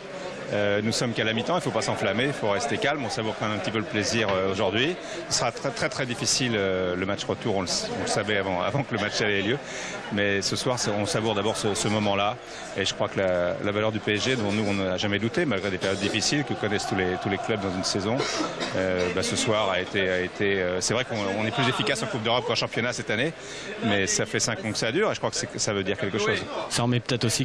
Nous sommes qu'à la mi-temps, il ne faut pas s'enflammer, il faut rester calme, on savoure quand même un petit peu le plaisir aujourd'hui. Ce sera très très très difficile le match retour, on le savait avant que le match ait lieu. Mais ce soir, on savoure d'abord ce moment-là. Et je crois que la valeur du PSG, dont nous on n'a jamais douté, malgré des périodes difficiles que connaissent tous les clubs dans une saison, ce soir a été c'est vrai qu'on est plus efficace en Coupe d'Europe qu'en championnat cette année, mais ça fait 5 ans que ça dure et je crois que ça veut dire quelque chose. Ça remet peut-être aussi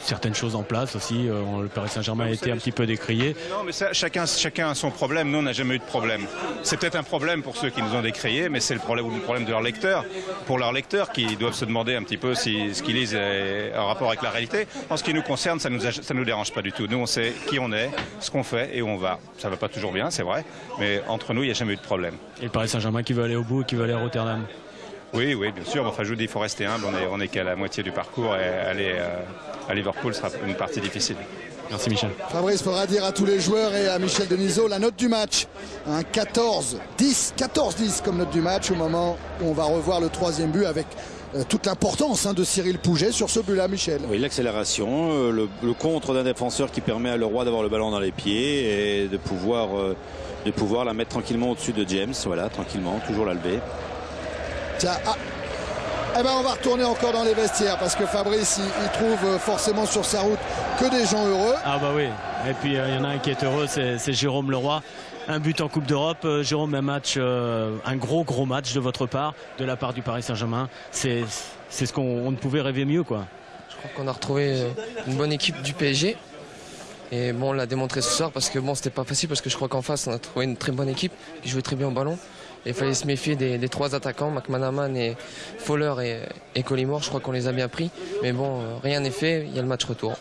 certaines choses en place aussi. Le Paris Saint-Germain a été un petit peu décrié. Non, mais ça, chacun a son problème. Nous, on n'a jamais eu de problème. C'est peut-être un problème pour ceux qui nous ont décriés, mais c'est le problème de leurs lecteurs. Pour leurs lecteurs qui doivent se demander un petit peu si ce qu'ils lisent est en rapport avec la réalité. En ce qui nous concerne, ça nous dérange pas du tout. Nous, on sait qui on est, ce qu'on fait et où on va. Ça va pas toujours bien, c'est vrai, mais entre nous, il n'y a jamais eu de problème. Et le Paris Saint-Germain qui veut aller au bout et qui veut aller à Rotterdam. Oui, bien sûr. Enfin, je vous dis, il faut rester humble. On est qu'à la moitié du parcours et aller à Liverpool sera une partie difficile. Merci Michel. Fabrice, faudra dire à tous les joueurs et à Michel Denisot la note du match. Un 14-10 comme note du match au moment où on va revoir le 3e but avec toute l'importance de Cyril Pouget sur ce but-là, Michel. Oui, l'accélération, le contre d'un défenseur qui permet à Leroy d'avoir le ballon dans les pieds et de pouvoir la mettre tranquillement au-dessus de James. Voilà, tranquillement, toujours la lever. Tiens, on va retourner encore dans les vestiaires parce que Fabrice, il trouve forcément sur sa route que des gens heureux. Ah bah oui, et puis il y en a un qui est heureux, c'est Jérôme Leroy. Un but en Coupe d'Europe. Jérôme, un gros match de votre part, de la part du Paris Saint-Germain. C'est ce qu'on ne pouvait rêver mieux, quoi. Je crois qu'on a retrouvé une bonne équipe du PSG. Et bon, on l'a démontré ce soir parce que bon, c'était pas facile parce que je crois qu'en face, on a trouvé une très bonne équipe qui jouait très bien au ballon. Et il fallait se méfier des 3 attaquants, McManaman et Fowler et Collymore. Je crois qu'on les a bien pris. Mais bon, rien n'est fait, il y a le match retour.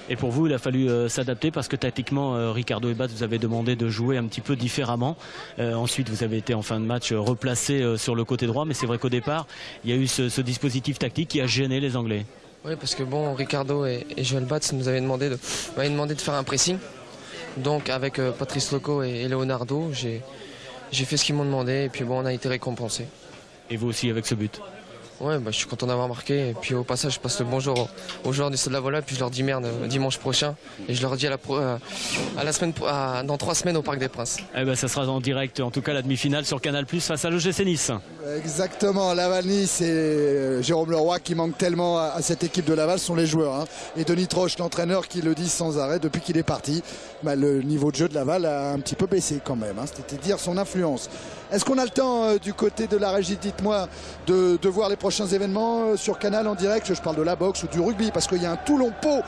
Et pour vous, il a fallu s'adapter parce que tactiquement, Ricardo et Bas vous avez demandé de jouer un petit peu différemment. Ensuite, vous avez été en fin de match replacé sur le côté droit. Mais c'est vrai qu'au départ, il y a eu ce dispositif tactique qui a gêné les Anglais. Oui, parce que bon, Ricardo et Joël Bats nous avaient demandé de faire un pressing. Donc avec Patrice Loco et Leonardo, j'ai fait ce qu'ils m'ont demandé et puis bon, on a été récompensé. Et vous aussi avec ce but? Ouais, je suis content d'avoir marqué. Et puis au passage, je passe le bonjour aux joueurs du Stade Lavallois. Puis je leur dis merde dimanche prochain. Et je leur dis dans 3 semaines au Parc des Princes. Eh ben, ça sera en direct, en tout cas la demi-finale sur Canal+ face à l'OGC Nice. Exactement, Laval-Nice et Jérôme Leroy qui manque tellement à cette équipe de Laval sont les joueurs. Hein. Et Denis Troche, l'entraîneur, qui le dit sans arrêt depuis qu'il est parti. Le niveau de jeu de Laval a un petit peu baissé quand même. Hein. C'était dire son influence. Est-ce qu'on a le temps du côté de la régie, dites-moi, de voir les prochains événements sur Canal en direct? Je parle de la boxe ou du rugby parce qu'il y a un Toulon-Pau